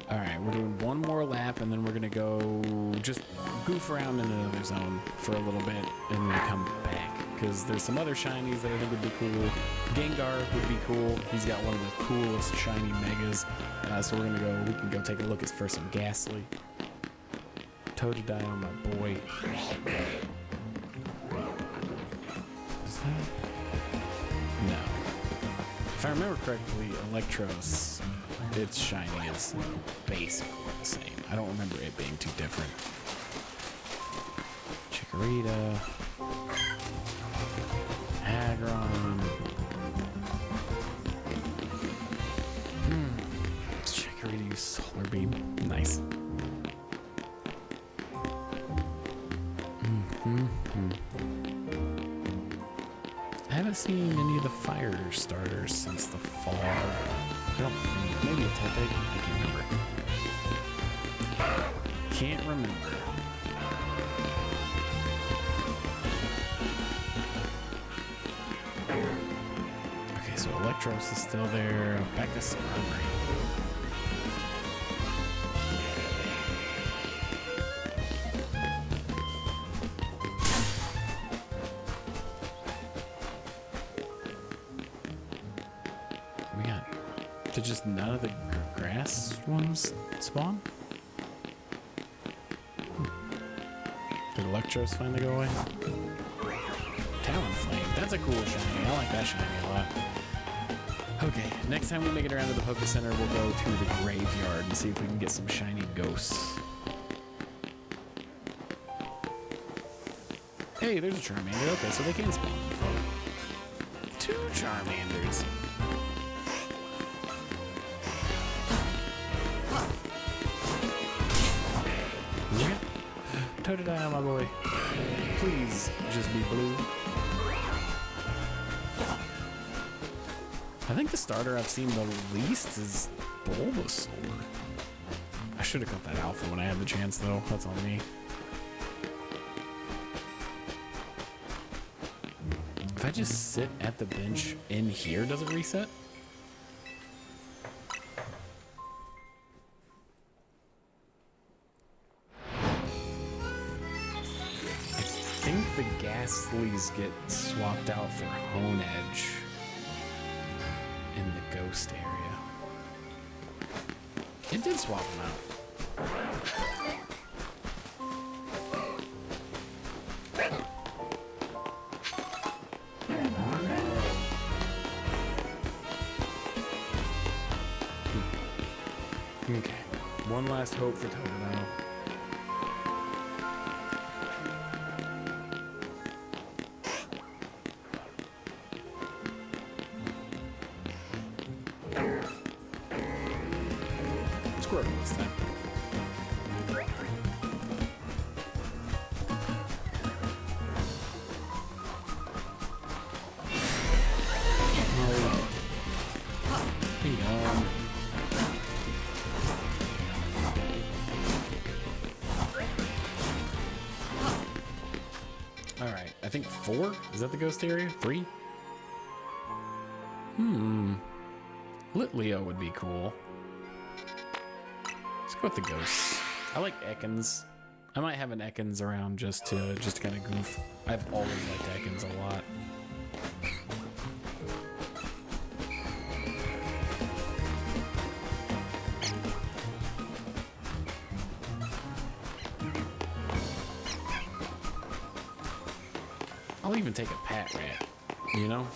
Speaker 1: All right, we're doing one more lap, and then we're gonna go just goof around in another zone for a little bit, and then come back. Because there's some other shinies that I think would be cool. Gengar would be cool. He's got one of the coolest shiny Megas. So we're gonna go. We can go take a look for some Ghastly. Totodile, my boy. Is that? No. If I remember correctly, Electros, its shiny is basically the same. I don't remember it being too different. Chikorita. Aggron. Chikorita use Solar Beam. Nice. I haven't seen any of the fire starters since the fall. I don't think. Maybe a Tepig? I can't remember. Okay, so Electros is still there. Back to Skarmory. Did just none of the grass ones spawn? Did Electros finally go away? Talonflame, that's a cool shiny. I like that shiny a lot. Okay, next time we make it around to the Poké Center, we'll go to the graveyard and see if we can get some shiny ghosts. Hey, there's a Charmander. Okay, so they can spawn. Two Charmanders. Totodile, my boy. Please just be blue. I think the starter I've seen the least is Bulbasaur. I should have got that alpha when I had the chance, though. That's on me. If I just sit at the bench in here, does it reset? I think the Ghastlies get swapped out for Hone Edge in the ghost area. It did swap them out. Okay, one last hope for Totodile. Squirrel this time. Alright, I think 4? Is that the ghost area? 3? Litleo would be cool. Let's go with the ghosts. I like Ekans. I might have an Ekans around just to kind of goof. I've always liked Ekans a lot. I'll even take a Pat Rat, you know?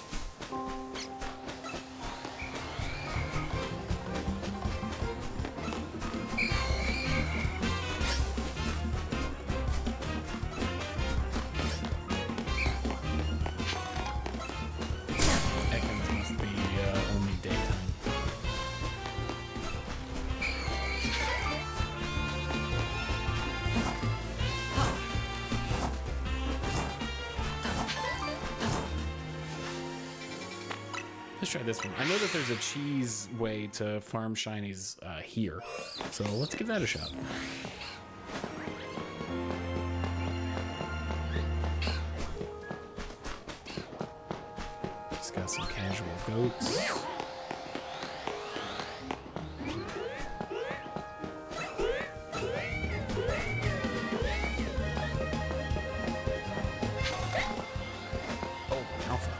Speaker 1: Ekans must be only daytime. Let's try this one. I know that there's a cheese way to farm shinies here, so let's give that a shot. Just got some casual goats. Oh, alpha.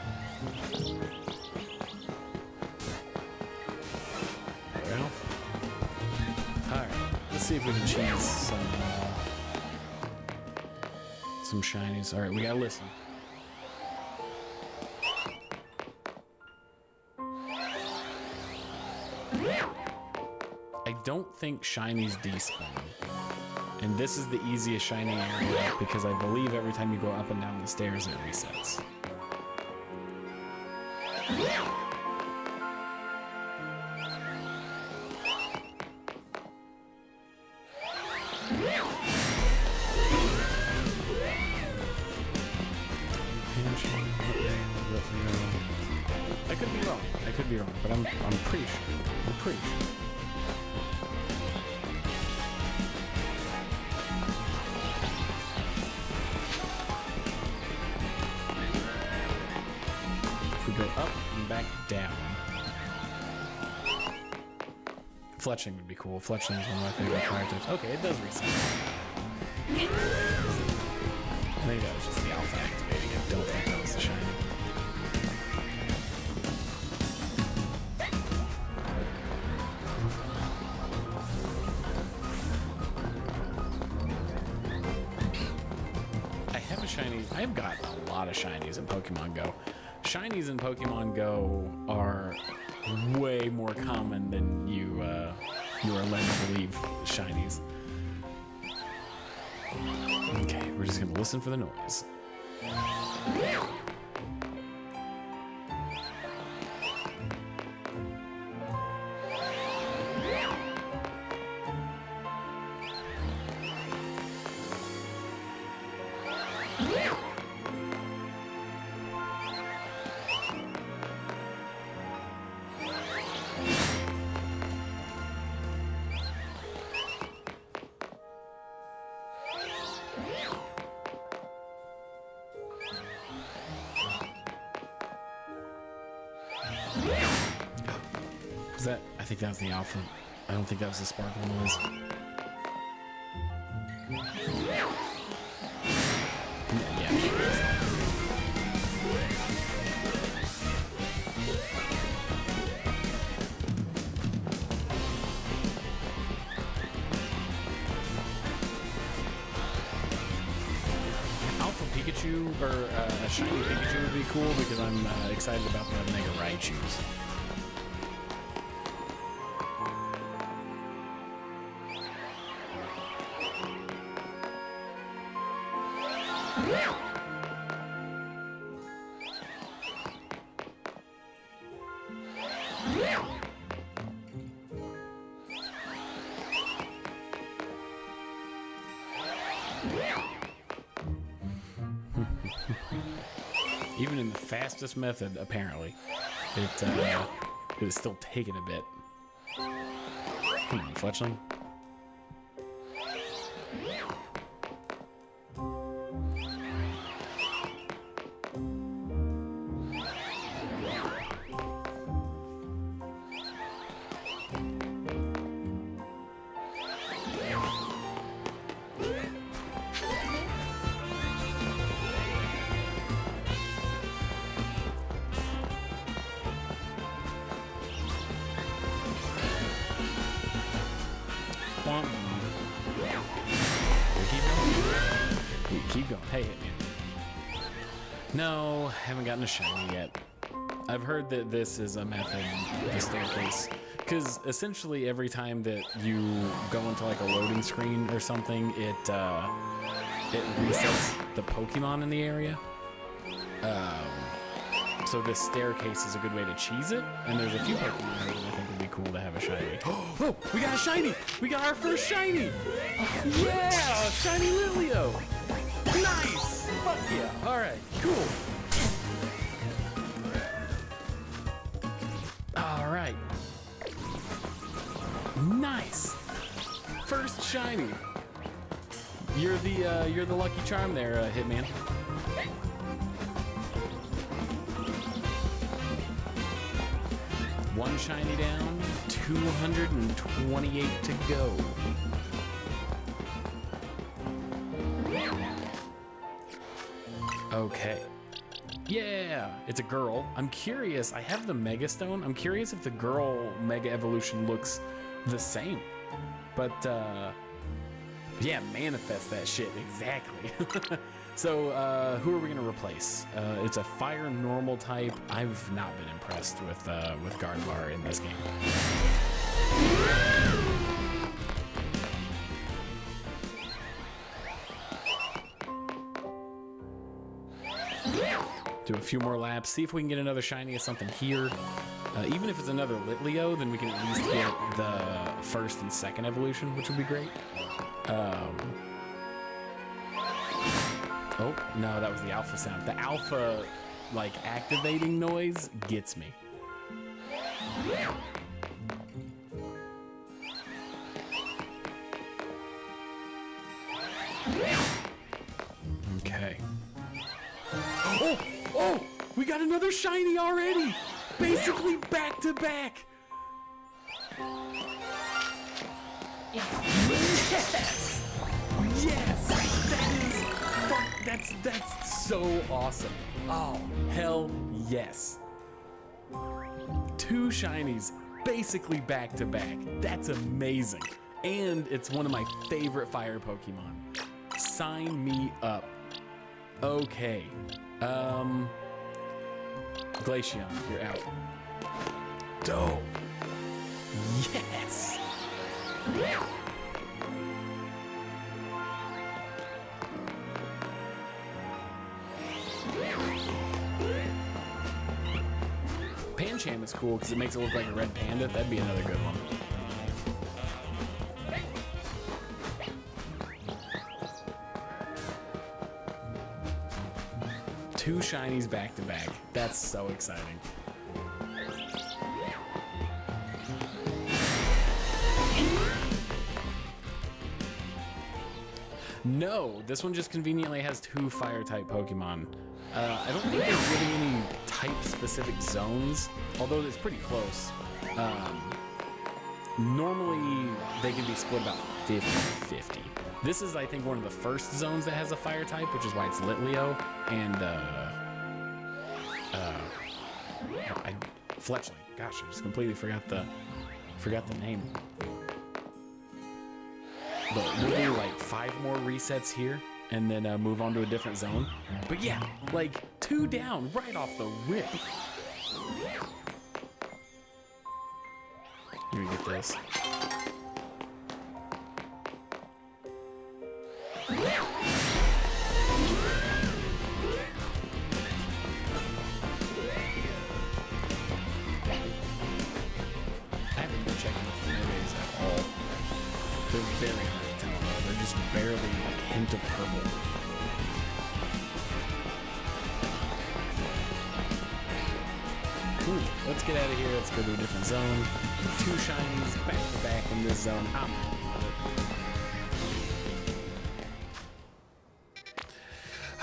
Speaker 1: Alright, let's see if we can cheese some shinies. Alright, we gotta listen. I don't think shinies despawn. And this is the easiest shiny area because I believe every time you go up and down the stairs it resets. I could be wrong. I could be wrong, but I'm pretty sure. I'm pretty sure. If we go up and back down. Fletching would be cool. Fletching is one of my favorite characters. Okay, it does reset. I think that was just the alpha activating it. Don't think that was the shiny. I have a shiny. I've got a lot of shinies in Pokemon Go. Shinies in Pokemon Go are way more common than you are led to believe. Shinies. Okay, we're just gonna listen for the noise. that? I think that was the alpha. I don't think that was the sparkle noise. Yeah. Alpha Pikachu or a shiny Pikachu would be cool because I'm excited about the Mega Raichus. Even in the fastest method, apparently, it is still taking a bit. Come on, Fletchling. Keep going. Hey, hit me. No, haven't gotten a shiny yet. I've heard that this is a method, the staircase, because essentially every time that you go into like a loading screen or something, it resets the Pokemon in the area. So this staircase is a good way to cheese it, and there's a few Pokemon here that I think would be cool to have a shiny. Oh, we got a shiny! We got our first shiny! Yeah, shiny Litleo! Nice! Fuck yeah! All right, cool. All right. Nice. First shiny. You're the lucky charm there, Hitman. One shiny down, 228 to go. Okay. Yeah, it's a girl. I'm curious. I have the Mega Stone. I'm curious if the girl Mega Evolution looks the same. But, yeah, manifest that shit. Exactly. So, who are we going to replace? It's a fire normal type. I've not been impressed with Gardevoir in this game. Do a few more laps, see if we can get another shiny of something here. Even if it's another Litleo, then we can at least get the first and second evolution, which would be great. Oh, no, that was the alpha sound. The alpha, like, activating noise gets me. Okay. Oh, we got another shiny already. Basically back to back. Yes. Yes. That's so awesome. Oh, hell yes. Two shinies basically back to back. That's amazing. And it's one of my favorite fire Pokemon. Sign me up. Okay. Glaceon, you're out. Dope. Yes. Pancham is cool because it makes it look like a red panda. That'd be another good one. Two shinies back to back. That's so exciting. No, this one just conveniently has two fire-type Pokemon. I don't think there's really any type-specific zones, although it's pretty close. Normally, they can be split about 50-50. This is, I think, one of the first zones that has a fire type, which is why it's Litleo, and Fletchling. Gosh, I just completely forgot the name. But we'll do like 5 more resets here, and then move on to a different zone. But yeah, like 2 down right off the rip. Let me get this. Very hard to tell. They're just barely like hint of purple. Ooh, let's get out of here. Let's go to a different zone. 2 shinies back to back in this zone. I'm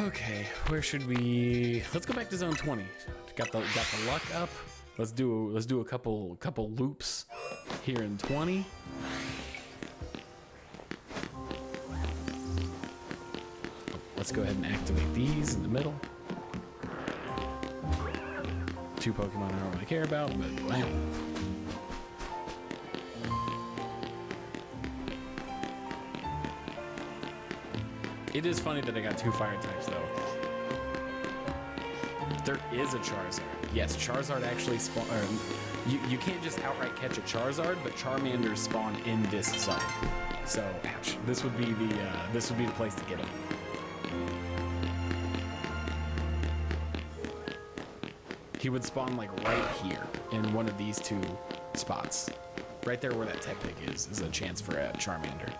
Speaker 1: okay, where should we? Let's go back to zone 20. Got the luck up. Let's do a couple loops here in 20. Let's go ahead and activate these in the middle. 2 Pokemon I don't really care about, but wow. It is funny that I got 2 fire types though. There is a Charizard. Yes, Charizard actually spawn. You can't just outright catch a Charizard, but Charmanders spawn in this zone. So, ouch. This would be the place to get him. He would spawn like right here in one of these 2 spots. Right there where that Tepig is a chance for a Charmander.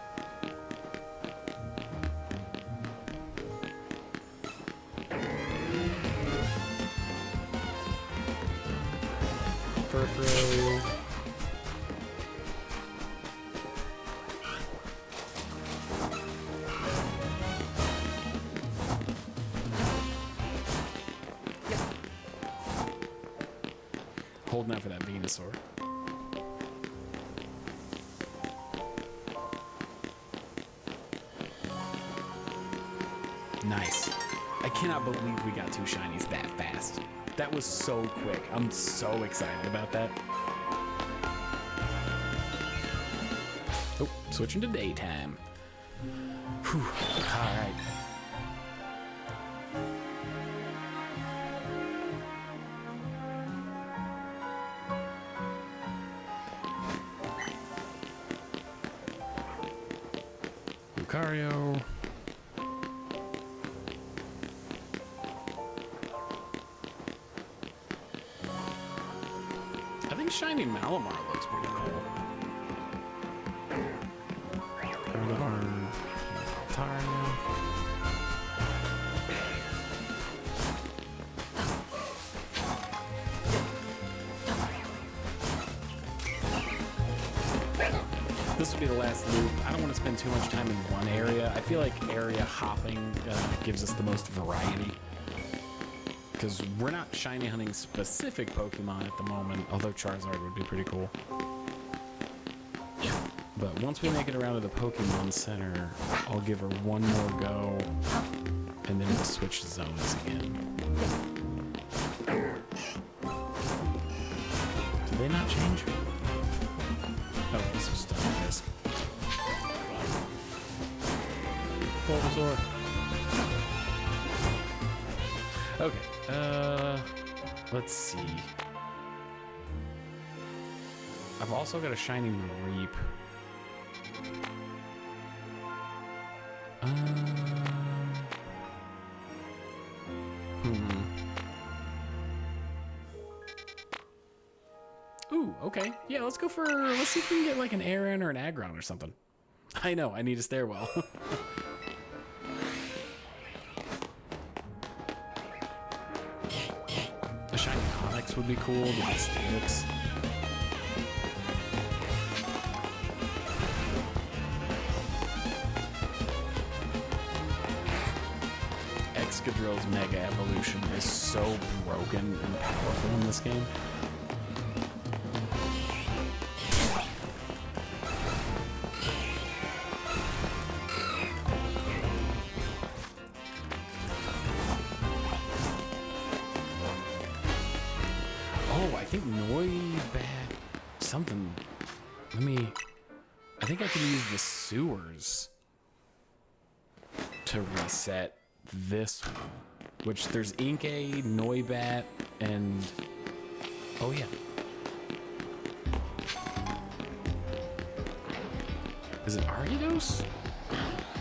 Speaker 1: Furfrou. Holding out for that Venusaur. Nice. I cannot believe we got 2 shinies that fast. That was so quick. I'm so excited about that. Oh, switching to daytime. Whew. All right. Lucario. I think Shiny Malamar looks pretty cool. Gardevoir, Tario. This will be the last loop. I don't want to spend too much time in one area. I feel like area hopping gives us the most variety. Because we're not shiny hunting specific Pokemon at the moment, although Charizard would be pretty cool. But once we make it around to the Pokemon Center, I'll give her one more go, and then we'll switch zones again. Did they not change? Oh, this was stuck on this. Bulbasaur. Okay, let's see. I've also got a shiny Mareep. Ooh, okay. Yeah, let's see if we can get like an Aron or an Aggron or something. I know, I need a stairwell. A shiny Onyx would be cool, the Mystics. Excadrill's Mega Evolution is so broken and powerful in this game. think Noibat something. I think I can use the sewers to reset this one. Which there's Inkay, Noibat, and oh yeah. Is it Ariados?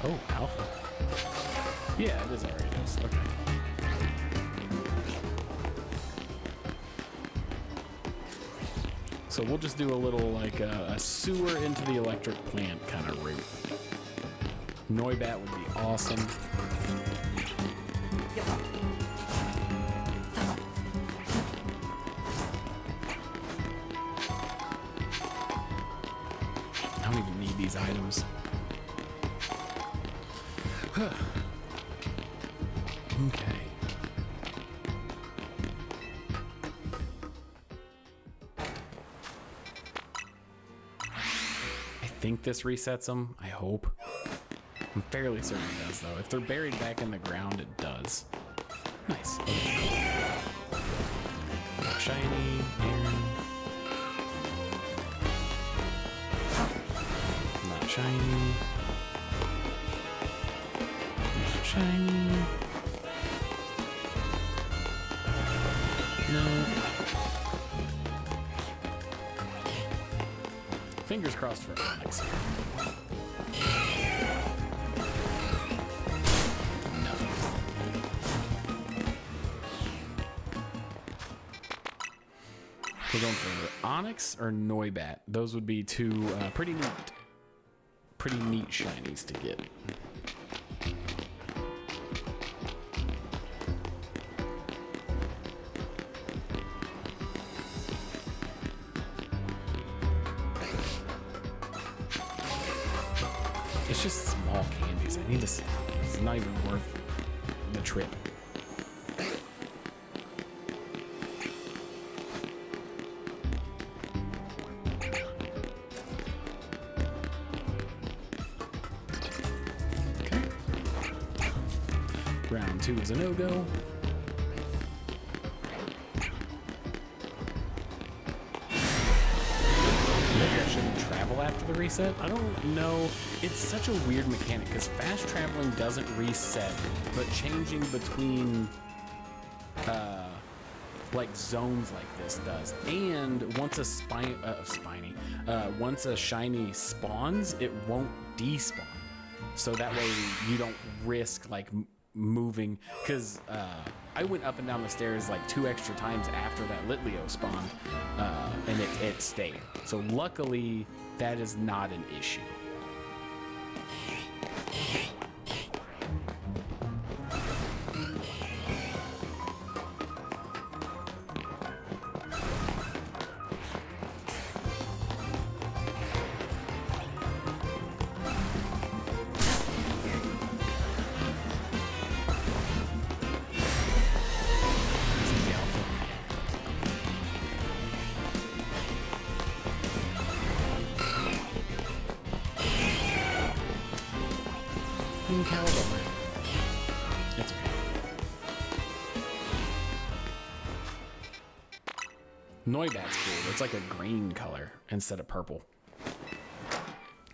Speaker 1: Oh, Alpha. Yeah, it is Ariados. Okay. So we'll just do a little like a sewer into the electric plant kind of route. Noibat would be awesome. I don't even need these items. Okay. I think this resets them. I hope. I'm fairly certain it does, though. If they're buried back in the ground, it does. Nice. Shiny. Not shiny. Not shiny. No. Fingers crossed for Onyx here. We're going for Onyx or Noibat. Those would be two pretty neat shinies to get. It's just small candies. I need to stop. It's not even worth the trip. Round 2 is a no-go. Maybe I shouldn't travel after the reset? I don't know. It's such a weird mechanic because fast traveling doesn't reset, but changing between like zones like this does. And once a once a shiny spawns, it won't despawn. So that way you don't risk like moving, because I went up and down the stairs like 2 extra times after that Litleo spawned, and it stayed. So luckily that is not an issue. It's okay. Noibat's cool. It's like a green color instead of purple.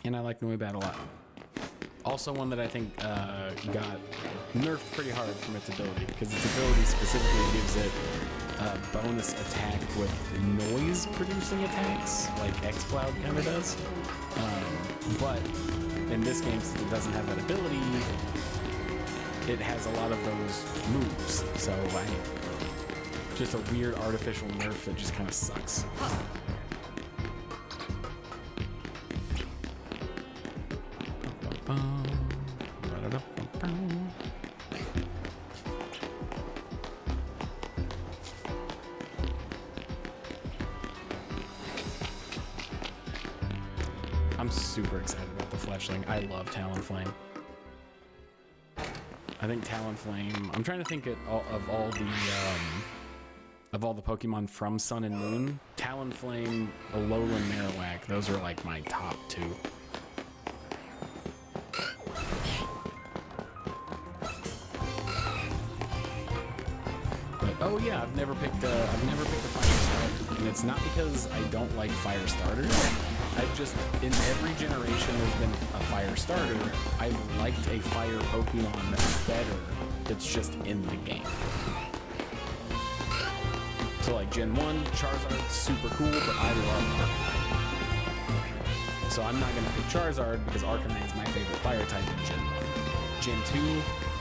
Speaker 1: And I like Noibat a lot. Also one that I think got nerfed pretty hard from its ability, because its ability specifically gives it a bonus attack with noise producing attacks, like X-Cloud kind of does. But in this game, since it doesn't have that ability, it has a lot of those moves. So just a weird artificial nerf that just kind of sucks. I'm super excited about the Fletchling. I love Talonflame. I think Talonflame. I'm trying to think of all the Pokemon from Sun and Moon. Talonflame, Alolan, Marowak. Those are like my top 2. But oh yeah, I've never picked a Fire Style. And it's not because I don't like fire starters. I've just, in every generation there's been a fire starter, I've liked a fire Pokemon better that's just in the game. So like Gen 1, Charizard, super cool, but I love Arcanine. So I'm not going to pick Charizard because Arcanine is my favorite fire type in Gen 1. Gen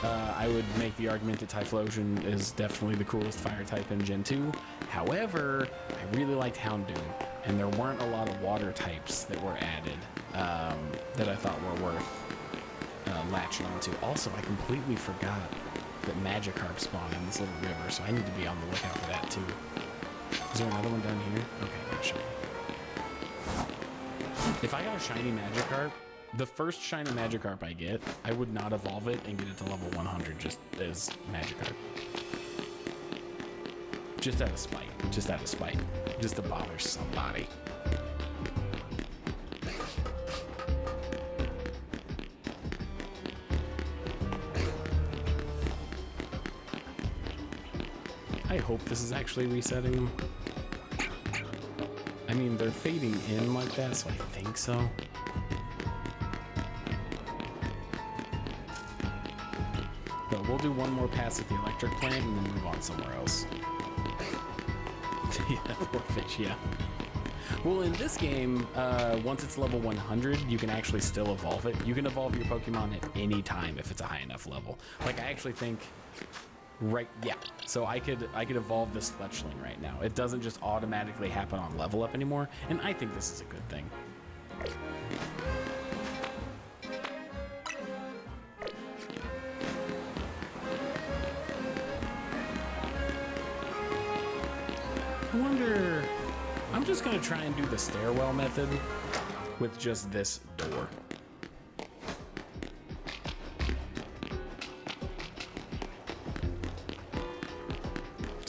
Speaker 1: 2, I would make the argument that Typhlosion is definitely the coolest fire type in Gen 2. However, I really liked Houndoom, and there weren't a lot of water types that were added that I thought were worth latching onto. Also, I completely forgot that Magikarp spawned in this little river, so I need to be on the lookout for that too. Is there another one down here? Okay, got a shiny. If I got a shiny Magikarp, the first shiny Magikarp I get, I would not evolve it and get it to level 100 just as Magikarp. Just out of spite. Just out of spite. Just to bother somebody. I hope this is actually resetting them. I mean, they're fading in like that, so I think so. But we'll do one more pass at the electric plant and then move on somewhere else. Yeah, poor fish, yeah. Well, in this game, once it's level 100, you can actually still evolve it. You can evolve your Pokemon at any time if it's a high enough level. Like, I actually think... Right, yeah. So I could evolve this Fletchling right now. It doesn't just automatically happen on level up anymore, and I think this is a good thing. I wonder... I'm just gonna try and do the stairwell method with just this door.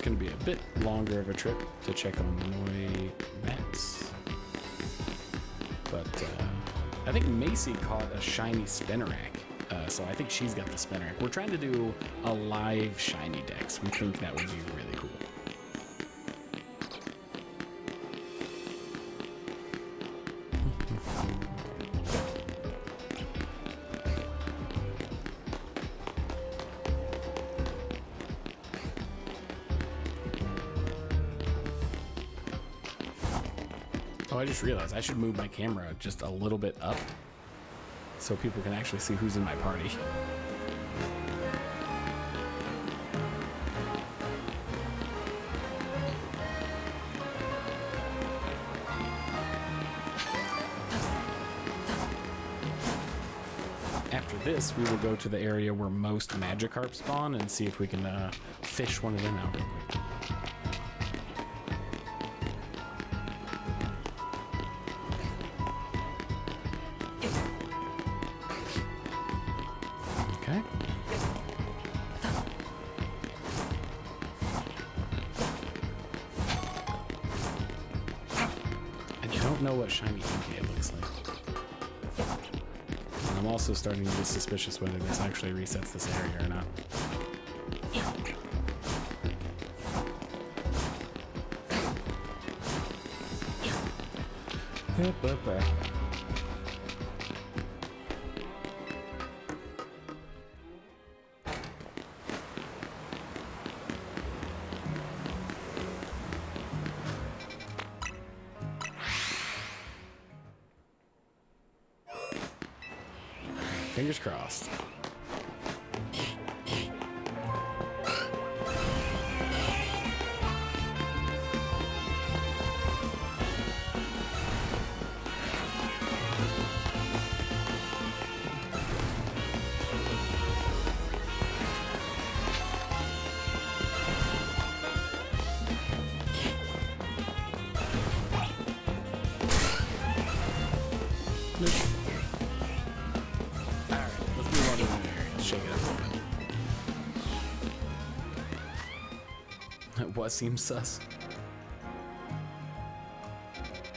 Speaker 1: Going to be a bit longer of a trip to check on the Noi mats, but I think Macy caught a shiny Spinarak, so I think she's got the Spinarak. We're trying to do a live shiny dex. We think that would be really cool. Oh, I just realized I should move my camera just a little bit up so people can actually see who's in my party. After this, we will go to the area where most Magikarp spawn and see if we can fish one of them out real quick. Okay. I don't know what shiny Inkay looks like. And I'm also starting to get suspicious whether this actually resets this area or not. Fingers crossed. What seems sus?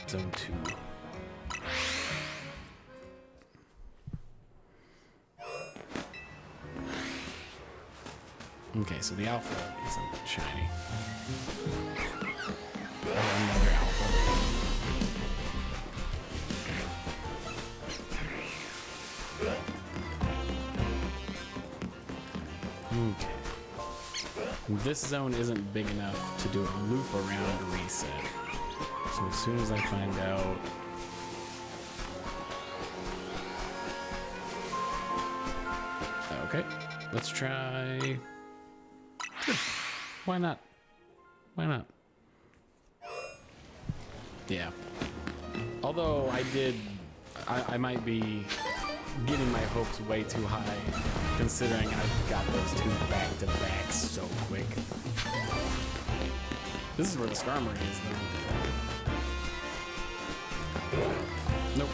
Speaker 1: Zone 2. Okay, so the alpha isn't shiny. another alpha. Okay. This zone isn't big enough to do a loop around to reset. So as soon as I find out... Okay, let's try... Sure. Why not? Why not? Yeah. Although I might be getting my hopes way too high, considering I've got those two back-to-backs so quick. This is where the Skarmory is, though. Nope.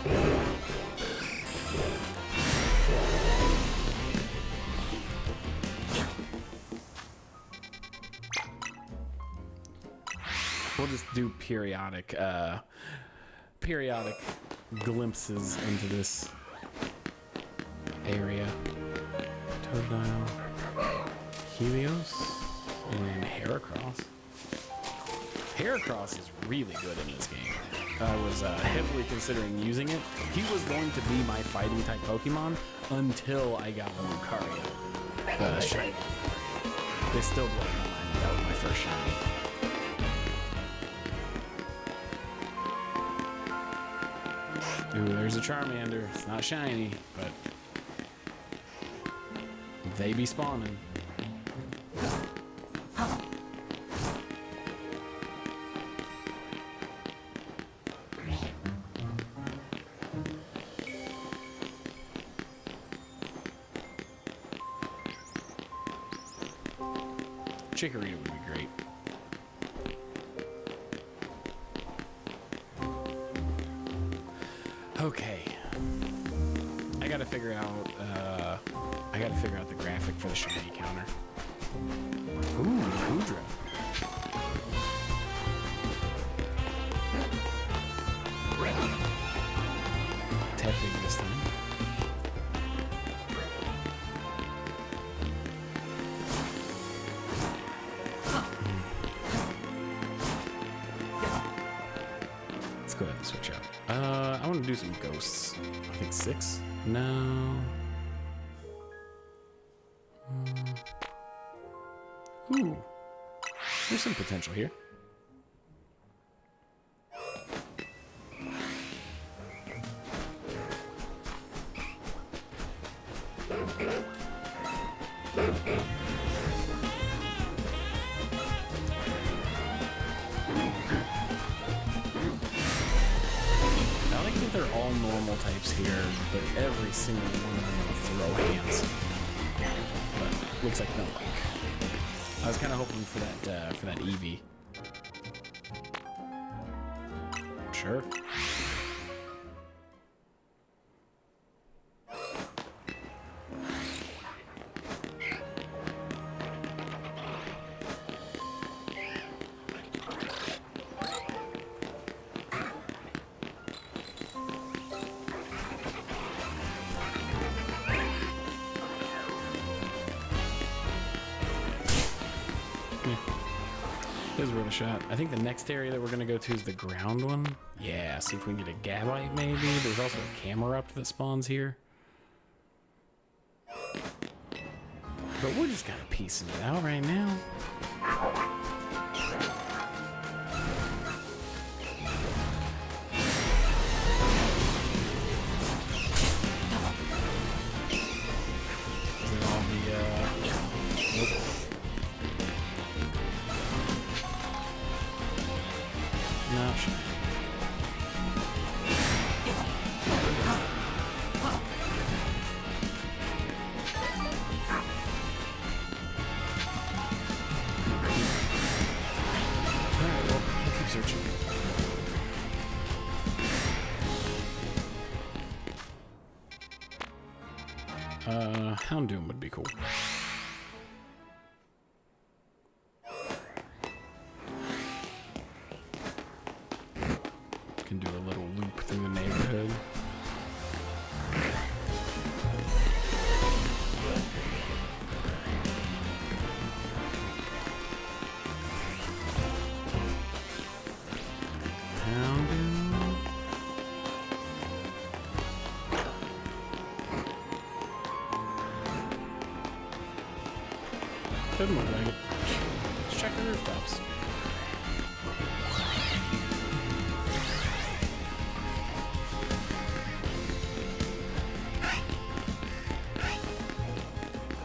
Speaker 1: We'll just do periodic glimpses into this area. Totodile, Helios, and Heracross. Heracross is really good in this game. I was heavily considering using it. He was going to be my fighting type Pokemon until I got the Lucario. Shiny. They still blow my mind. That was my first shiny. Ooh, there's a Charmander. It's not shiny, but they be spawning. Chikorita would be great. Okay. I gotta figure out the graphic for the shiny counter. Ooh, Kudra. Tapping this thing. Let's go ahead and switch out. I want to do some ghosts. I think 6? No. Ooh. There's some potential here. They're all normal types here, but every single one of them will throw hands. But looks like no luck. I was kind of hoping for that Eevee. Sure. Is worth a shot. I think the next area that we're gonna go to is the ground one. Yeah, see if we can get a Gabite maybe. There's also a Camerupt that spawns here. But we're just kind of piecing it out right now. Is it all the, nope. Not sure. Alright, well, we'll keep searching. Houndoom would be cool. Can do a little loop through the neighborhood. Doesn't look like it. Let's check the rooftops.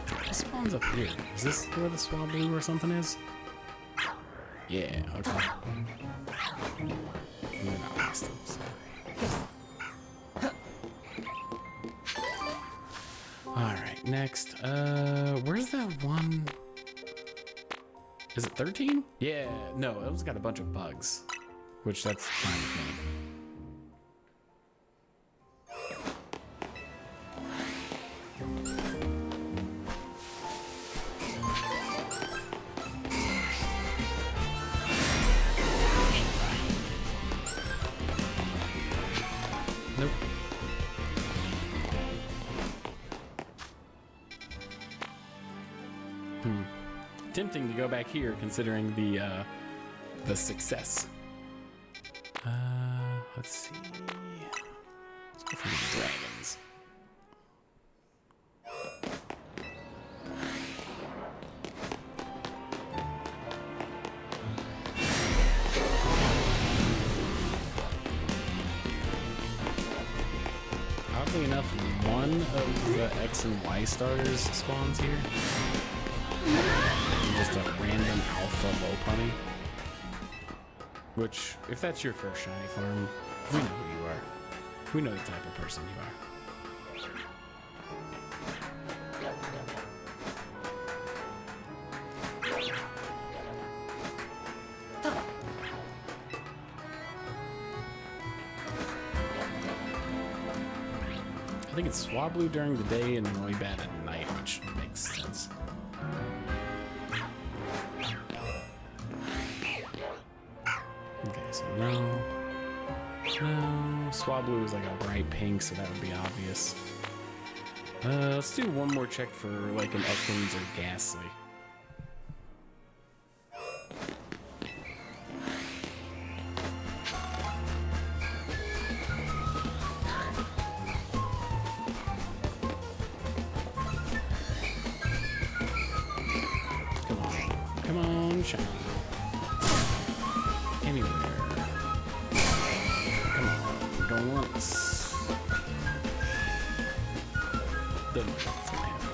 Speaker 1: What spawns up here? Is this where the Swablu or something is? Yeah, okay. We're not wasting this. Alright, next. Where's that one? Is it 13? Yeah, no, it was got a bunch of bugs. Which that's fine with me. Nope. Tempting to go back here, considering the success. Let's see. Let's go for the dragons. Oddly enough, one of the X and Y starters spawns here. Just a random alpha Lopunny. Which, if that's your first shiny farm, we know who you are. We know the type of person you are. I think it's Swablu during the day and Noibat at night, which makes sense. Okay, so no. Swablu is like a bright pink, so that would be obvious. Let's do one more check for like an Ekans or Ghastly. Come on, shine. Anywhere. Come on, going once. Doesn't look like it's gonna happen.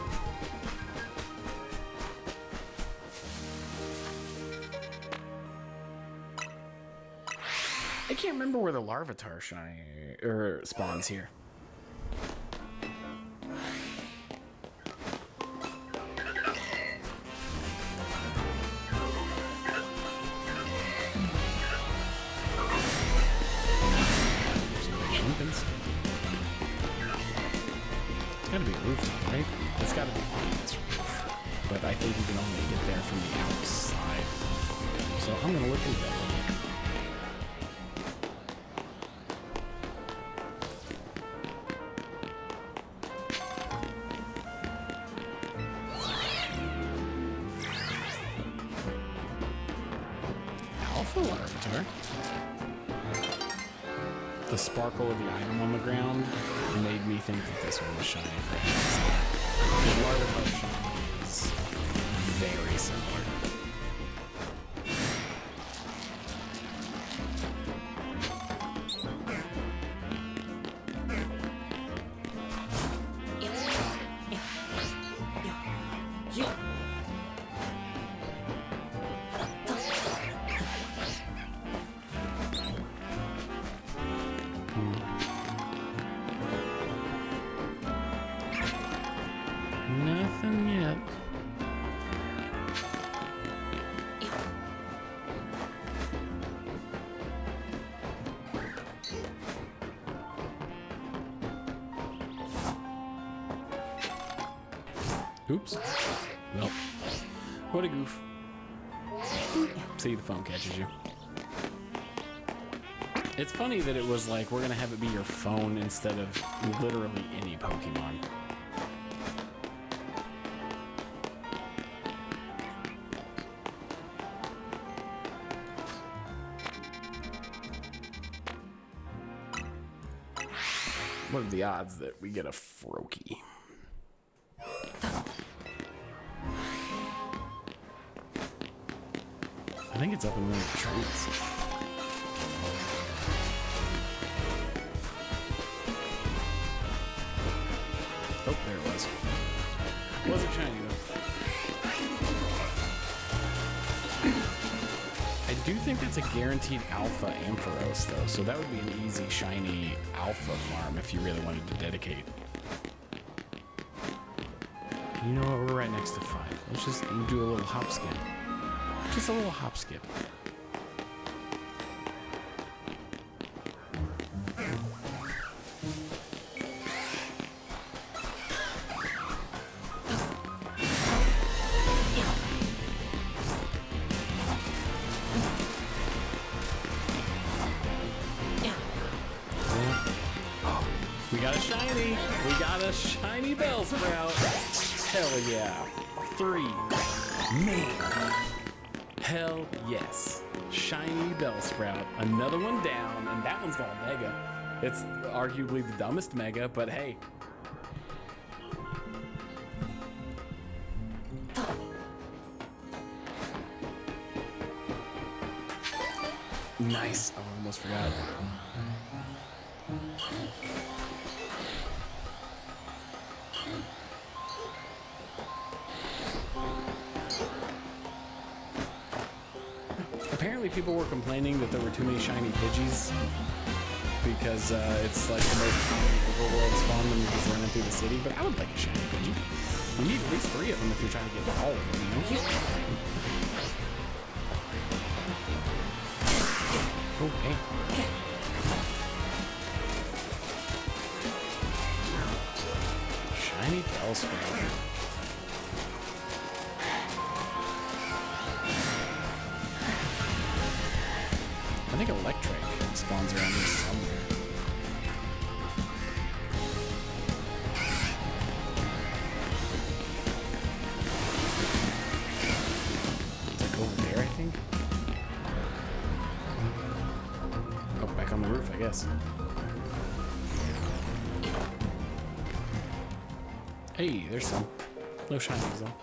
Speaker 1: I can't remember where the Larvitar spawns here. It's gotta be a rooftop, right? It's gotta be on this roof. But I think you can only get there from the outside. So I'm gonna look into that real quick. Alpha Larvitar. The sparkle of the item on the ground made me think that this one was shiny for hands. The Larvitar shiny is very similar. Nothing yet. Oops. Well, what a goof. See, the phone catches you. It's funny that it was like, we're gonna have it be your phone instead of literally any Pokemon. What are the odds that we get a Froakie? think it's up in one of the trees. Oh, there it was. Wasn't shiny though. I do think that's a guaranteed alpha Ampharos though, so that would be an easy shiny alpha farm if you really wanted to dedicate. You know what? We're right next to 5. Let's just do a little hop skip. Just a little hop skip. We got a shiny! We got a shiny Bellsprout! Hell yeah. 3. Man. Hell yes. Shiny Bellsprout. Another one down, and that one's got a mega. It's arguably the dumbest mega, but hey. Nice. I almost forgot. Apparently people were complaining that there were too many shiny Pidgeys because it's like the most overworld spawn when you're just running through the city, but I would like a shiny Pidgey. You need at least 3 of them if you're trying to get all of them, you know? Oh, hey. Shiny Bellsprout. I think Electric spawns around here somewhere. It's like over there, I think. Oh, back on the roof, I guess. Hey, there's some. No shinies though.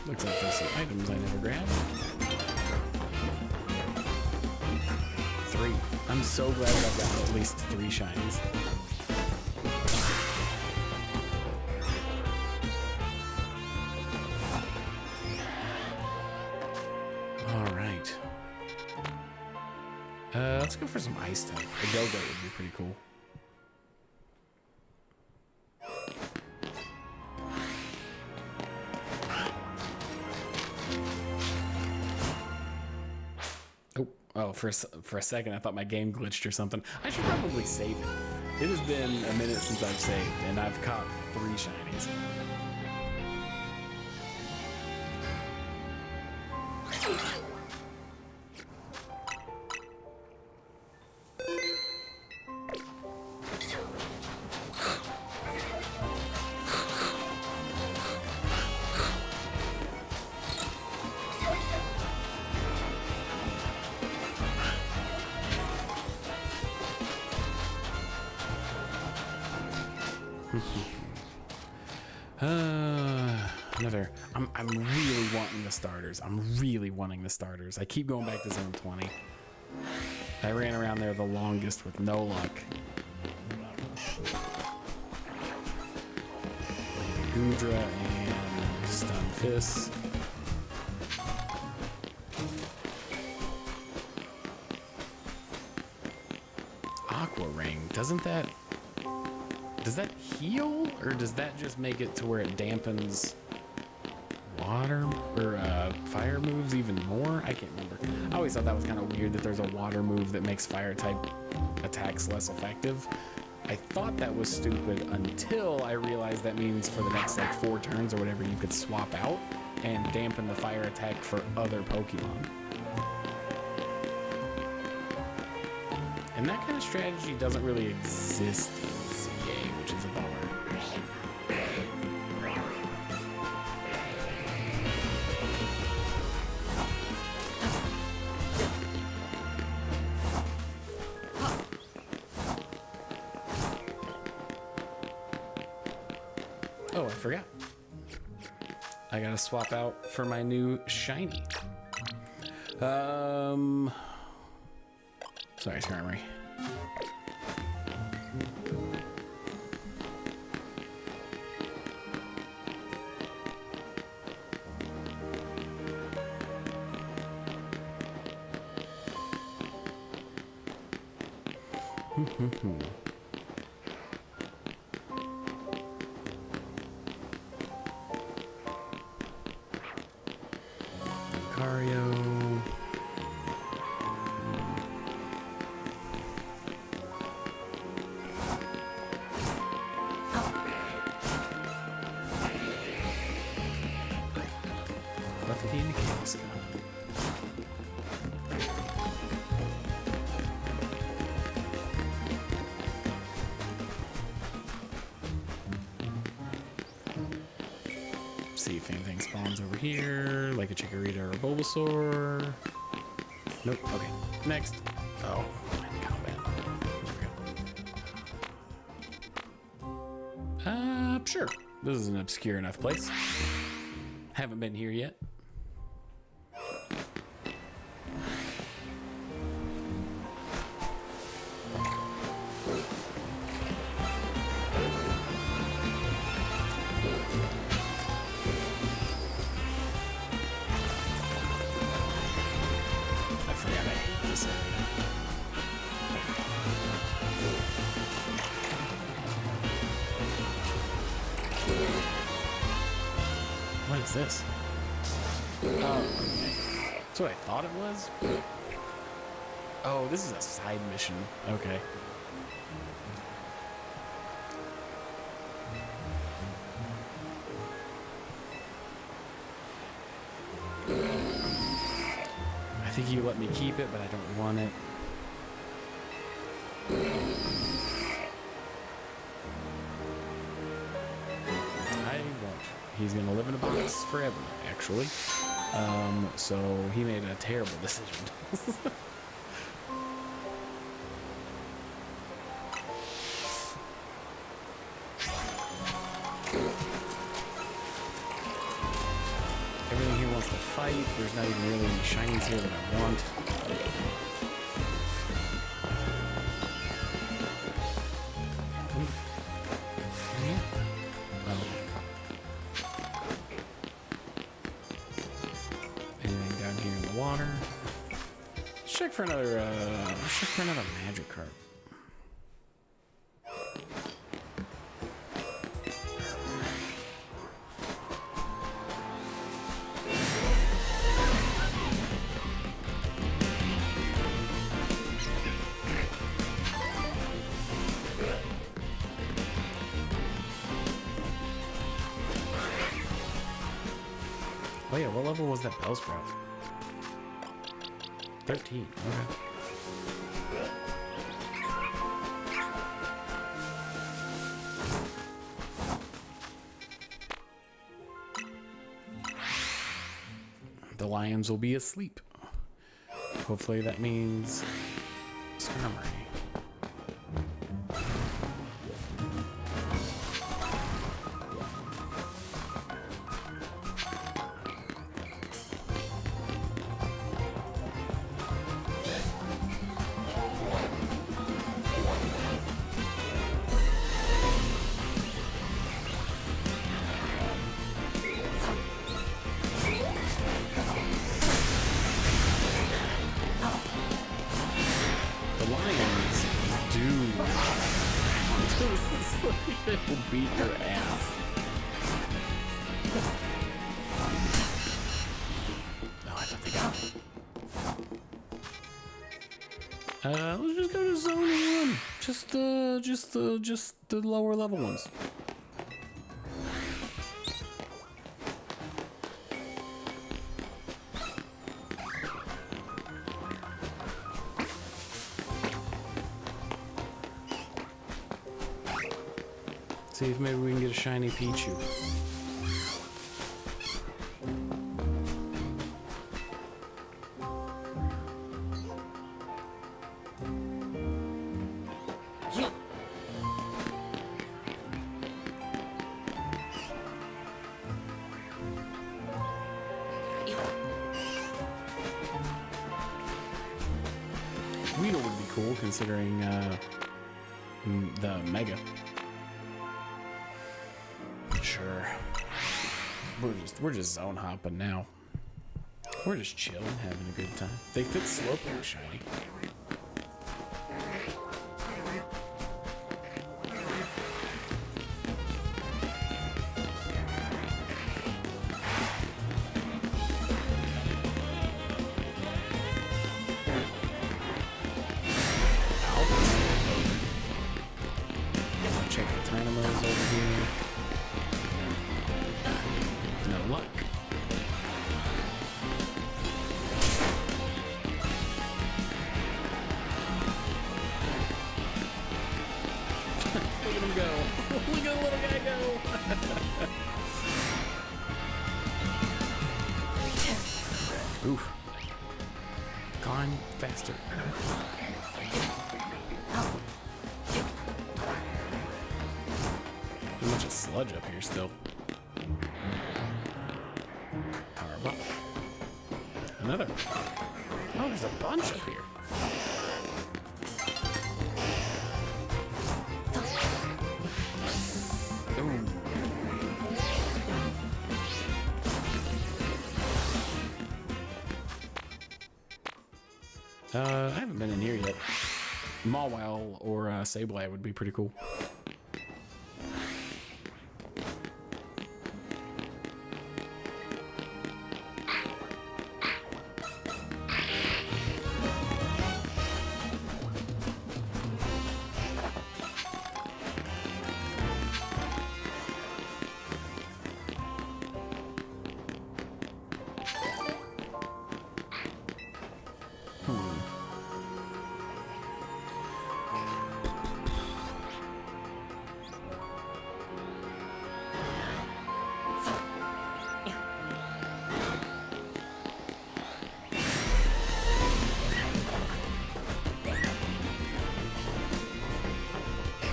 Speaker 1: Looks like there's some items I never grabbed. 3. I'm so glad that I've got at least 3 shinies. All right. Let's go for some ice type. A Go-Go would be pretty cool. Oh, for a second, I thought my game glitched or something. I should probably save it. It has been a minute since I've saved, and I've caught 3 shinies. Another. I'm really wanting the starters. I'm really wanting the starters. I keep going back to zone 20. I ran around there the longest with no luck. Goodra and Stunfisk. Aqua Ring. Does that heal, or does that just make it to where it dampens water or fire moves even more? I can't remember. I always thought that was kind of weird that there's a water move that makes fire type attacks less effective. I thought that was stupid until I realized that means for the next like 4 turns or whatever you could swap out and dampen the fire attack for other Pokemon. And that kind of strategy doesn't really exist in ZA, which is a bummer. Oh, I forgot. I gotta swap out for my new shiny. Sorry, Skarmory. Lucario. Lefty and Kingska. See if anything spawns over here, like a Chikorita or a Bulbasaur. Nope. Okay. Next. Oh, I'm in combat. There we go. Sure. This is an obscure enough place. Haven't been here yet. I forgot I hate this area. What is this? Oh, okay. That's what I thought it was. Oh, this is a side mission. Okay. I think you let me keep it, but I don't want it. I won't. He's gonna live in a box forever, actually. So he made a terrible decision. Everything here wants to fight. There's not even really any shinies here that I want. Anything down here in the water? Let's check for another. Let's check for another Magikarp. Oh yeah, what level was that Bellsprout? 13. Okay. The lions will be asleep. Hopefully that means Skarmory. They will beat your ass. Oh, I thought they got me. Let's just go to zone 1. Just the lower level ones. See if maybe we can get a shiny Pichu. cool considering the Mega. Sure. We're just zone hopping now. We're just chilling, having a good time. They fit Slowpoke shiny. Check the Tynamos over here. No luck. Look at him go. Look at the little guy go. Oof. Gone faster. Too much of sludge up here still. Power up. Another. Oh, there's a bunch up here. Ooh. I haven't been in here yet. Mawile or Sableye would be pretty cool.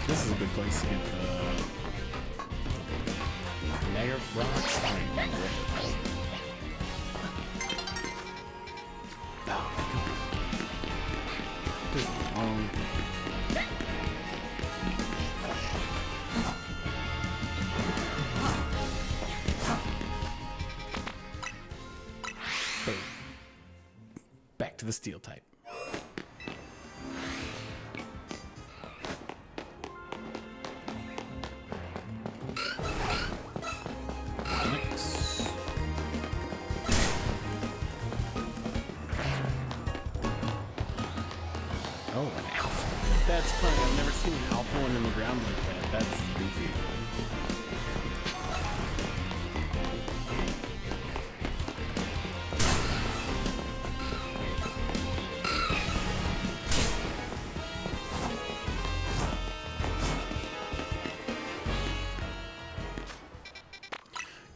Speaker 1: This is a good place to get the Mega Rocks. Oh, come on. This is long. Boom. Back to the steel type. Oh, an alpha. That's funny. I've never seen an alpha one in the ground like that. That's goofy.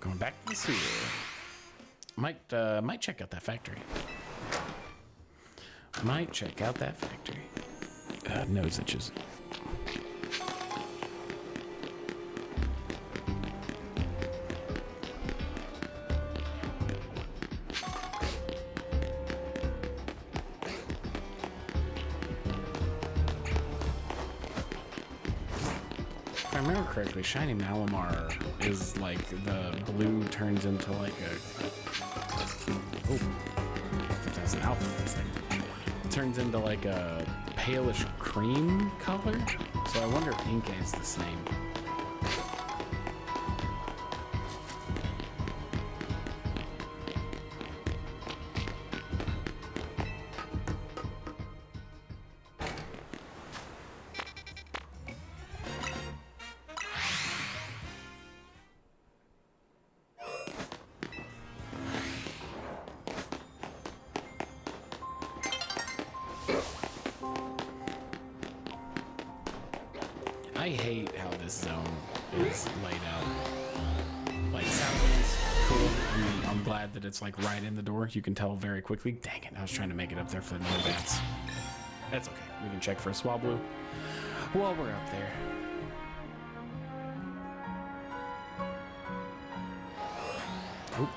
Speaker 1: Going back to the sewer. Might check out that factory. Might check out that factory. Nose itches. If I remember correctly, Shiny Malamar is like the blue turns into like a. Oh, I think that's an alpha. That's like, turns into like a palish cream color. So I wonder if Inkay is the same. I hate how this zone is laid out. Like, sounds cool. I mean, I'm glad that it's like right in the door. You can tell very quickly. Dang it, I was trying to make it up there for the no bats. That's okay. We can check for a Swablu while we're up there. Oop.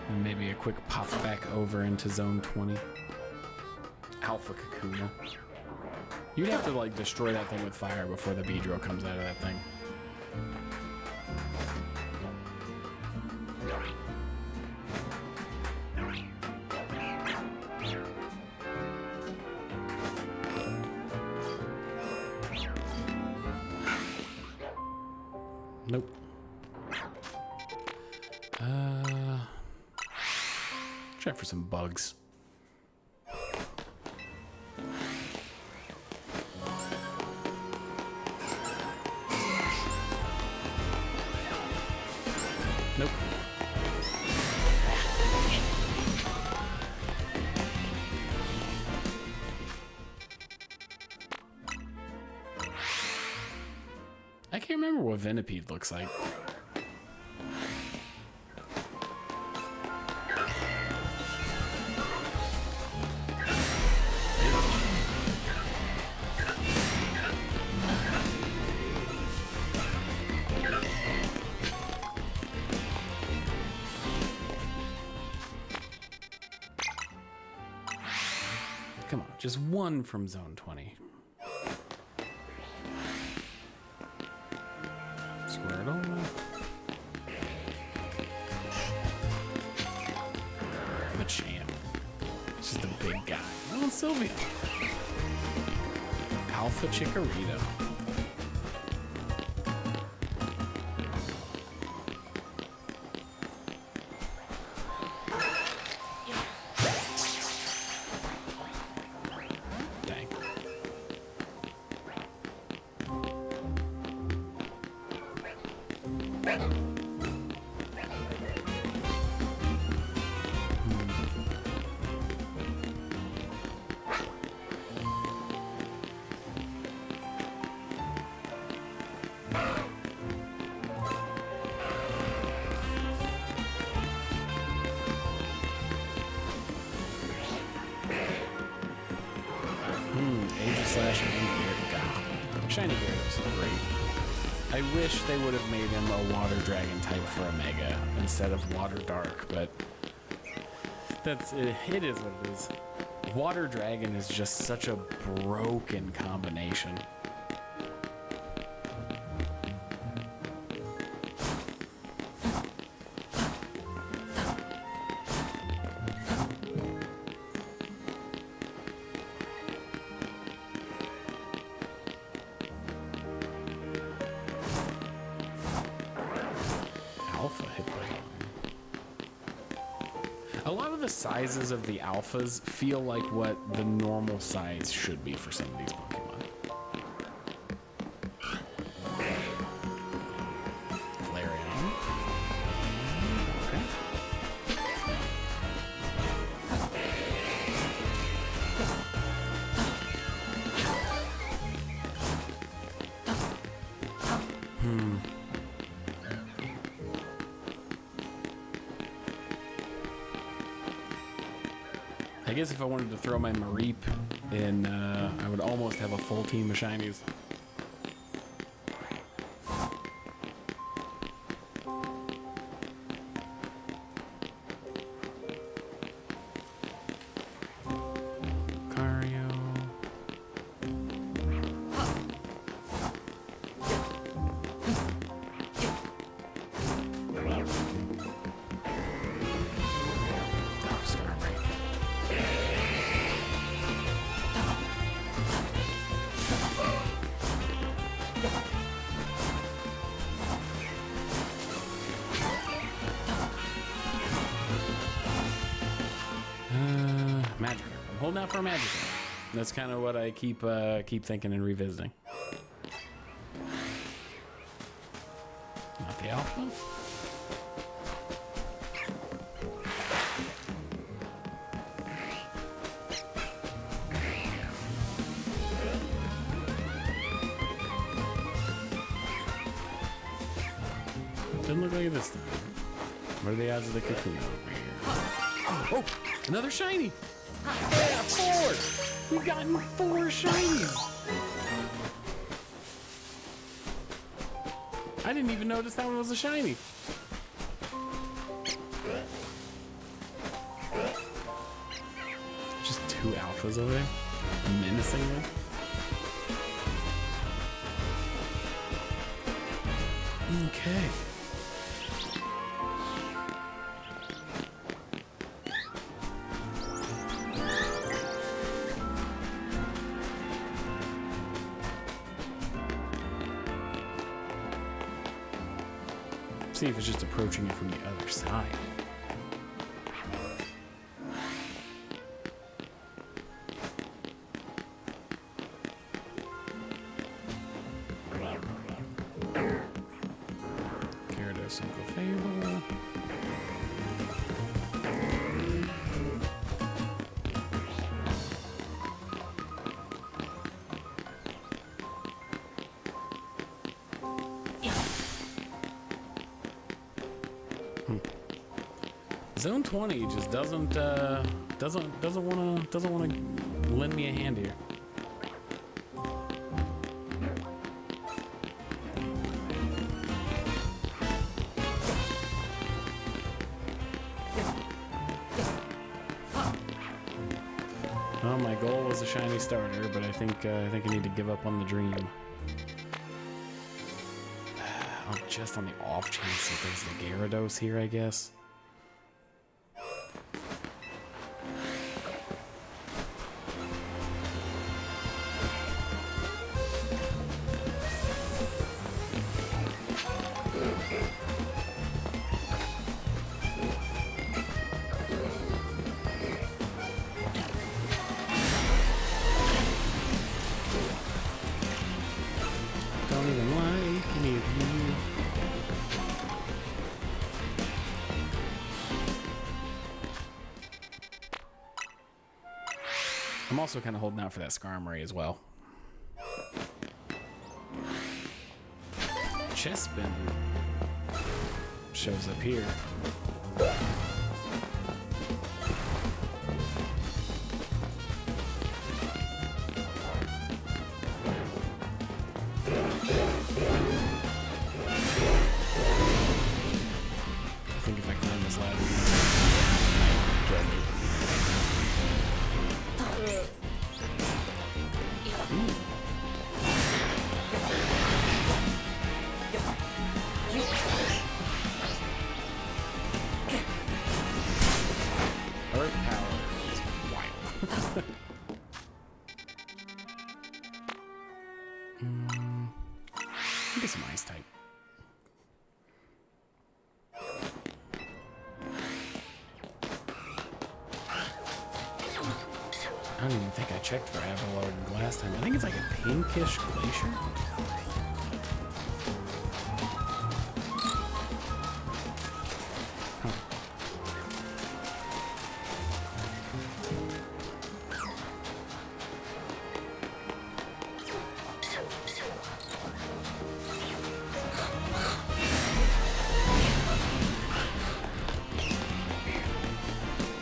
Speaker 1: And maybe a quick pop back over into zone 20. Alpha Kakuna. You'd have to like destroy that thing with fire before the Beedrill comes out of that thing. Nope. Try for some bugs. Nope. I can't remember what Venipede looks like. Come on, just one from Zone 20. Squirtle. The champ. It's just a big guy. Oh, Sylveon. Alpha Chikorito. Aegislash and Gyarados. Shiny Gyarados is great. I wish they would have made him a Water Dragon type for a Mega instead of Water Dark, but that's it is what it is. Water Dragon is just such a broken combination. Alpha Hippowdon. A lot of the sizes of the alphas feel like what the normal size should be for some of these Pokemon. Flareon. Okay. I guess if I wanted to throw my Mareep in, I would almost have a full team of shinies. Magikarp. I'm holding out for a Magikarp. That's kind of what I keep thinking and revisiting. Not the Alpha. Doesn't look like it this time. What are the odds of the Kakuna over here? Oh, another shiny! Yeah, 4! We've gotten 4 shinies! I didn't even notice that one was a shiny. Just 2 alphas. alphas over there. Menacingly. Okay. See if it's just approaching it from the other side. Gyarados and Clefable. Zone 20 just doesn't want to lend me a hand here. Well, my goal was a shiny starter, but I think I need to give up on the dream. Oh, just on the off chance that there's the Gyarados here, I guess. Don't even like any of you. I'm also kind of holding out for that Skarmory as well. Chespin shows up here. I think if I climb this ladder, kill me. Earth power is wild. Get some ice type. I don't even think I checked for Avalugg last time. I think it's like a pinkish glacier. Huh.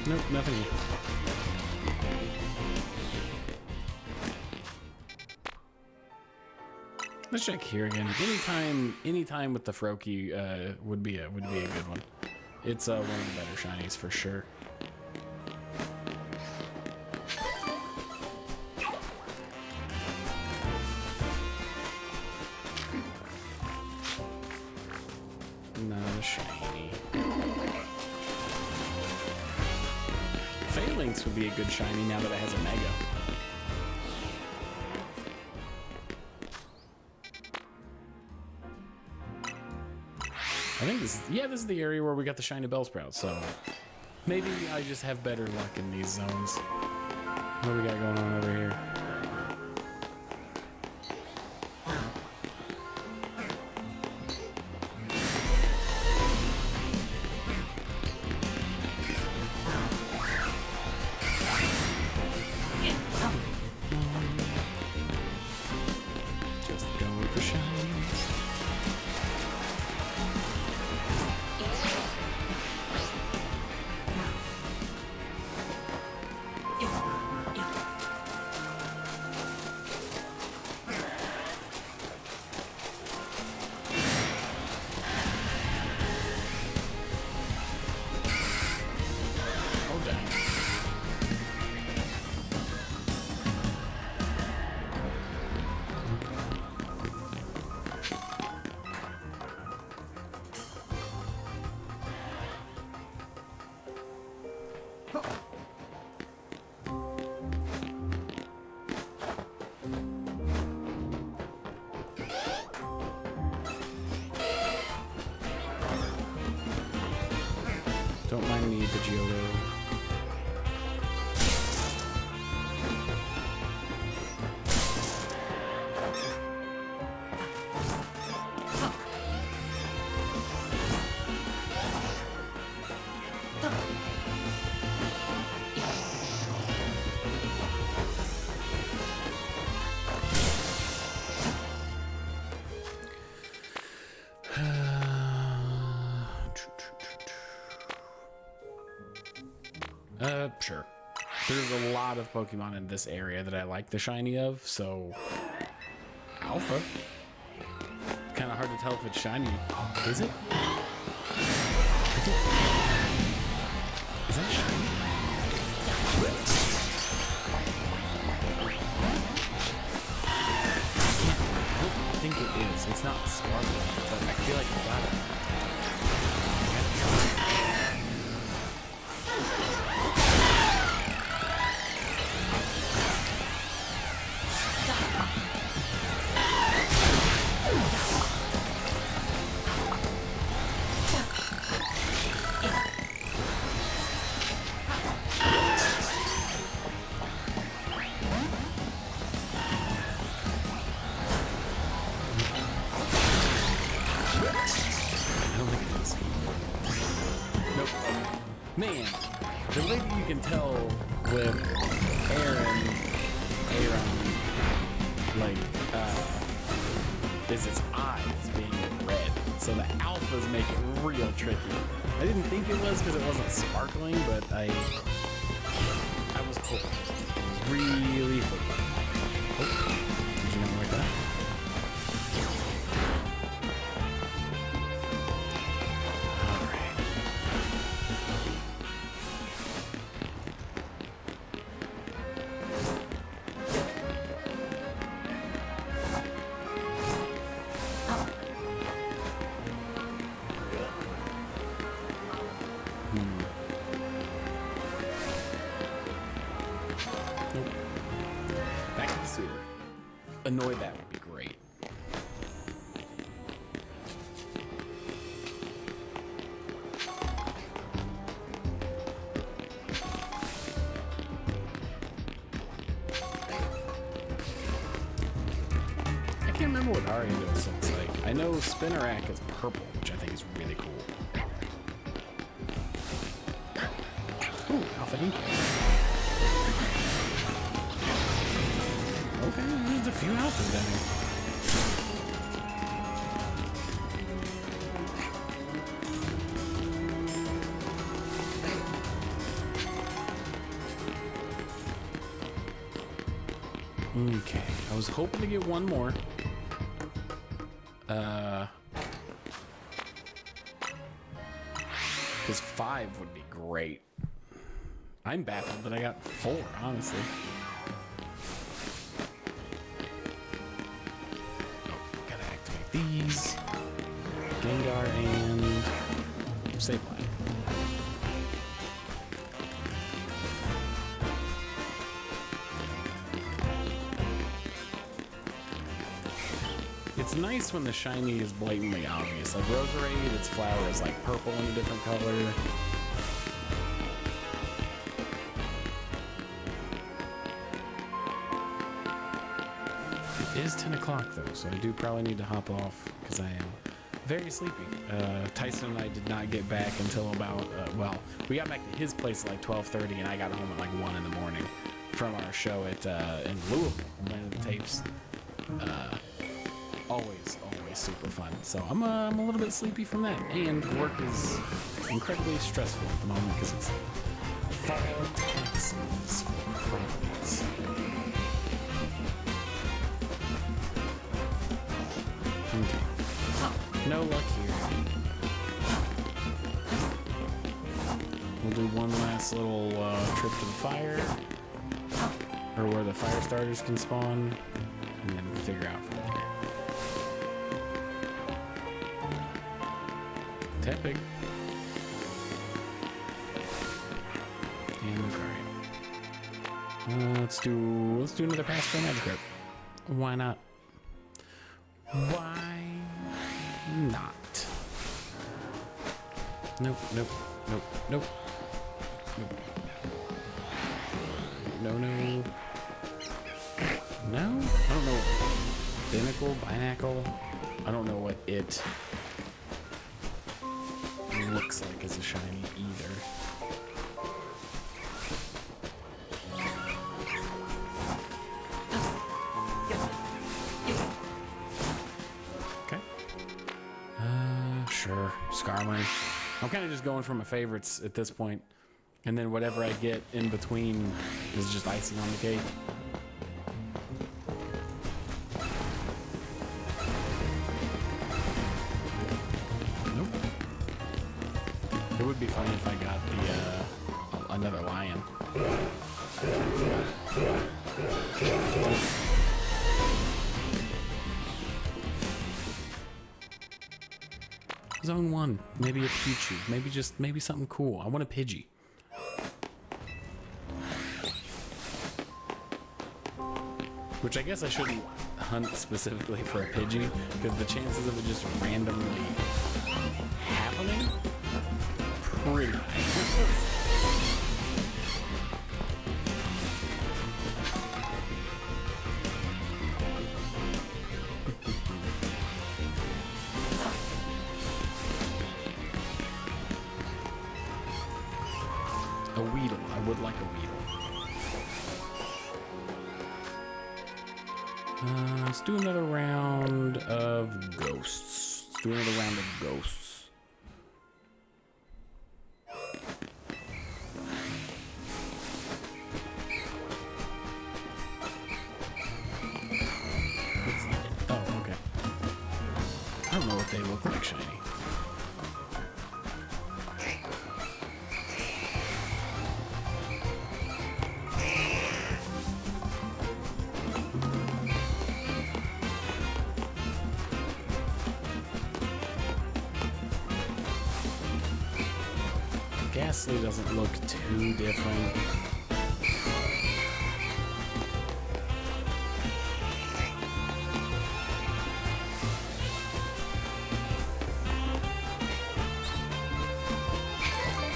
Speaker 1: Nope, nothing. Let's check here again. Anytime with the Froakie would be a good one. It's one of the better shinies for sure. Not a shiny. Phalanx would be a good shiny now that it has a Mega. I think this is the area where we got the shiny Bellsprout, so maybe I just have better luck in these zones. What do we got going on over here? Just going for shinies. Don't mind me, Pidgeotto. Sure. There's a lot of Pokemon in this area that I like the shiny of, so Alpha. Kind of hard to tell if it's shiny. Is it? Is that shiny? I think it is. It's not sparkling, but I feel like I got it. Man, the way that you can tell with Aaron, like, is its eyes being red. So the alphas make it real tricky. I didn't think it was because it wasn't sparkling, but I was hoping. Really hoping. Oh, did you not like that? Back to the sewer. Annoyed that would be great. I can't remember what Ariados looks like. I know Spinarak is purple, which I think is really cool. Ooh, Alpha Ink. Okay, there's a few alphas down here. Okay, I was hoping to get one more. Because 5 would be great. I'm baffled that I got 4, honestly. These Gengar and Sableye. It's nice when the shiny is blatantly obvious. Like Roserade, its flower is like purple in a different color. It is 10 o'clock though, so I do probably need to hop off because I am very sleepy. Tyson and I did not get back until about, well, we got back to his place at like 12:30 and I got home at like 1 in the morning from our show at in Louisville, Land of the Tapes. Always super fun. So I'm a little bit sleepy from that, and work is incredibly stressful at the moment because it's fall taxes for properties. Okay. No luck here. We'll do one last little trip to the fire, or where the fire starters can spawn, and then figure out from there. Tepig. And Lucario. Let's do another pass for a Magikarp. Why not? Why not? Nope. Nope. Nope. Nope. No, no. No? I don't know. Binacle? I don't know what it looks like as a shiny either. Okay. Sure. Skarmory. I'm kind of just going for my favorites at this point. And then whatever I get in between is just icing on the cake. Nope. It would be funny if I got the another lion. Zone 1. Maybe a Pichu. Maybe something cool. I want a Pidgey. Which I guess I shouldn't hunt specifically for a Pidgey, because the chances of it just randomly happening, pretty high. A Weedle. I would like a Weedle. Let's do another round of ghosts. Oh, okay. I don't know what they look like shiny. Ghastly doesn't look too different.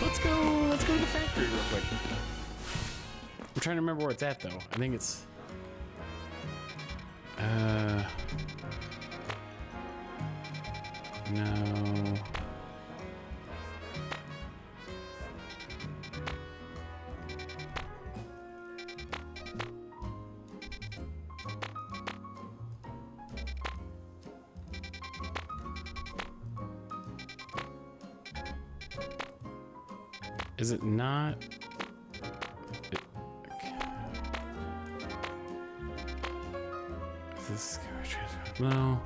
Speaker 1: Let's go to the factory real quick. I'm trying to remember where it's at though. I think it's no. Is it not? Is this no?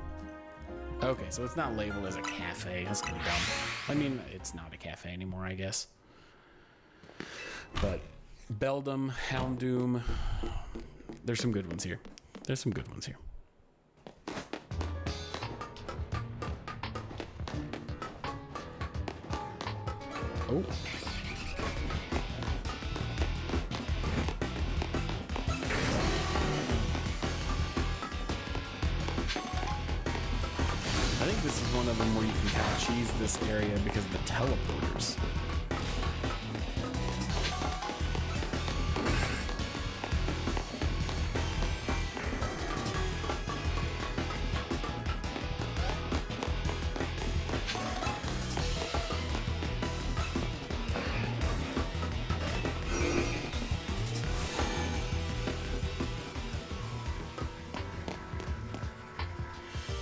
Speaker 1: Okay, so it's not labeled as a cafe. That's kind of dumb. I mean, it's not a cafe anymore, I guess. But Beldum, Houndoom, there's some good ones here. Oh. I think this is one of them where you can kind of cheese this area because of the teleporters.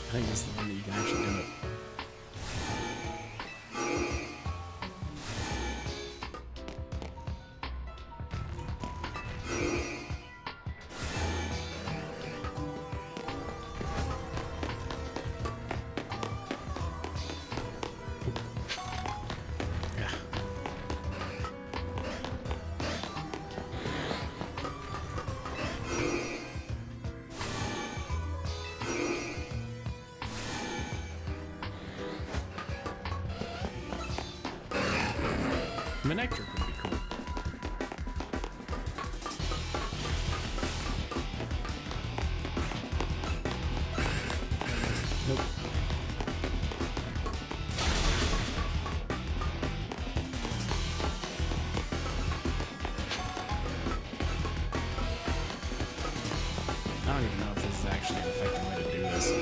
Speaker 1: I think this is the one that you can actually do it. Manectric would be cool. Nope. actually an effective way to do this.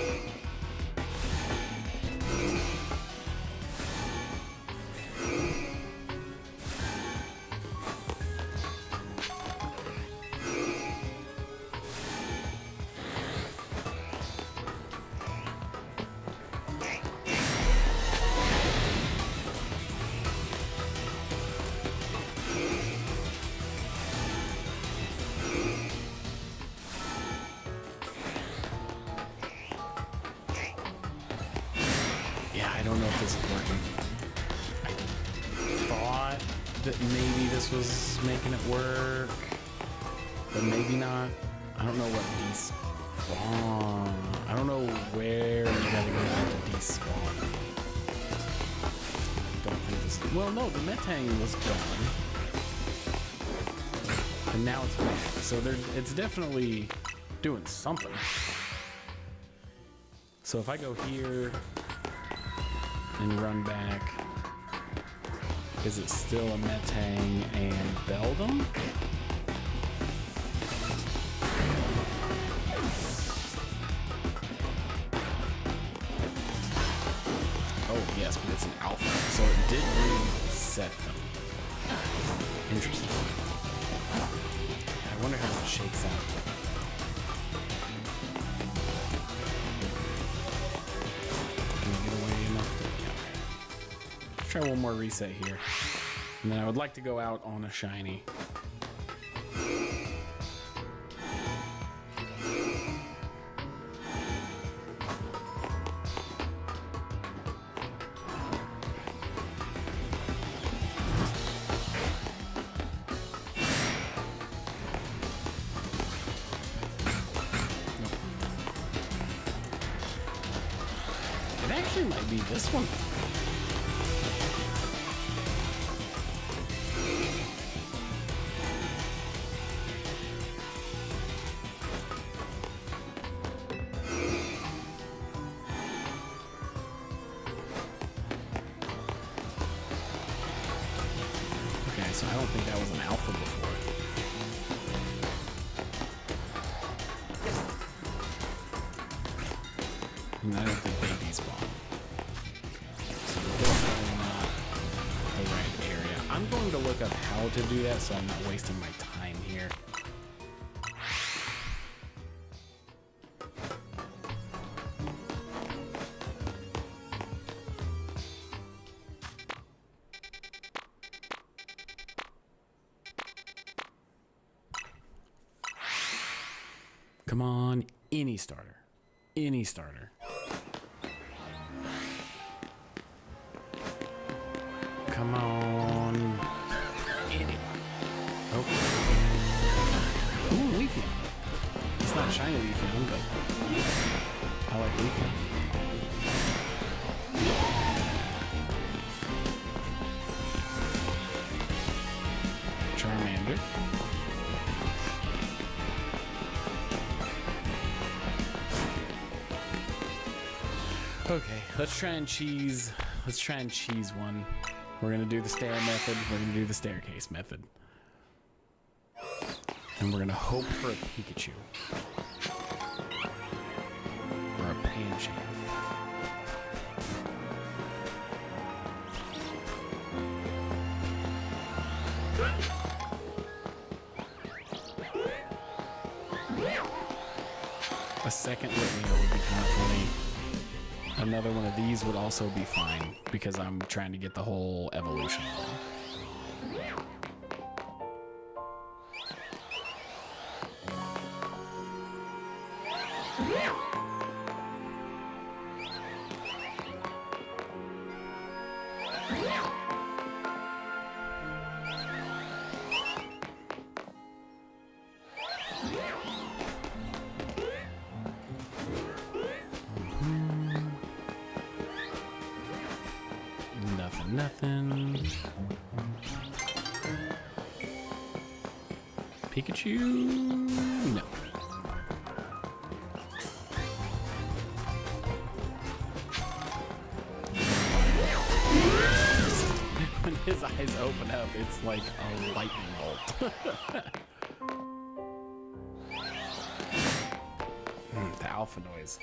Speaker 1: I don't know if this is working. I thought that maybe this was making it work, but maybe not. I don't know what despawn. I don't know where you gotta go to despawn. Don't think this. Well, no, the Metang was gone, and now it's back. So it's definitely doing something. So if I go here and run back, is it still a Metang and Beldum? Oh yes, but it's an alpha, so it did reset them. Interesting. I wonder how it shakes out. Try one more reset here, and then I would like to go out on a shiny. Nope. It actually might be this one. So I don't think that was an alpha before. And I don't think they despawn. So definitely not the right area. I'm going to look up how to do that so I'm not wasting my time here. Come on, any starter. Any starter. Come on. Any. Oh. Ooh, Leafeon. It's not shiny Leafeon, but I like Leafeon. Charmander. Okay, let's try and cheese one. We're gonna do the stair method, we're gonna do the staircase method. And we're gonna hope for a Pikachu. Or a Pancham. A second Whitney would be kind of funny. Another one of these would also be fine because I'm trying to get the whole evolution on. Nothing. Pikachu? No. When his eyes open up, it's like a lightning bolt. The alpha noise.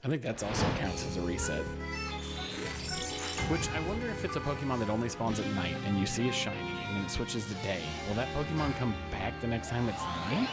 Speaker 1: I think that's also counts as a reset. Which I wonder if it's a Pokemon that only spawns at night and you see a shiny and then it switches to day. Will that Pokemon come back the next time it's night?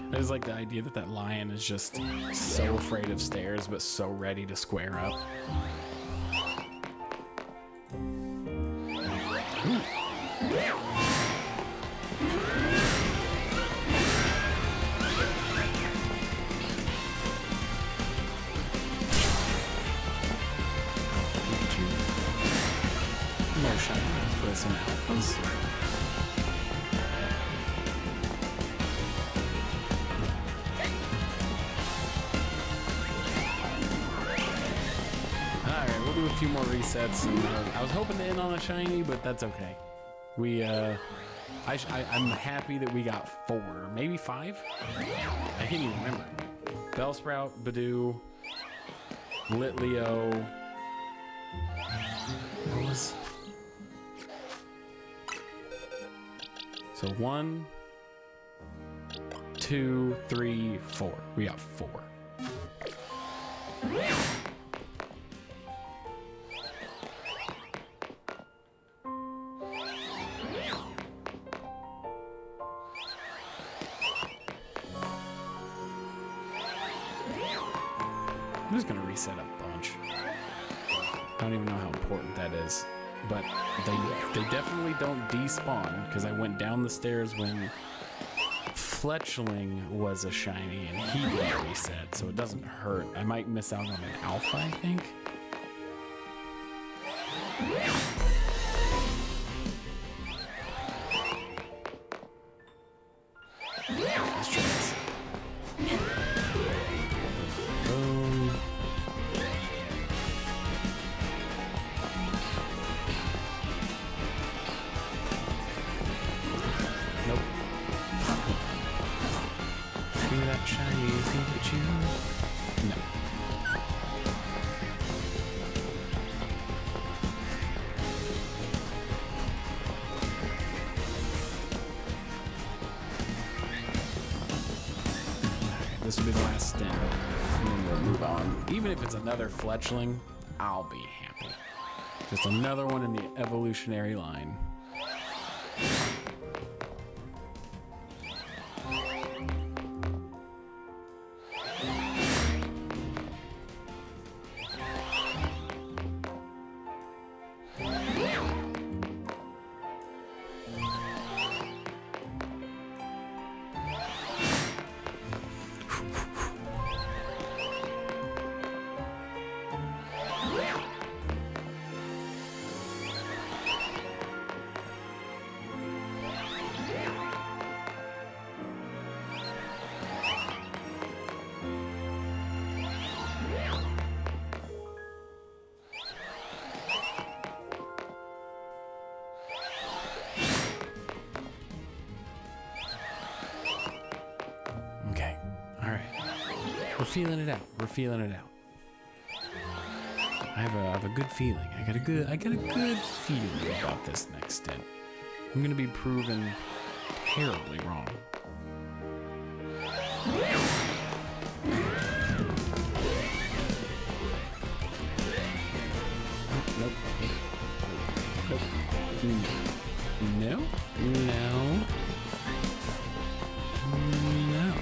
Speaker 1: I just like the idea that that lion is just so afraid of stairs, but so ready to square up. Ooh. No shiny, let's put some alphas. Do a few more resets, and I was hoping to end on a shiny, but that's okay. I'm happy that we got 4, maybe 5. I can't even remember. Bellsprout, Badoo, Litleo. What was? So 1, 2, 3, 4. We got 4. I'm just gonna reset a bunch. I don't even know how important that is, but they definitely don't despawn because I went down the stairs when Fletchling was a shiny and he didn't reset, so it doesn't hurt. I might miss out on an alpha, I think. Let's try this. Nope. See that shiny Pikachu? No. This will be the last stint, and then we'll move on. Even if it's another Fletchling, I'll be happy. Just another one in the evolutionary line. Okay, all right. We're feeling it out. We're feeling it out. I have a good feeling. I got a good feeling about this next stint. I'm gonna be proven terribly wrong. No. No. No.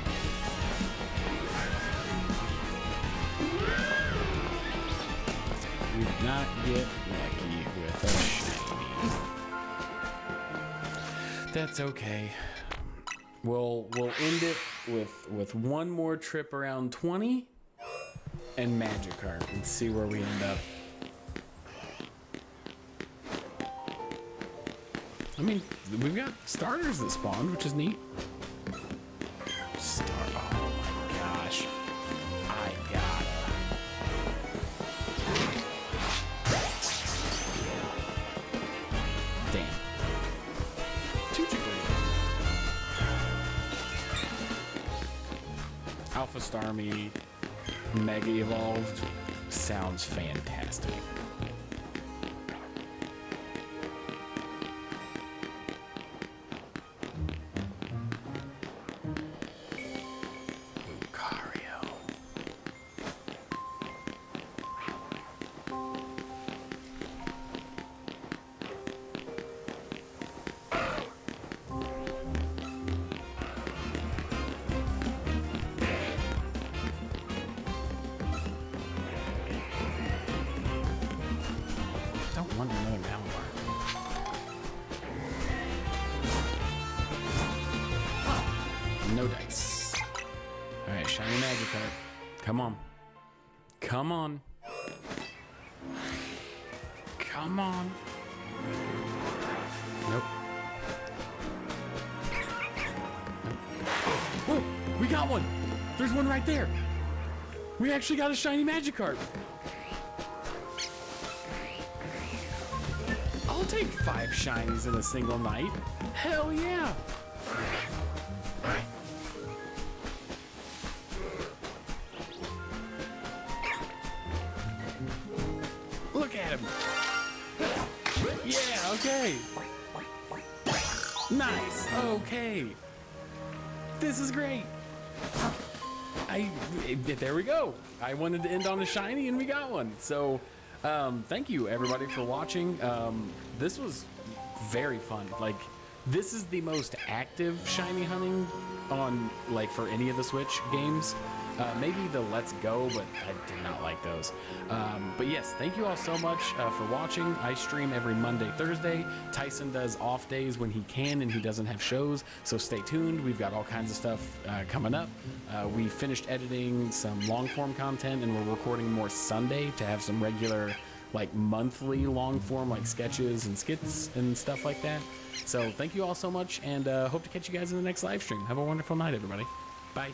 Speaker 1: We did not get lucky with a shiny. That's okay. We'll end it with one more trip around 20 and Magikarp and see where we end up. I mean, we've got starters that spawned, which is neat. Oh my gosh. I gotta. Damn. Too Jiggly. Alpha Starmie, Mega Evolved sounds fantastic. Don't want another Malamar. No dice. Alright, shiny Magikarp. Come on. Come on. Come on. Nope. Oh, we got one. There's one right there. We actually got a shiny Magikarp. I'll take 5 shinies in a single night. Hell yeah. Look at him. Yeah, okay. Nice. Okay. This is great. There we go. I wanted to end on a shiny and we got one. So thank you everybody for watching. This was very fun. Like, this is the most active shiny hunting on, like, for any of the Switch games. Maybe the Let's Go, but I did not like those. But yes, thank you all so much for watching. I stream every Monday, Thursday. Tyson does off days when he can and he doesn't have shows, so stay tuned. We've got all kinds of stuff coming up. We finished editing some long form content and we're recording more Sunday to have some regular, like, monthly long form, like sketches and skits and stuff like that. So thank you all so much, and hope to catch you guys in the next live stream. Have a wonderful night, everybody. Bye.